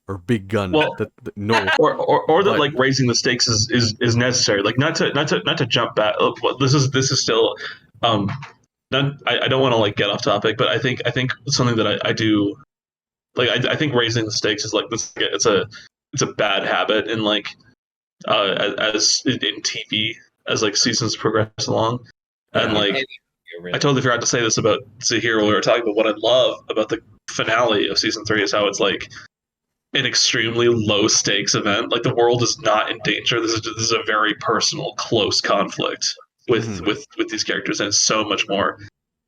or big gun. Well, no, or that like raising the stakes is necessary. Like not to jump back. This is still I don't want to like get off topic, but I think something that I do like I think raising the stakes is like this. It's a bad habit in like as in TV as like seasons progress along, and like I totally forgot to say this about Zaheer when we were talking. But what I love about the finale of season 3 is how it's like an extremely low stakes event. Like the world is not in danger. This is a very personal, close conflict with these characters, and it's so much more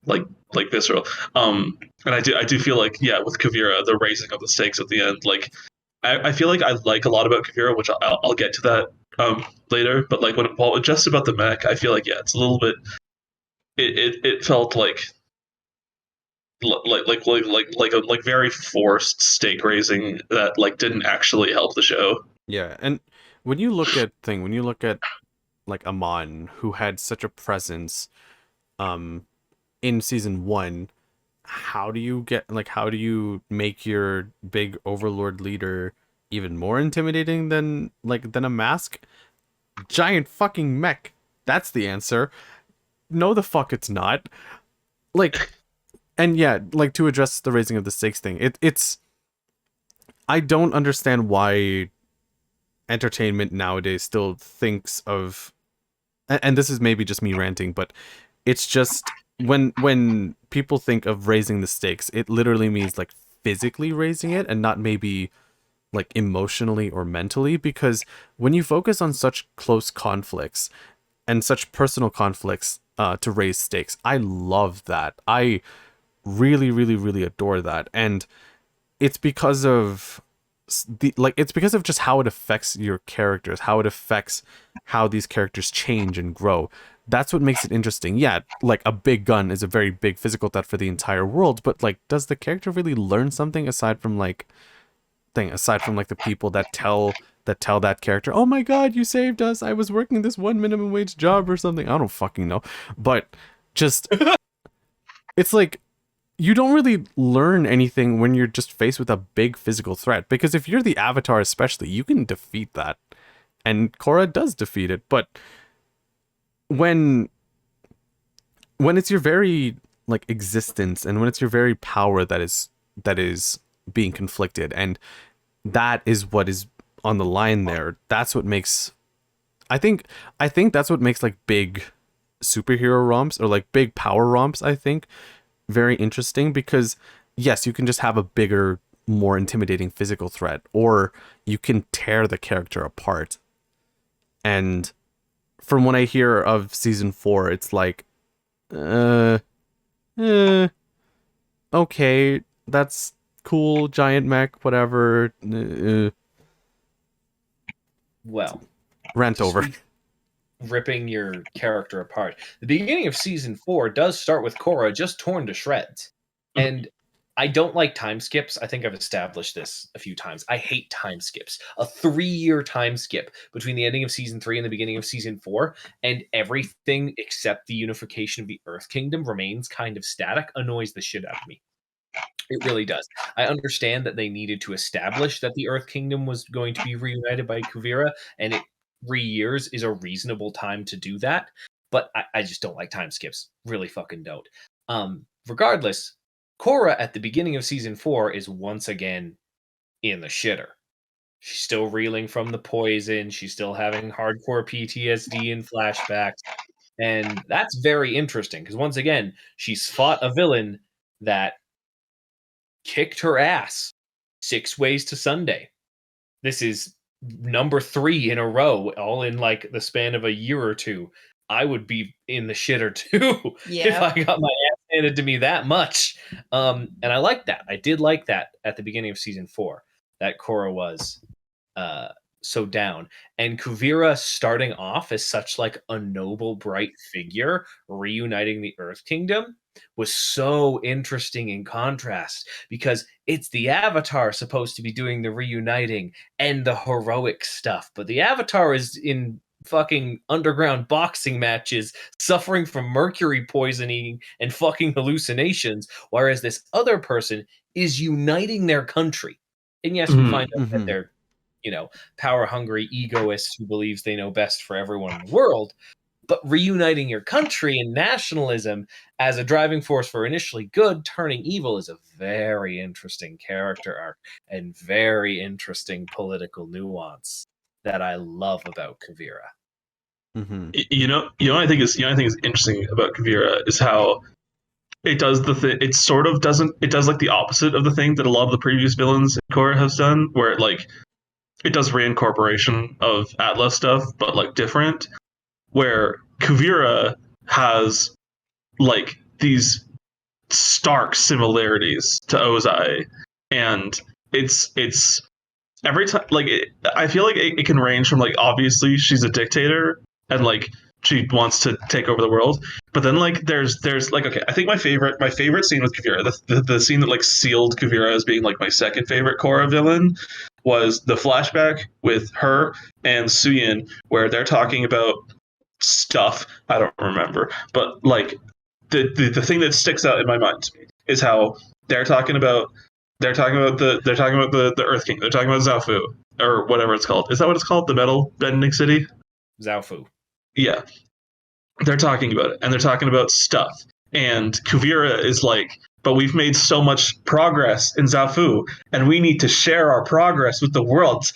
like visceral. And I do feel like with Kuvira, the raising of the stakes at the end, like I feel like I like a lot about Kuvira, which I'll get to that later. But like when just about the mech, I feel like it's a little bit. It felt like very forced stake raising that like didn't actually help the show. Yeah, and when you look at like Amon, who had such a presence in season 1, how do you make your big overlord leader even more intimidating than a mask? Giant fucking mech. That's the answer. No, the fuck it's not. Like, and yeah, like to address the raising of the stakes thing, it's I don't understand why entertainment nowadays still thinks of, and this is maybe just me ranting, but it's just when people think of raising the stakes, it literally means like physically raising it and not maybe like emotionally or mentally, because when you focus on such close conflicts and such personal conflicts to raise stakes, I love that. I really, really, really adore that. And it's because of just how it affects your characters, how it affects how these characters change and grow. That's what makes it interesting. Yeah, like a big gun is a very big physical threat for the entire world, but like, does the character really learn something aside from the people that tell that character, oh my god, you saved us, I was working this one minimum wage job or something? I don't fucking know. But just it's like, you don't really learn anything when you're just faced with a big physical threat, because if you're the Avatar especially, you can defeat that, and Korra does defeat it. But when it's your very like existence, and when it's your very power that is being conflicted, and that is what is on the line there. That's what makes I think that's what makes like big superhero romps or like big power romps, I think, very interesting, because yes, you can just have a bigger, more intimidating physical threat, or you can tear the character apart. And from what I hear of season 4, it's like okay, that's cool, giant mech, whatever. Well, Rant over. Ripping your character apart. The beginning of season 4 does start with Korra just torn to shreds. And I don't like time skips. I think I've established this a few times. I hate time skips. A 3-year time skip between the ending of season 3 and the beginning of season 4, and everything except the unification of the Earth Kingdom remains kind of static, annoys the shit out of me. It really does. I understand that they needed to establish that the Earth Kingdom was going to be reunited by Kuvira, and 3 years is a reasonable time to do that. But I just don't like time skips. Really fucking don't. Regardless, Korra at the beginning of season 4 is once again in the shitter. She's still reeling from the poison. She's still having hardcore PTSD and flashbacks. And that's very interesting because once again, she's fought a villain that kicked her ass 6 ways to Sunday. This is number 3 in a row, all in like the span of a year or two. I would be in the shitter too if I got my ass handed to me that much. And I like that. I did like that at the beginning of season 4, that Korra was so down. And Kuvira starting off as such like a noble, bright figure, reuniting the Earth Kingdom, was so interesting in contrast, because it's the Avatar supposed to be doing the reuniting and the heroic stuff, but the Avatar is in fucking underground boxing matches, suffering from mercury poisoning and fucking hallucinations, whereas this other person is uniting their country. And yes, we find out that they're, power-hungry egoists who believes they know best for everyone in the world. But reuniting your country and nationalism as a driving force for initially good turning evil is a very interesting character arc and very interesting political nuance that I love about Kuvira. I think is interesting about Kuvira is how it does the thing. It sort of doesn't. It does like the opposite of the thing that a lot of the previous villains in Korra has done, where it does reincorporation of ATLA stuff, but like different. Where Kuvira has like these stark similarities to Ozai, and it's every time I feel like it can range from like obviously she's a dictator and like she wants to take over the world, but then like there's like, okay, I think my favorite scene with Kuvira, the scene that like sealed Kuvira as being like my second favorite Korra villain, was the flashback with her and Suyin where they're talking about stuff I don't remember, but like the thing that sticks out in my mind to me is how they're talking about the Earth King. They're talking about Zaofu or whatever it's called. Is that what it's called? The metal bending city? Zaofu. Yeah. They're talking about it, and they're talking about stuff. And Kuvira is like, but we've made so much progress in Zaofu, and we need to share our progress with the world.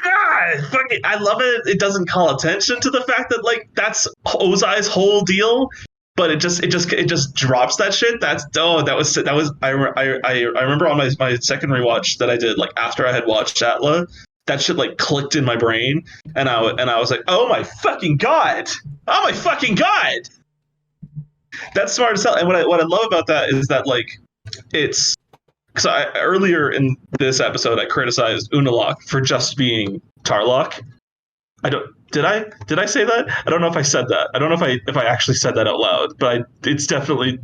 I love it. It doesn't call attention to the fact that like that's Ozai's whole deal, but it just drops that shit. That was I remember on my second rewatch that I did like after I had watched ATLA, that shit like clicked in my brain, and I was like, oh my fucking god, that's smart as hell. And what I love about that is that like it's because earlier in this episode I criticized Unalaq for just being Tarlok. Did I say that? I don't know if I said that. I don't know if I actually said that out loud, but it's definitely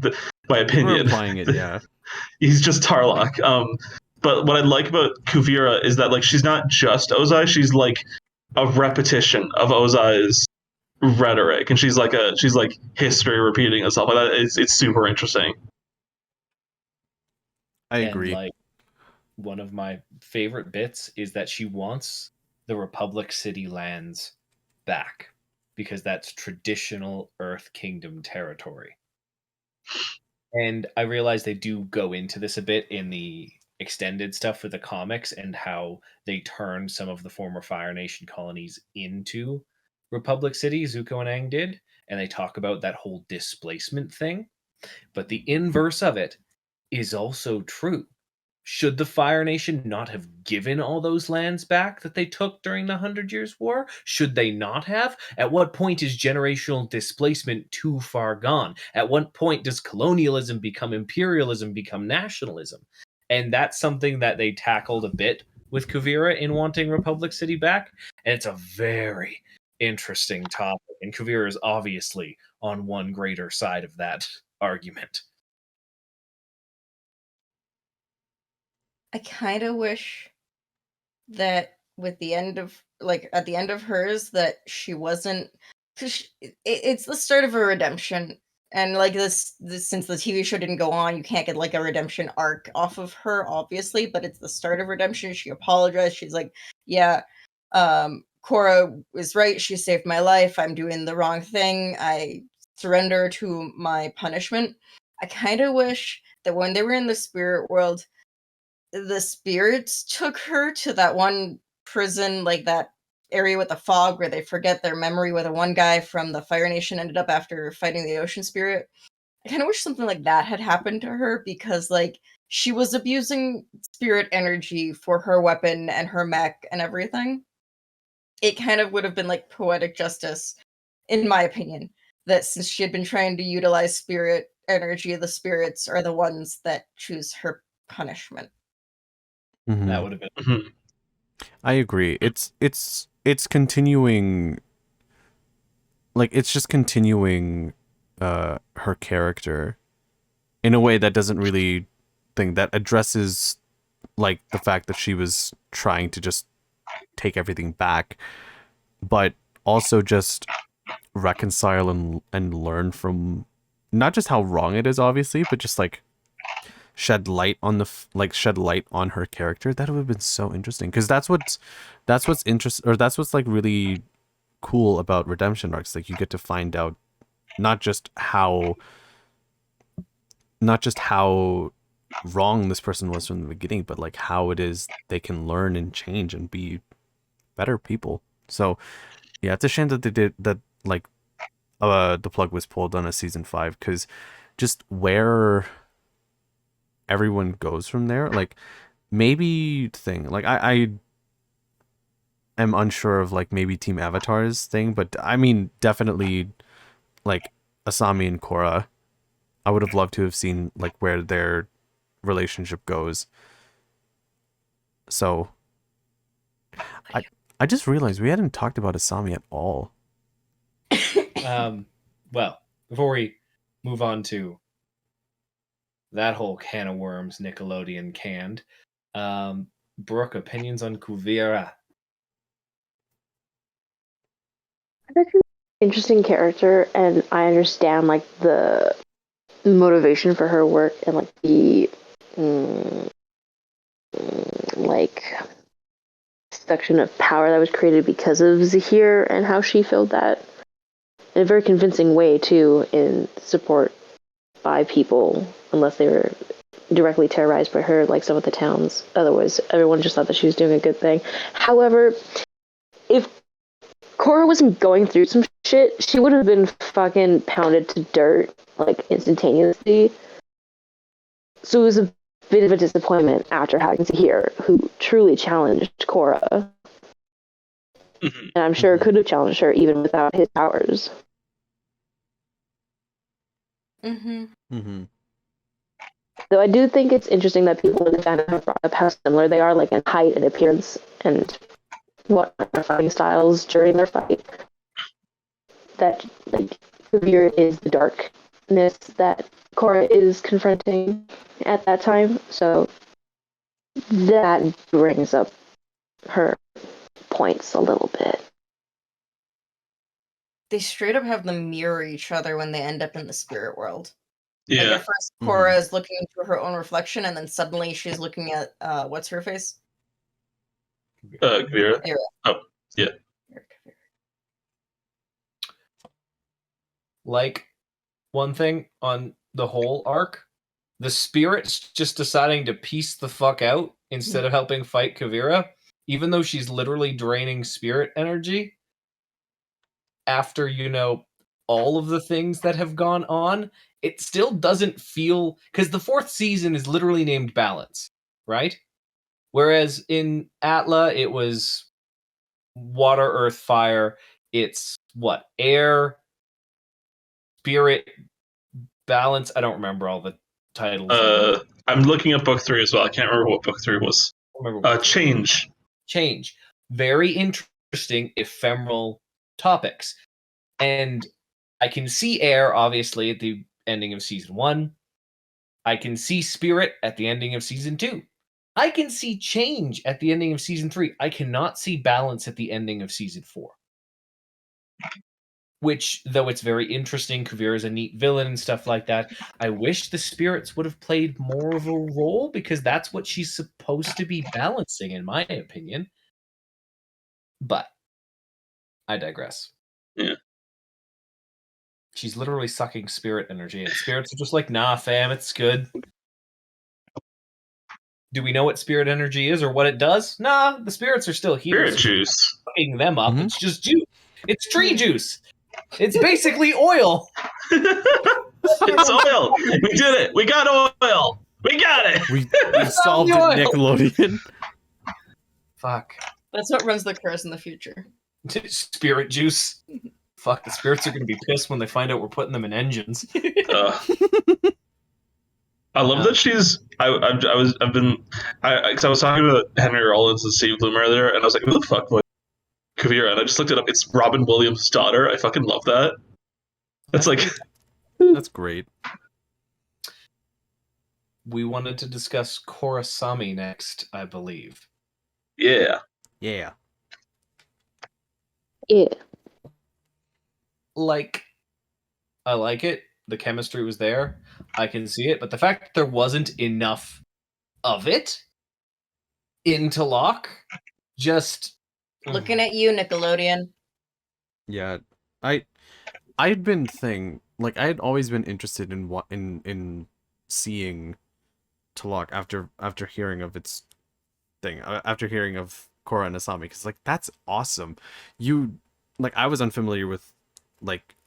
my opinion. We're implying it, yeah. He's just Tarlok. But what I like about Kuvira is that like she's not just Ozai. She's like a repetition of Ozai's rhetoric, and she's like history repeating itself. It's super interesting. I agree. And like one of my favorite bits is that she wants the Republic City lands back because that's traditional Earth Kingdom territory. And I realize they do go into this a bit in the extended stuff for the comics and how they turn some of the former Fire Nation colonies into Republic City, Zuko and Aang did. And they talk about that whole displacement thing. But the inverse of it is also true. Should the Fire Nation not have given all those lands back that they took during the 100 Years' War? Should they not have? At what point is generational displacement too far gone? At what point does colonialism become imperialism, become nationalism? And that's something that they tackled a bit with Kuvira in wanting Republic City back. And it's a very interesting topic. And Kuvira is obviously on one greater side of that argument. I kind of wish that with the end of at the end of hers that she wasn't, because it's the start of a redemption, and like this since the TV show didn't go on, you can't get like a redemption arc off of her, obviously, but it's the start of redemption. She apologized. She's like, yeah, Korra is right. She saved my life. I'm doing the wrong thing. I surrender to my punishment. I kind of wish that when they were in the spirit world, the spirits took her to that one prison, like that area with the fog where they forget their memory, where the one guy from the Fire Nation ended up after fighting the ocean spirit. I kind of wish something like that had happened to her, because like she was abusing spirit energy for her weapon and her mech and everything. It kind of would have been like poetic justice, in my opinion, that since she had been trying to utilize spirit energy, the spirits are the ones that choose her punishment. That would have been. I agree. It's continuing, like it's just continuing her character in a way that doesn't really think that addresses like the fact that she was trying to just take everything back, but also just reconcile and learn from not just how wrong it is, obviously, but just like shed light on shed light on her character. That would have been so interesting, because that's what's interesting, or that's what's like really cool about redemption arcs. Like you get to find out not just how wrong this person was from the beginning, but like how it is they can learn and change and be better people. So yeah, it's a shame that they did that, like the plug was pulled on a season 5, because just where everyone goes from there, like maybe thing, like I am unsure of like maybe Team Avatar's thing, but I mean definitely like Asami and Korra, I would have loved to have seen like where their relationship goes. So I just realized we hadn't talked about Asami at all. Well, before we move on to that whole can of worms Nickelodeon canned, Brooke, opinions on Kuvira? That's an interesting character, and I understand like the motivation for her work and like the like section of power that was created because of Zaheer and how she filled that in a very convincing way too, in support by people, unless they were directly terrorized by her, like some of the towns. Otherwise, everyone just thought that she was doing a good thing. However, if Korra wasn't going through some shit, she would have been fucking pounded to dirt, like, instantaneously. So it was a bit of a disappointment after having Zaheer, who truly challenged Korra. And I'm sure could have challenged her even without his powers. Though I do think it's interesting that people in the fandom have brought up how similar they are, like in height and appearance, and what their fighting styles during their fight. That like Kuvira is the darkness that Korra is confronting at that time, so that brings up her points a little bit. They straight up have them mirror each other when they end up in the spirit world. Yeah. Like at first, Korra is looking into her own reflection, and then suddenly she's looking at what's her face? Kuvira. Oh, yeah. Like, one thing on the whole arc, the spirits just deciding to piece the fuck out instead of helping fight Kuvira, even though she's literally draining spirit energy after, all of the things that have gone on, it still doesn't feel... Because the 4th season is literally named Balance, right? Whereas in ATLA, it was water, earth, fire. It's, air, spirit, balance. I don't remember all the titles. I'm looking up book 3 as well. I can't remember what book 3 was. Change. Change. Very interesting ephemeral topics. And I can see air, obviously, at the ending of season 1. I can see spirit at the ending of season 2. I can see change at the ending of season 3. I cannot see balance at the ending of season 4. Which, though it's very interesting, Kuvira is a neat villain and stuff like that, I wish the spirits would have played more of a role, because that's what she's supposed to be balancing, in my opinion. But I digress. Yeah. She's literally sucking spirit energy, and spirits are just like, nah, fam, it's good. Do we know what spirit energy is or what it does? Nah, the spirits are still here. Spirit juice. Fucking them up. It's just juice. It's tree juice. It's basically oil. It's oil. We did it. We got oil. We got it. We solved it, Nickelodeon. Fuck. That's what runs the curse in the future. Spirit juice. Fuck, the spirits are going to be pissed when they find out we're putting them in engines. I love that she's. Because I was talking to Henry Rollins and Steve Bloom earlier, and I was like, who the fuck was Kuvira? And I just looked it up. It's Robin Williams' daughter. I fucking love that. That's like. That's great. We wanted to discuss KorrAsami next, I believe. Yeah. Yeah. Yeah. I like it. The chemistry was there. I can see it. But the fact that there wasn't enough of it in TLOK, just... Looking at you, Nickelodeon. Yeah. I'd been I had always been interested in seeing TLOK after hearing of its thing, after hearing of KorrAsami, because that's awesome. I was unfamiliar with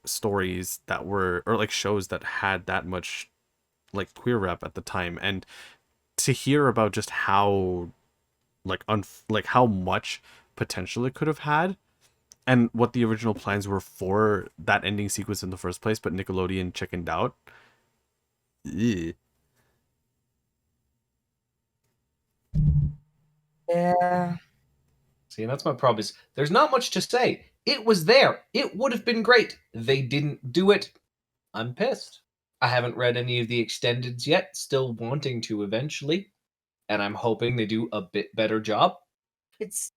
stories that were, or shows that had that much queer rep at the time, and to hear about just how how much potential it could have had, and what the original plans were for that ending sequence in the first place, but Nickelodeon chickened out. Ew. Yeah. See, and that's my problem, is there's not much to say. It was there. It would have been great. They didn't do it. I'm pissed. I haven't read any of the extendeds yet, still wanting to eventually, and I'm hoping they do a bit better job. It's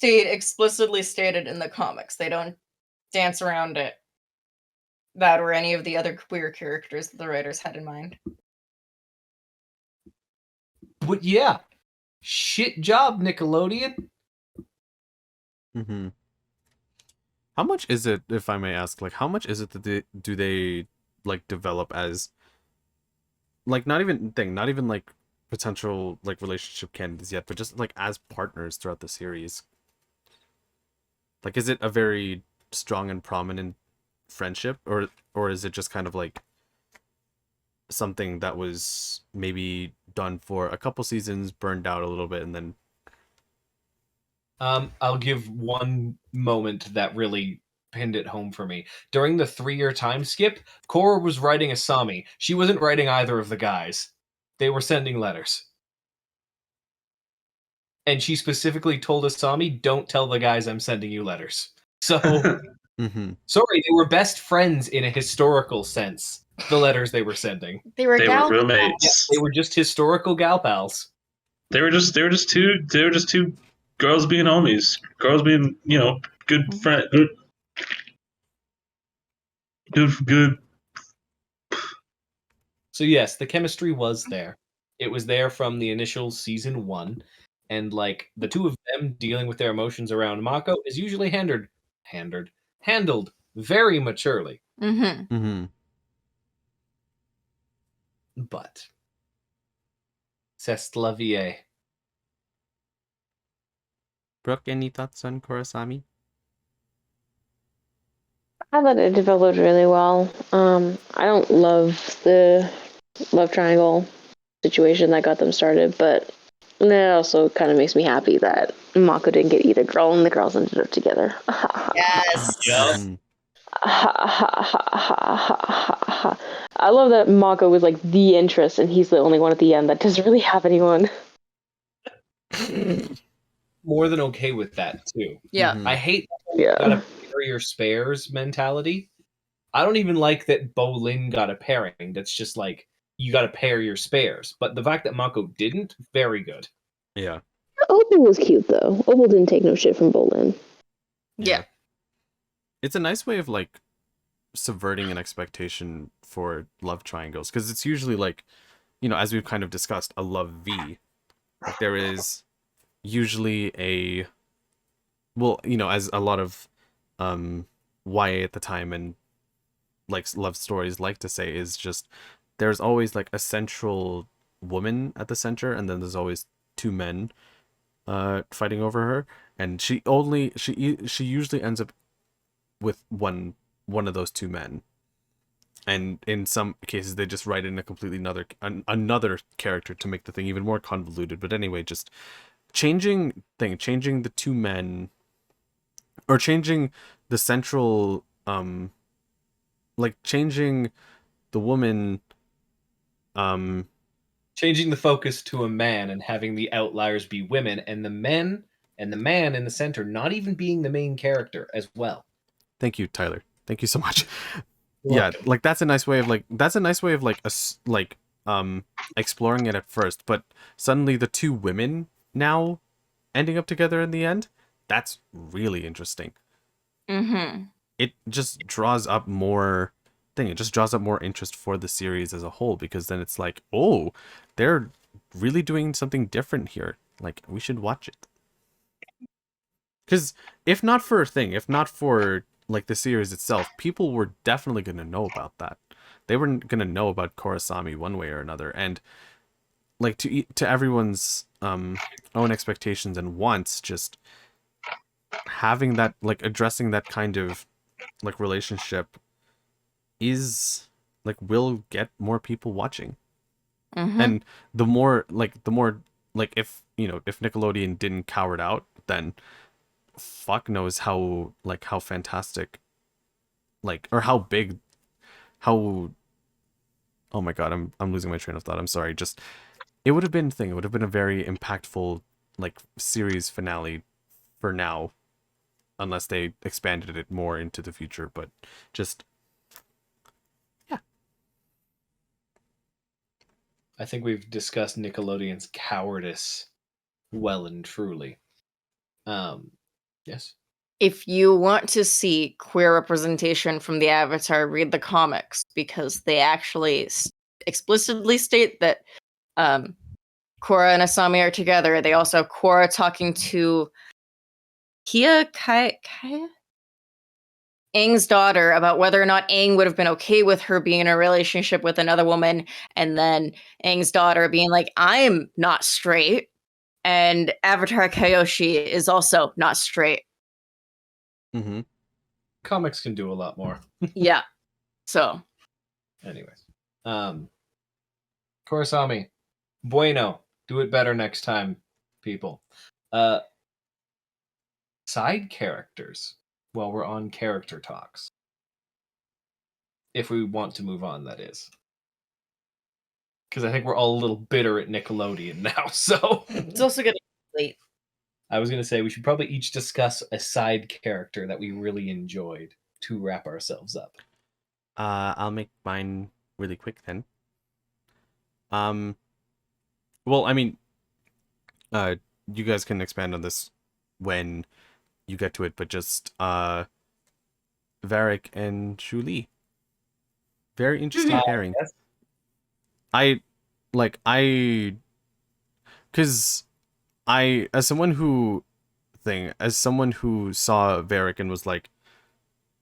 explicitly stated in the comics. They don't dance around it. That or any of the other queer characters that the writers had in mind. But yeah, shit job, Nickelodeon. Mm-hmm. How much is it, if I may ask, how much is it that they develop as not even potential relationship candidates yet, but just as partners throughout the series? Is it a very strong and prominent friendship, or is it just kind of something that was maybe done for a couple seasons, burned out a little bit, and then... I'll give one moment that really pinned it home for me. During the 3-year time skip, Korra was writing Asami. She wasn't writing either of the guys. They were sending letters. And she specifically told Asami, don't tell the guys I'm sending you letters. So, Mm-hmm. Sorry, they were best friends in a historical sense, the letters they were sending. They were roommates. Yeah, they were just historical gal pals. They were just two girls being homies. Girls being, good friend. Good. So yes, the chemistry was there. It was there from the initial season 1, and the two of them dealing with their emotions around Mako is usually handled very maturely. Mm-hmm. Mm-hmm. But C'est la vie. Brooke, any thoughts on KorrAsami? I thought it developed really well. I don't love the love triangle situation that got them started, but it also kind of makes me happy that Mako didn't get either girl and the girls ended up together. Yes. Mhm. I love that Mako was like the interest and he's the only one at the end that doesn't really have anyone. More than okay with that too. Yeah. Mhm. I hate Yeah. gotta pair your spares mentality. I don't even like that Bolin got a pairing. That's just like you gotta pair your spares. But the fact that Mako didn't, very good. Yeah. Opal was cute though. Opal didn't take no shit from Bolin. Yeah. It's a nice way of like subverting an expectation for love triangles, because it's usually like, you know, as we've kind of discussed, a love V. Like there is usually a, well, you know, as a lot of YA at the time and like love stories like to say, is just there's always like a central woman at the center, and then there's always two men fighting over her, and she usually ends up with one of those two men, and in some cases they just write in a completely another character to make the thing even more convoluted. But anyway, just changing the two men, or changing the central like changing the woman, Changing the focus to a man and having the outliers be women, and the man in the center not even being the main character as well. Thank you, Tyler. Thank you so much. You're Yeah, welcome. like that's a nice way of exploring it at first, but suddenly the two women now ending up together in the end, that's really interesting. Mm-hmm. It just draws up more interest for the series as a whole, because then it's like, oh, they're really doing something different here. Like, we should watch it. Because if not for like the series itself, people were definitely going to know about that. They were going to know about KorrAsami one way or another, and like to everyone's own expectations and wants, just having that, like addressing that kind of like relationship is like will get more people watching. Mm-hmm. And the more if, you know, if Nickelodeon didn't cower it out, then fuck knows how fantastic, like, or how big, how, oh my god, I'm losing my train of thought, I'm sorry. Just it would have been a very impactful like series finale for now, unless they expanded it more into the future. But just, yeah. I think we've discussed Nickelodeon's cowardice well and truly. Yes. If you want to see queer representation from the Avatar, read the comics, because they actually explicitly state that Korra and Asami are together. They also have Korra talking to Kaya Aang's daughter about whether or not Aang would have been okay with her being in a relationship with another woman, and then Aang's daughter being like, I'm not straight, and Avatar Kyoshi is also not straight. Mm-hmm. Comics can do a lot more. Yeah. So. Anyways. KorrAsami. Bueno. Do it better next time, people. Side characters, while we're on character talks. If we want to move on, that is. Because I think we're all a little bitter at Nickelodeon now, so. It's also getting late. I was going to say we should probably each discuss a side character that we really enjoyed to wrap ourselves up. I'll make mine really quick then. Well, I mean, you guys can expand on this when you get to it, but just Varric and Shuli. Very interesting pairing. Yes. Because as someone who saw Varric and was like,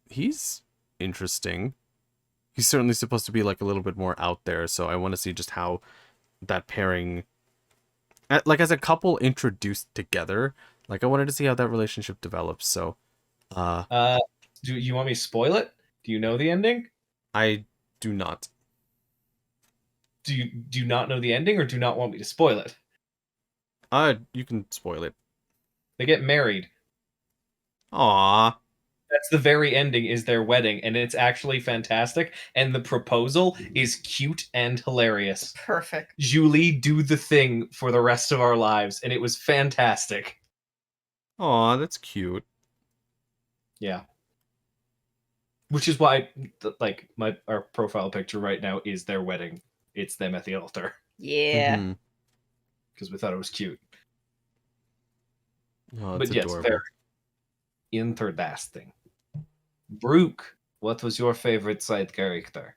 he's interesting. He's certainly supposed to be like a little bit more out there, so I want to see just how that pairing as a couple introduced together, like I wanted to see how that relationship develops. So, do you want me to spoil it? Do you know the ending? I do not. Do you not know the ending, or do you not want me to spoil it? You can spoil it. They get married. Aww. That's the very ending, is their wedding, and it's actually fantastic. And the proposal is cute and hilarious. Perfect. Julie, do the thing for the rest of our lives, and it was fantastic. Aw, that's cute. Yeah. Which is why, like, our profile picture right now is their wedding. It's them at the altar. Yeah. Because we thought it was cute. Oh, but yes, adorable. very interesting. Brooke, what was your favorite side character?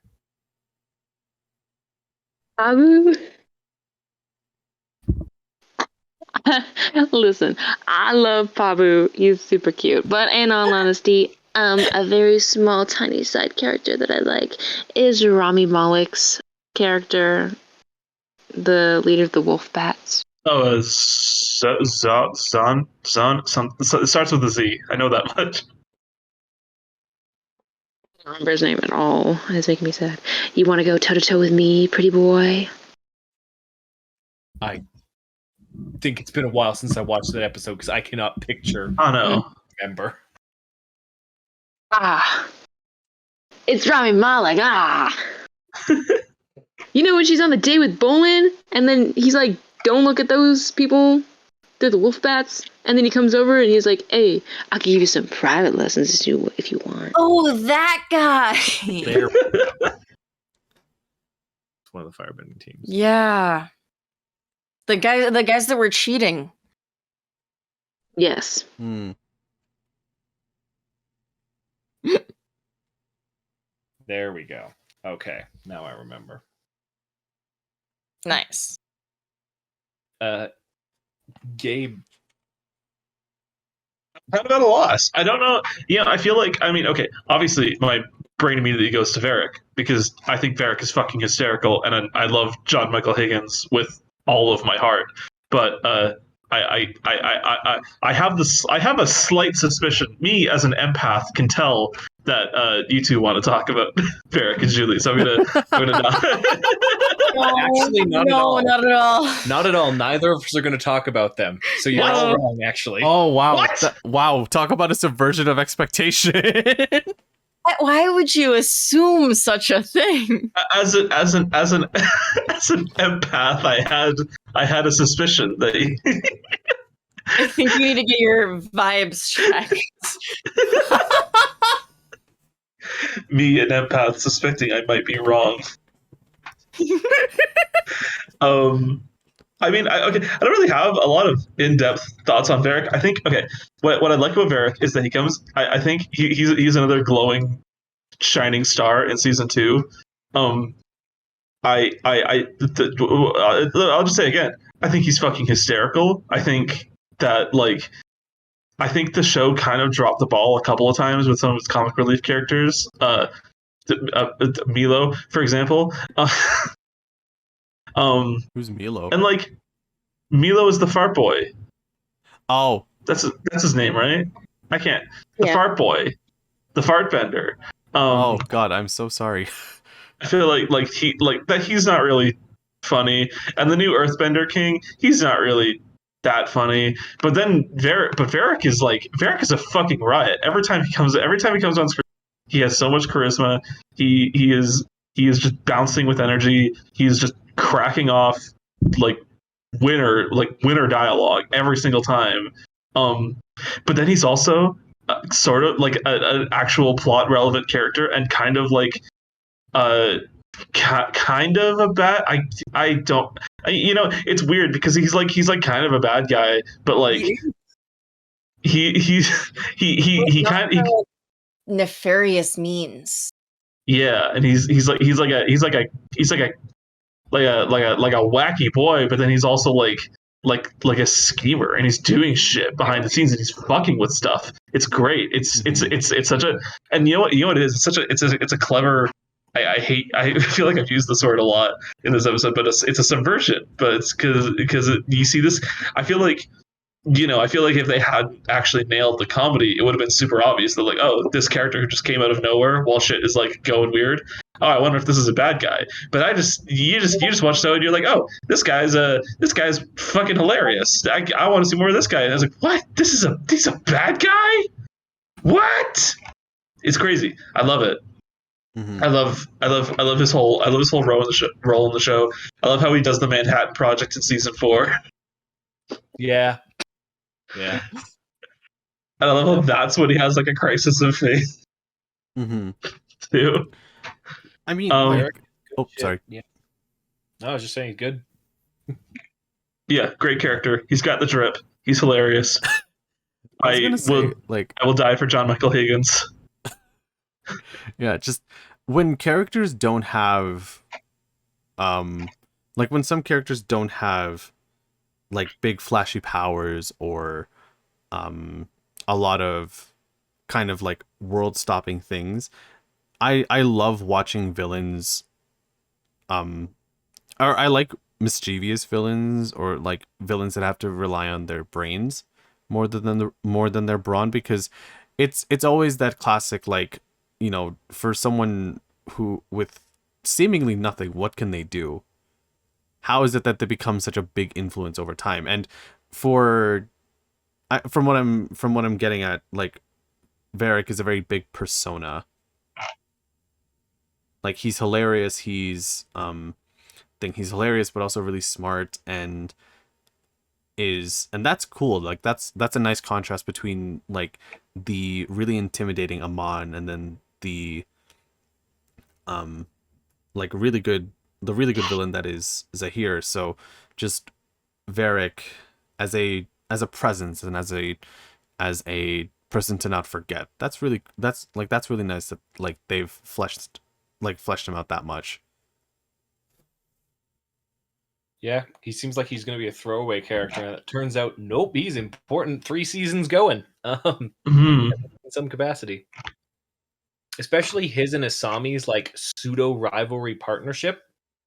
Abu. Listen, I love Pabu. He's super cute. But in all honesty, a very small, tiny side character that I like is Rami Malek's character, the leader of the Wolf Bats. Oh, Zan. It starts with a Z. I know that much. I don't remember his name at all. It's making me sad. You want to go toe to toe with me, pretty boy? I think it's been a while since I watched that episode because I cannot picture. Oh no. Remember. It's Rami Malek. You know when she's on the date with Bolin, and then he's like, "Don't look at those people. They're the wolf bats." And then he comes over and he's like, "Hey, I can give you some private lessons if you want." Oh, that guy. There we go. It's one of the firebending teams. Yeah. The guys that were cheating. Yes. There we go. Okay, now I remember. Nice. Gabe. Kind of at a loss. I don't know. Yeah, I feel like, okay, obviously my brain immediately goes to Varric because I think Varric is fucking hysterical, and I love John Michael Higgins with all of my heart. But I have a slight suspicion. Me as an empath can tell that you two want to talk about Varric and Julie, so I'm gonna not. Actually, not at all. Not at all. Not at all. Neither of us are going to talk about them. So you're all wrong, actually. Oh wow! What? Wow! Talk about a subversion of expectation. Why would you assume such a thing? As an empath, I had a suspicion that he... I think you need to get your vibes checked. Me, an empath, suspecting I might be wrong. I don't really have a lot of in-depth thoughts on Varric. I think, what I like about Varric is that he comes. I think he's another glowing, shining star in season 2. I'll just say again, I think he's fucking hysterical. I think that I think the show kind of dropped the ball a couple of times with some of its comic relief characters. Milo, for example. Who's Milo? And Milo is the fart boy. Oh, that's his name, right? I can't. The fart boy, the fart bender. Oh God, I'm so sorry. I feel like he's not really funny, and the new Earthbender King, he's not really that funny. But then Varric is a fucking riot. Every time he comes on screen, he has so much charisma. He is just bouncing with energy. He's just cracking off winner dialogue every single time. But then he's also sort of like an actual plot relevant character, and kind of kind of a bad. It's weird because he's kind of a bad guy, but he kind of nefarious means. Yeah, and he's like a wacky boy, but then he's also like a schemer, and he's doing shit behind the scenes, and he's fucking with stuff. It's great. It's such a, and you know what it is. It's a clever I feel like I've used this word a lot in this episode, but it's a subversion. But it's because you see this. I feel like if they had actually nailed the comedy, it would have been super obvious that like, oh, this character who just came out of nowhere while shit is like going weird. Oh, I wonder if this is a bad guy. But you just watch so and you're like, oh, this guy's fucking hilarious. I want to see more of this guy. And I was like, what? He's a bad guy? What? It's crazy. I love it. Mm-hmm. I love his whole role in the show. I love how he does the Manhattan Project in season 4. Yeah. Yeah. And I love how that's when he has like a crisis of faith. Mm-hmm. Too. I mean, sorry. Yeah. No, I was just saying, good. Yeah, great character. He's got the drip. He's hilarious. I will die for John Michael Higgins. Yeah, just when characters don't have, like when some characters don't have, like big flashy powers or, a lot of kind of like world-stopping things. I love watching villains, or I like mischievous villains or like villains that have to rely on their brains more than their brawn, because it's always that classic, like, you know, for someone who with seemingly nothing, what can they do? How is it that they become such a big influence over time? And from what I'm getting at, like, Varric is a very big persona. Like, he's hilarious. He's hilarious, but also really smart, and that's cool. Like, that's a nice contrast between like the really intimidating Amon and then the like the really good villain that is Zaheer. So just Varric as a presence and as a person to not forget. That's really nice that like they've fleshed him out that much. Yeah, he seems like he's going to be a throwaway character. And it turns out, nope, he's important. 3 seasons going. In some capacity. Especially his and Asami's like pseudo rivalry partnership,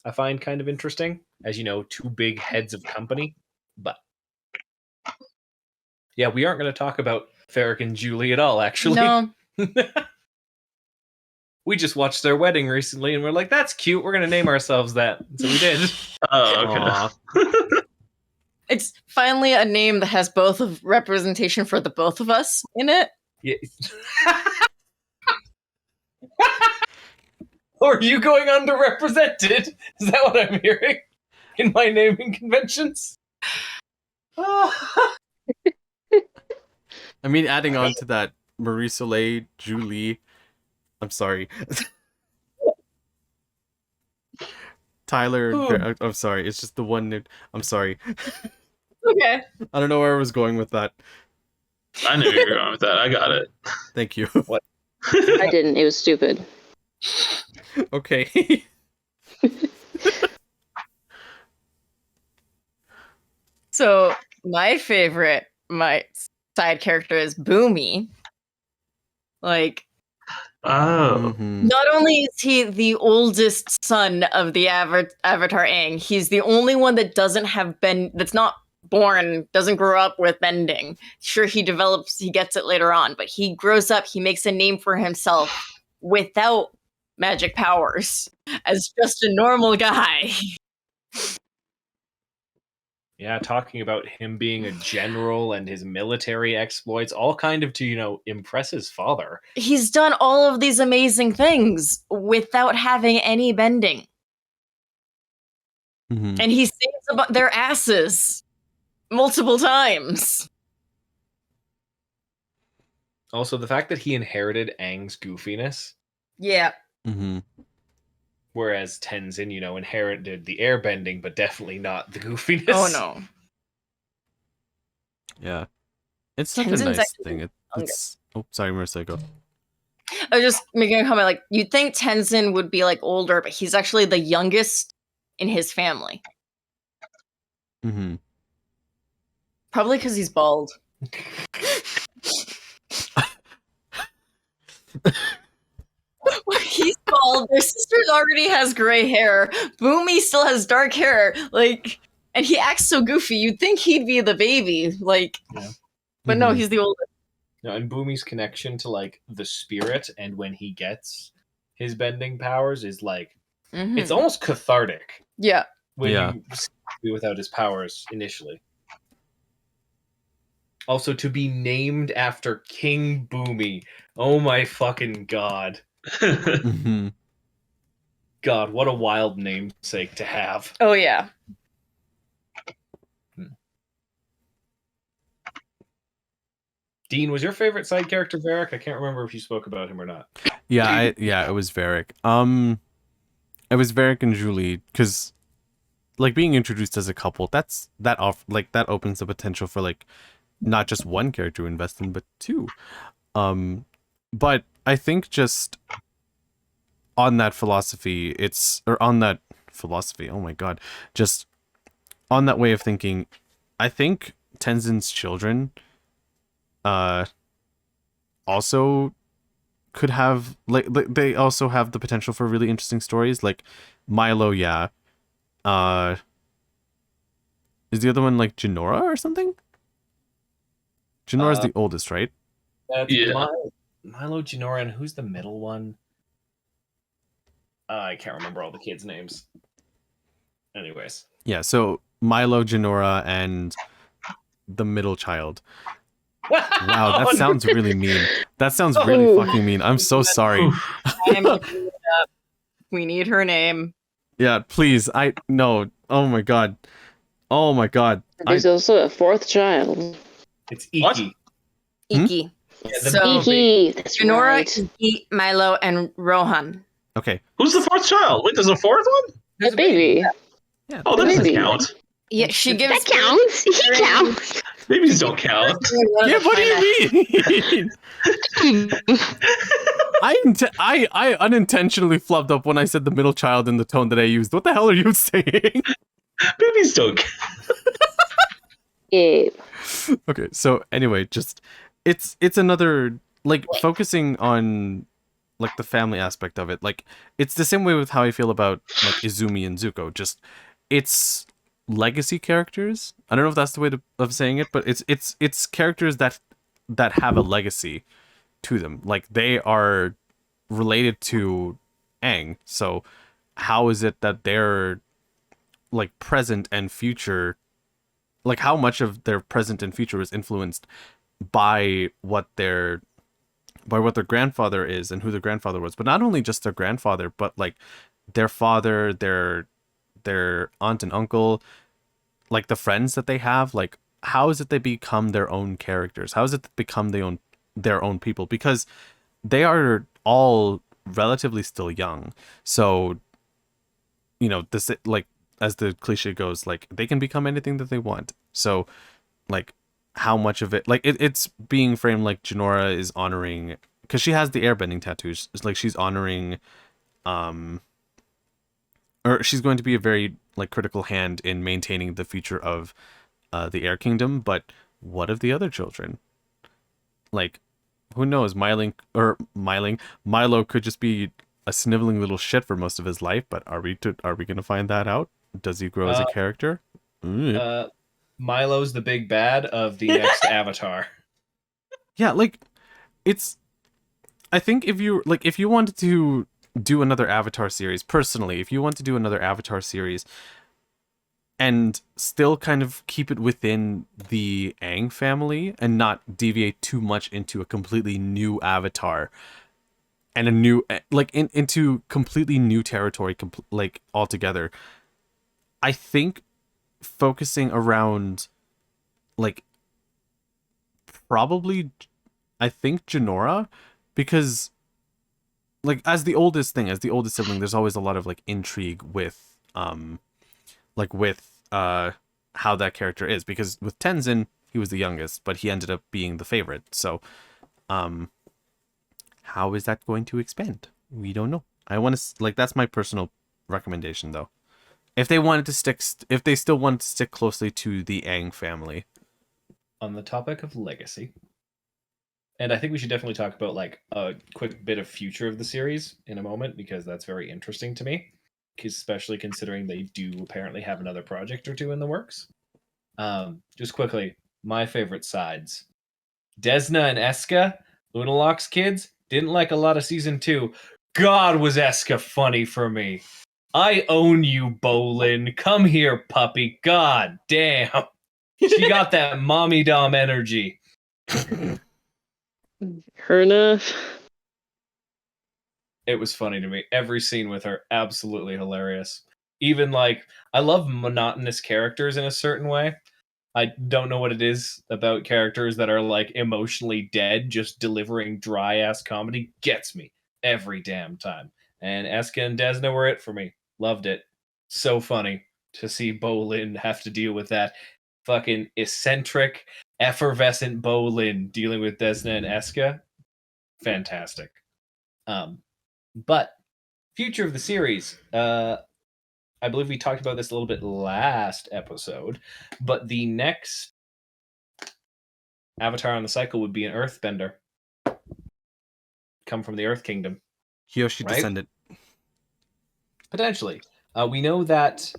I find kind of interesting. As you know, 2 big heads of company. But yeah, we aren't going to talk about Varric and Julie at all, actually. No. We just watched their wedding recently, and we're like, that's cute. We're going to name ourselves that. So we did. Oh, okay. It's finally a name that has both of representation for the both of us in it. Yeah. Or are you going underrepresented? Is that what I'm hearing in my naming conventions? I mean, adding on to that, Marie-Soleil, Julie, I'm sorry. Tyler, I'm sorry. It's just the one. I'm sorry. Okay. I don't know where I was going with that. I knew you were going with that. I got it. Thank you. What? I didn't. It was stupid. Okay. So my side character is Boomy. Like, not only is he the oldest son of the Avatar Aang, he's the only one that that's not born, doesn't grow up with bending. Sure, he gets it later on, but he grows up, he makes a name for himself without magic powers as just a normal guy. Yeah, talking about him being a general and his military exploits, all kind of to, impress his father. He's done all of these amazing things without having any bending. Mm-hmm. And he sings about their asses multiple times. Also, the fact that he inherited Aang's goofiness. Yeah. Mm-hmm. Whereas Tenzin, inherited the airbending, but definitely not the goofiness. Oh, no. Yeah. It's such a nice thing. It's... Oh, sorry, Marissa, go. I was just making a comment, like, you'd think Tenzin would be, like, older, but he's actually the youngest in his family. Mm-hmm. Probably because he's bald. He's bald. Their sister already has gray hair. Boomy still has dark hair. Like, and he acts so goofy. You'd think he'd be the baby. Like, Yeah. but no, he's the oldest. No, and Boomy's connection to like the spirit and when he gets his bending powers is like it's almost cathartic. Yeah. When you see without his powers initially. Also, to be named after King Boomy. Oh my fucking god. God, what a wild namesake to have. Oh, yeah. Dean, was your favorite side character Varric? I can't remember if you spoke about him or not. Yeah, it was Varric. It was Varric and Julie, because like being introduced as a couple, that opens the potential for like not just one character to invest in, but two. But I think just on that philosophy, oh my god, just on that way of thinking, I think Tenzin's children also could have they also have the potential for really interesting stories. Like Milo, is the other one like Jinora or something? Jinora's the oldest, right? Milo, Jinora, and who's the middle one? I can't remember all the kids' names. Anyways. Yeah, so Milo, Jinora, and the middle child. Wow, that sounds really mean. That sounds really fucking mean. I'm so sorry. We need her name. Yeah, please. No. Oh my god. Oh my god. There's also a fourth child. It's Iki. Iki. So Iki. That's Jinora, right. Iki, Milo, and Rohan. Okay. Who's the fourth child? Wait, there's a fourth one? The baby. Yeah. Oh, that doesn't count. Yeah, she gives. That counts. He counts. Babies don't count. Yeah, what do you mean? I unintentionally flubbed up when I said the middle child in the tone that I used. What the hell are you saying? Babies don't count. Gabe. Okay, so anyway, just it's another like focusing on like the family aspect of it. Like it's the same way with how I feel about like Izumi and Zuko. Just it's legacy characters. I don't know if that's the way of saying it, but it's characters that have a legacy to them. Like they are related to Aang. So how is it that they're like present and future, like how much of their present and future is influenced by what their grandfather is and who their grandfather was, but not only just their grandfather, but like their father, their aunt and uncle, like the friends that they have. Like how is it they become their own characters? How is it they become their own people? Because they are all relatively still young. So, you know, this, like, as the cliche goes, like they can become anything that they want. So like how much of it, like it's being framed like Jinora is honoring, because she has the airbending tattoos. It's like she's honoring or she's going to be a very like critical hand in maintaining the future of the Air Kingdom. But what of the other children? Like, who knows? Milo could just be a sniveling little shit for most of his life. But are we going to find that out? Does he grow as a character? Milo's the big bad of the next Avatar. Yeah, like it's. I think if you wanted to do another Avatar series, personally, if you want to do another Avatar series and still kind of keep it within the Aang family and not deviate too much into a completely new Avatar and a new into completely new territory, like altogether, I think focusing around like probably I think Jinora, because like as the oldest sibling, there's always a lot of like intrigue with how that character is, because with Tenzin he was the youngest but he ended up being the favorite. So how is that going to expand? We don't know. I want to like, that's my personal recommendation though. If they still wanted to stick closely to the Aang family. On the topic of legacy, And I think we should definitely talk about like a quick bit of future of the series in a moment, because that's very interesting to me, especially considering they do apparently have another project or two in the works. Just quickly, my favorite sides. Desna and Eska, Lunalock's kids, didn't like a lot of season 2. God, was Eska funny for me. I own you, Bolin. Come here, puppy. God damn. She got that mommy dom energy. Her enough. It was funny to me. Every scene with her, absolutely hilarious. Even like, I love monotonous characters in a certain way. I don't know what it is about characters that are like emotionally dead, just delivering dry ass comedy gets me every damn time. And Eska and Desna were it for me. Loved it. So funny to see Bolin have to deal with that fucking eccentric, effervescent Bolin dealing with Desna and Eska. Fantastic. But future of the series, I believe we talked about this a little bit last episode, but the next avatar on the cycle would be an earthbender. Come from the Earth Kingdom. Kyoshi right? descendant. Potentially. We know that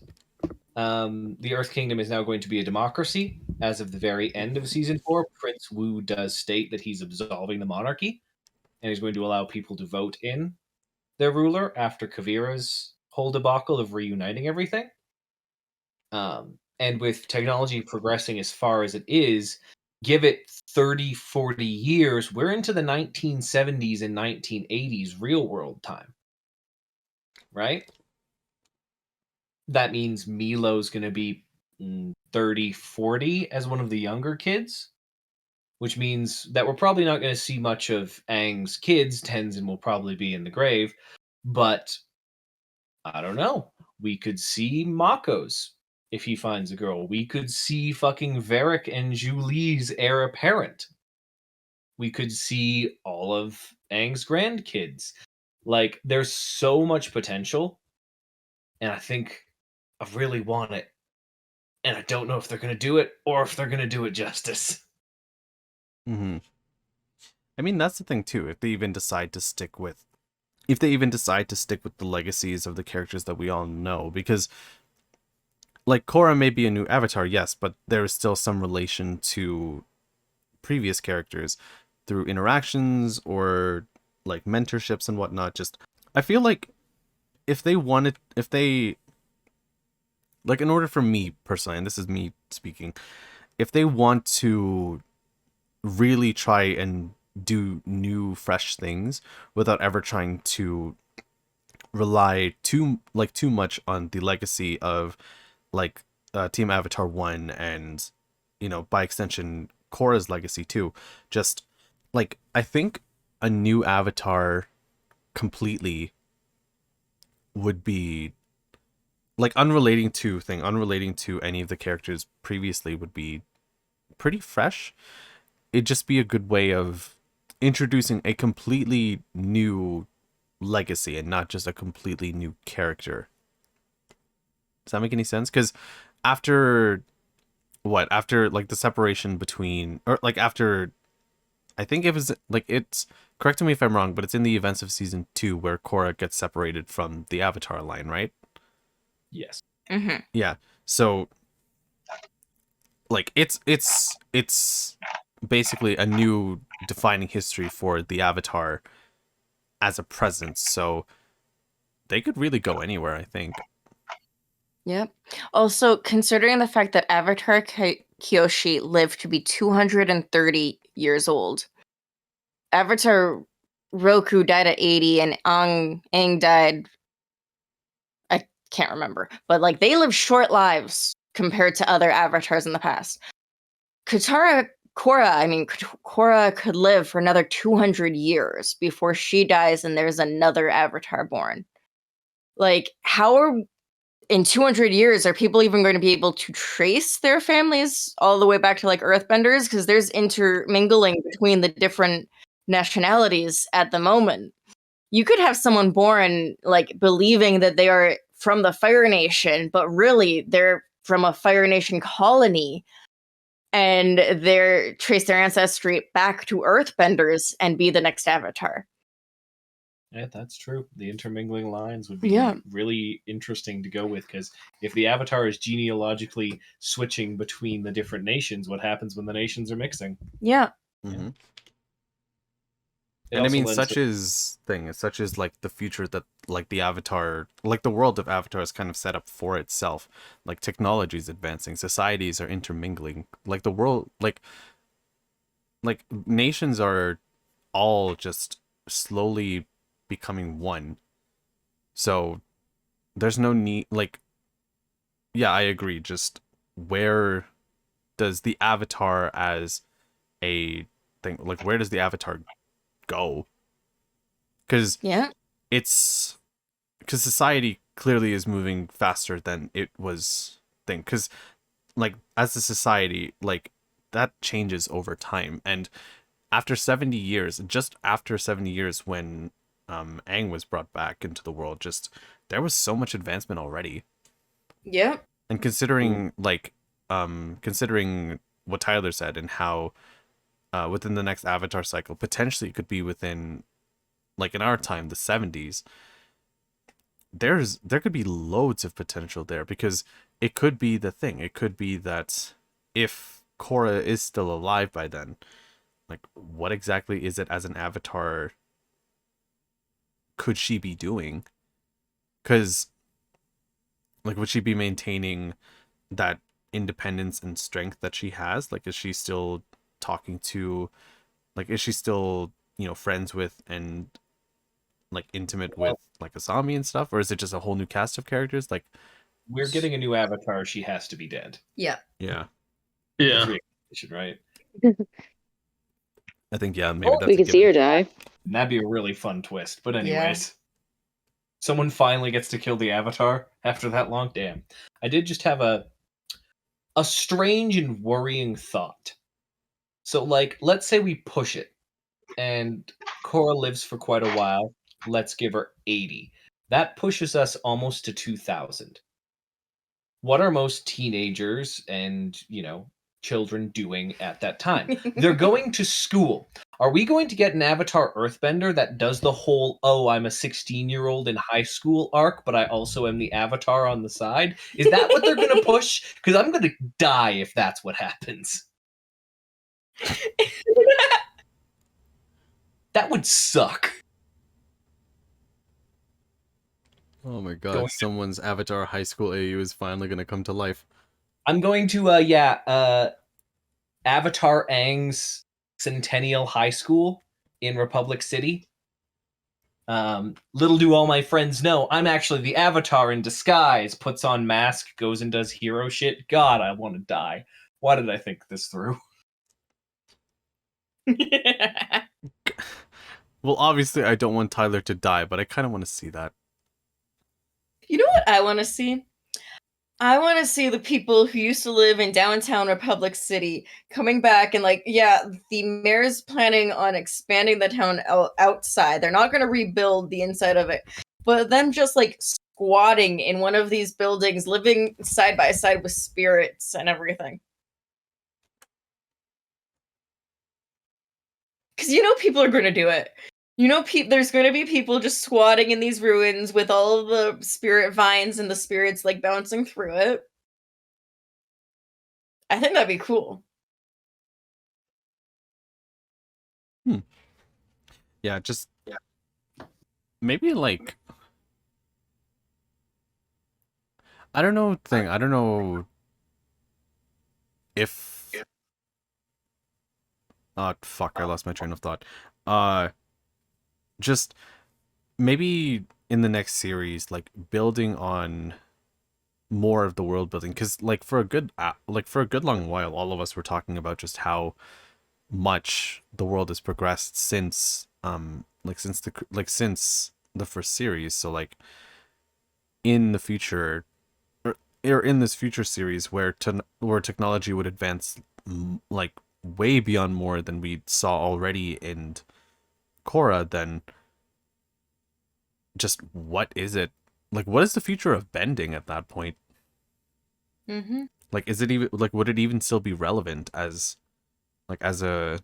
the Earth Kingdom is now going to be a democracy as of the very end of Season 4. Prince Wu does state that he's absolving the monarchy, and he's going to allow people to vote in their ruler after Kuvira's whole debacle of reuniting everything. And with technology progressing as far as it is, give it 30, 40 years, we're into the 1970s and 1980s real world time. Right? That means Milo's going to be 30, 40 as one of the younger kids, which means that we're probably not going to see much of Aang's kids. Tenzin will probably be in the grave, but I don't know. We could see Mako's if he finds a girl. We could see fucking Varric and Julie's heir apparent. We could see all of Aang's grandkids. Like, there's so much potential, and I think I really want it. And I don't know if they're going to do it or if they're going to do it justice. Mm-hmm. I mean, that's the thing too. If they even decide to stick with the legacies of the characters that we all know, because like Korra may be a new avatar, yes, but there is still some relation to previous characters through interactions or like mentorships and whatnot. Just, I feel like like, in order for me personally, and this is me speaking, if they want to really try and do new, fresh things without ever trying to rely too much on the legacy of like Team Avatar 1 and, you know, by extension, Korra's legacy too, just like, I think a new avatar completely would be like unrelating to any of the characters previously would be pretty fresh. It'd just be a good way of introducing a completely new legacy and not just a completely new character. Does that make any sense? Because after like the separation between, or like after, I think it was like, it's, correct me if I'm wrong, but it's in the events of season 2 where Korra gets separated from the Avatar line, right? Yes. Mm-hmm. Yeah. So like it's basically a new defining history for the Avatar as a presence. So they could really go anywhere, I think. Yep. Also, considering the fact that Avatar Kyoshi lived to be 230 years old, Avatar Roku died at 80, and Aang died, I can't remember, but like they lived short lives compared to other avatars in the past. Korra could live for another 200 years before she dies and there's another avatar born. Like, in 200 years, are people even going to be able to trace their families all the way back to like earthbenders? Because there's intermingling between the different nationalities at the moment. You could have someone born like believing that they are from the Fire Nation, but really they're from a Fire Nation colony. and they trace their ancestry back to Earthbenders and be the next Avatar. Yeah, that's true. The intermingling lines would be really interesting to go with, because if the Avatar is genealogically switching between the different nations, what happens when the nations are mixing? Yeah. Mm-hmm. It And I also mean, lends such to- is such is like the future that like the Avatar, like the world of Avatar is kind of set up for itself. Like technology is advancing, societies are intermingling. Like the world, like nations are all just slowly becoming one. So there's no need, like, yeah, I agree. Just where does the Avatar as a thing, like, where does the Avatar go? Because it's because society clearly is moving faster than it was thing. Because like as a society, like that changes over time. And after 70 years, just after 70 years, when Aang was brought back into the world, just there was so much advancement already. Yeah. And considering considering what Tyler said and how within the next Avatar cycle, potentially it could be within, like in our time, the 70s, there could be loads of potential there, because it could be the thing. It could be that if Korra is still alive by then, like what exactly is it as an Avatar could she be doing? Because like would she be maintaining that independence and strength that she has? Like is she still talking to, like is she still, you know, friends with and like intimate with like Asami and stuff, or is it just a whole new cast of characters? Like we're getting a new Avatar, she has to be dead. Yeah. Yeah. Right? I think, yeah, maybe that's we could see her die. And that'd be a really fun twist. But anyways, someone finally gets to kill the Avatar after that long. Damn. I did just have a strange and worrying thought. So, like, let's say we push it, and Korra lives for quite a while. Let's give her 80. That pushes us almost to 2000. What are most teenagers and, you know, children doing at that time? They're going to school. Are we going to get an Avatar Earthbender that does the whole, oh, I'm a 16-year-old in high school arc, but I also am the Avatar on the side? Is that what they're going to push? Because I'm going to die if that's what happens. That would suck. Oh my god, someone's Avatar High School AU is finally going to come to life. I'm going to, Avatar Aang's Centennial High School in Republic City. Little do all my friends know, I'm actually the Avatar in disguise, puts on mask, goes and does hero shit. God, I want to die. Why did I think this through? Well, obviously I don't want Tyler to die, but I kind of want to see that. You know what I want to see? I want to see the people who used to live in downtown Republic City coming back and like, yeah, the mayor's planning on expanding the town outside. They're not going to rebuild the inside of it, but them just like squatting in one of these buildings, living side by side with spirits and everything. Because you know people are going to do it. You know, there's going to be people just squatting in these ruins with all of the spirit vines and the spirits like bouncing through it. I think that'd be cool. Yeah, just maybe like I don't know if fuck, I lost my train of thought. Just maybe in the next series, like building on more of the world building, because like for a good long while, all of us were talking about just how much the world has progressed since since the first series. So like in the future, or in this future series where technology would advance like way beyond more than we saw already in Korra, then just what is it? Like, what is the future of bending at that point? Mm-hmm. Like, is it even like would it even still be relevant as like as a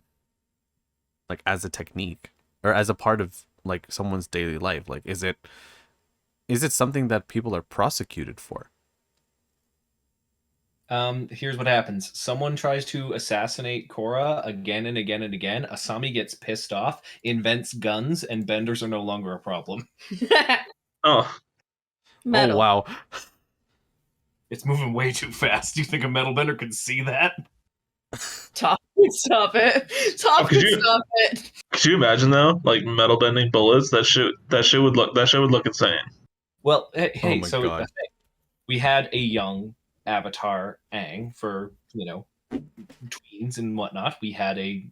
technique or as a part of like someone's daily life? Like, is it something that people are prosecuted for? Here's what happens. Someone tries to assassinate Korra again and again and again. Asami gets pissed off, invents guns, and benders are no longer a problem. Oh, Metal. Oh wow. It's moving way too fast. Do you think a metal bender could see that? Top, stop it. Top, could you- stop it. could you imagine though, like metal bending bullets? That shit would look insane. Well, hey, my so God. we had a young Avatar Aang for, tweens and whatnot. We had a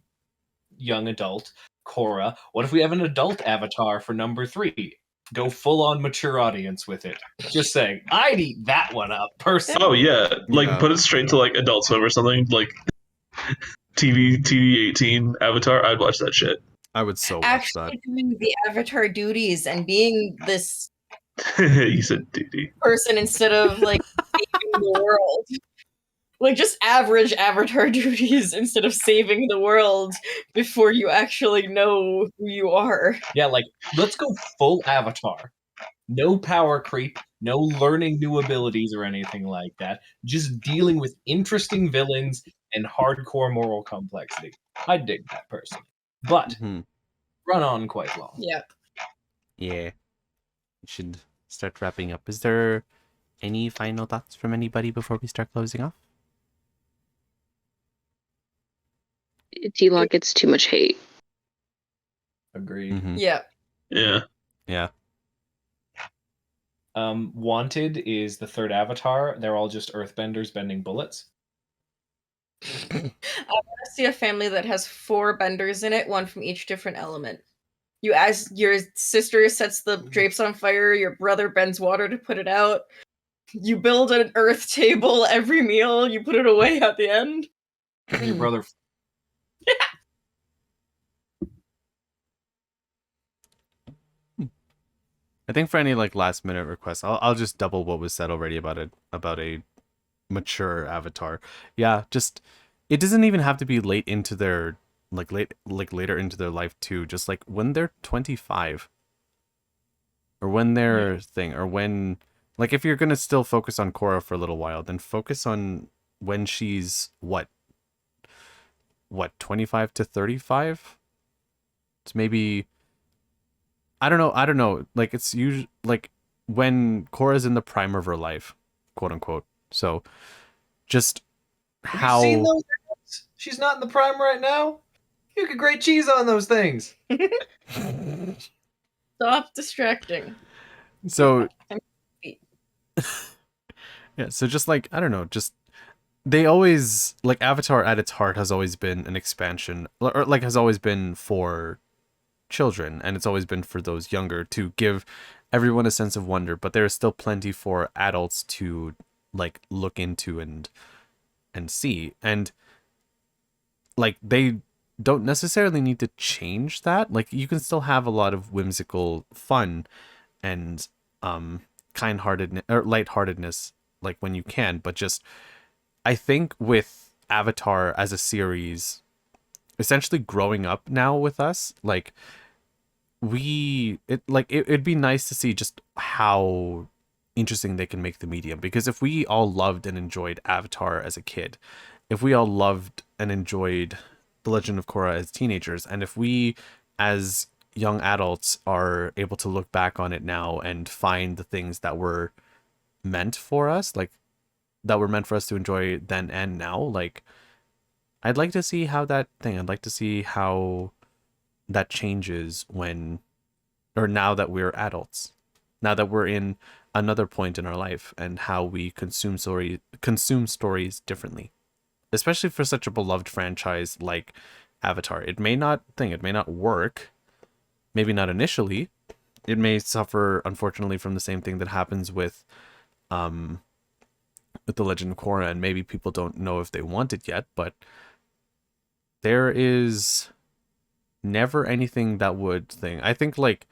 young adult Korra. What if we have an adult Avatar for number 3? Go full on mature audience with it. Just saying, I'd eat that one up personally. Oh yeah, like Yeah. put it straight to like Adult Swim or something, like TV 18 Avatar. I'd watch that shit. I would so watch Actually doing the Avatar duties and being this You said duty. person instead of like saving the world. Like just average Avatar duties instead of saving the world before you actually know who you are. Yeah, like, let's go full Avatar. No power creep, no learning new abilities or anything like that. Just dealing with interesting villains and hardcore moral complexity. I dig that personally. But that. run on quite long. Yep. Yeah. We should start wrapping up. Is there any final thoughts from anybody before we start closing off? TLOK gets too much hate. Agreed. Mhm. Yep. Yeah. Yeah. Wanted is the third Avatar. They're all just earthbenders bending bullets. I want to see a family that has 4 benders in it, one from each different element. You, as your sister sets the drapes on fire, your brother bends water to put it out. You build an earth table every meal, you put it away at the end. Your brother. I think for any like last minute requests, I'll just double what was said already about a mature Avatar. Yeah, just it doesn't even have to be late into their later into their life too. Just like when they're 25, or when they're thing, or when like if you're gonna still focus on Korra for a little while, then focus on when she's what 25 to 35. It's maybe. I don't know. Like it's usually like when Korra's in the prime of her life, quote unquote. So just Have you seen those ads? She's not in the prime right now. You could grate cheese on those things. Stop distracting. So yeah, so just like I don't know, just they always like Avatar at its heart has always been an expansion, or like has always been for children, and it's always been for those younger to give everyone a sense of wonder, but there is still plenty for adults to like look into and see, and like they don't necessarily need to change that. Like you can still have a lot of whimsical fun and kind-heartedness or lightheartedness like when you can, but just I think with Avatar as a series essentially growing up now with us, like it'd be nice to see just how interesting they can make the medium, because if we all loved and enjoyed Avatar as a kid, if we all loved and enjoyed The Legend of Korra as teenagers, and if we as young adults are able to look back on it now and find the things that were meant for us, like that were meant for us to enjoy then and now, like I'd like to see how I'd like to see how that changes now that we're adults, now that we're in another point in our life, and how we consume stories differently, especially for such a beloved franchise like Avatar. It may not work, maybe not initially. It may suffer, unfortunately, from the same thing that happens with The Legend of Korra, and maybe people don't know if they want it yet, but there is never anything that would I think like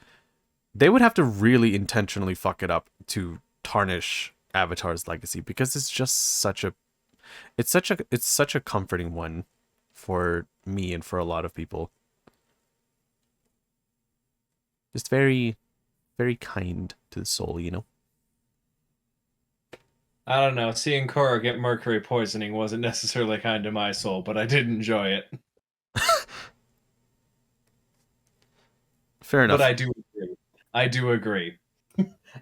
they would have to really intentionally fuck it up to tarnish Avatar's legacy, because it's just such a it's such a comforting one for me and for a lot of people. Just very, very kind to the soul, you know? I don't know. Seeing Korra get mercury poisoning wasn't necessarily kind to my soul, but I did enjoy it. Fair enough. But I do agree.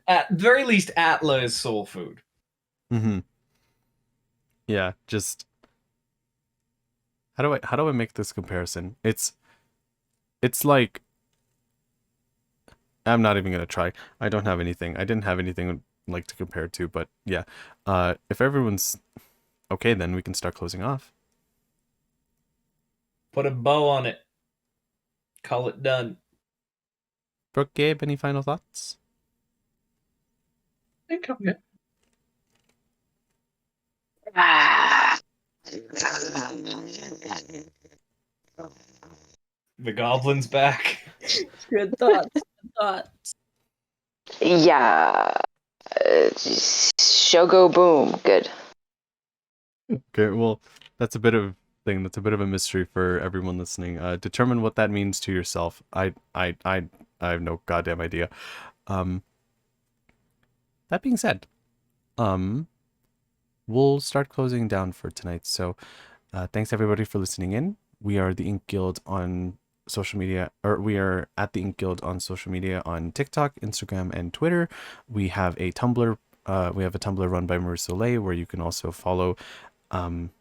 At the very least, ATLA is soul food. Mm-hmm. Yeah, just how do I make this comparison? It's like, I'm not even gonna try. I don't have anything. I didn't have anything like to compare it to, but yeah. If everyone's okay, then we can start closing off. Put a bow on it. Call it done. Brooke, Gabe, any final thoughts? I think I'm good. The goblin's back. Good thoughts. Good thoughts. Yeah. Shogo boom. Good. Okay, well, that's a bit of thing. That's a bit of a mystery for everyone listening. Determine what that means to yourself. I have no goddamn idea. That being said, we'll start closing down for tonight. So, thanks everybody for listening in. We are the Ink Guild on social media, or we are at the Ink Guild on social media on TikTok, Instagram, and Twitter. We have a Tumblr. We have a Tumblr run by Marie-Soleil where you can also follow and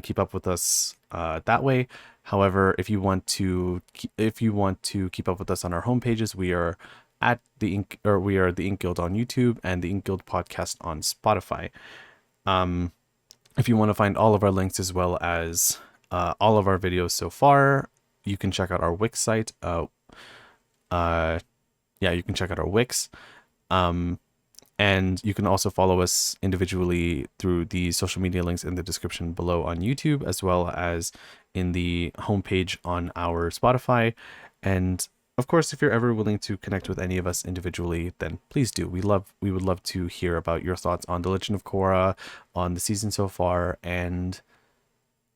keep up with us that way. However, if you want to keep up with us on our homepages, we are at the Ink Guild on YouTube and the Ink Guild podcast on Spotify. If you want to find all of our links as well as all of our videos so far, you can check out our Wix site. You can check out our Wix. And you can also follow us individually through the social media links in the description below on YouTube, as well as in the homepage on our Spotify. And of course, if you're ever willing to connect with any of us individually, then please do. We would love to hear about your thoughts on The Legend of Korra, on the season so far, and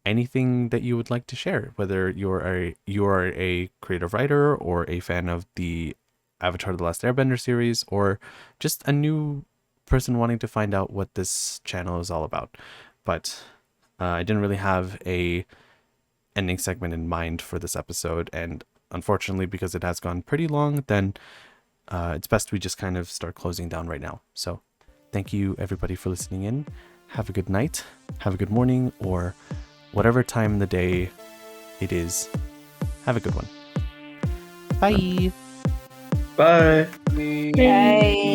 anything that you would like to share, whether you are a creative writer or a fan of the Avatar: The Last Airbender series, or just a new person wanting to find out what this channel is all about. But I didn't really have a ending segment in mind for this episode, and unfortunately, because it has gone pretty long, then it's best we just kind of start closing down right now. So thank you everybody for listening in. Have a good night, have a good morning, or whatever time in the day it is. Have a good one. Bye. Bye. Bye.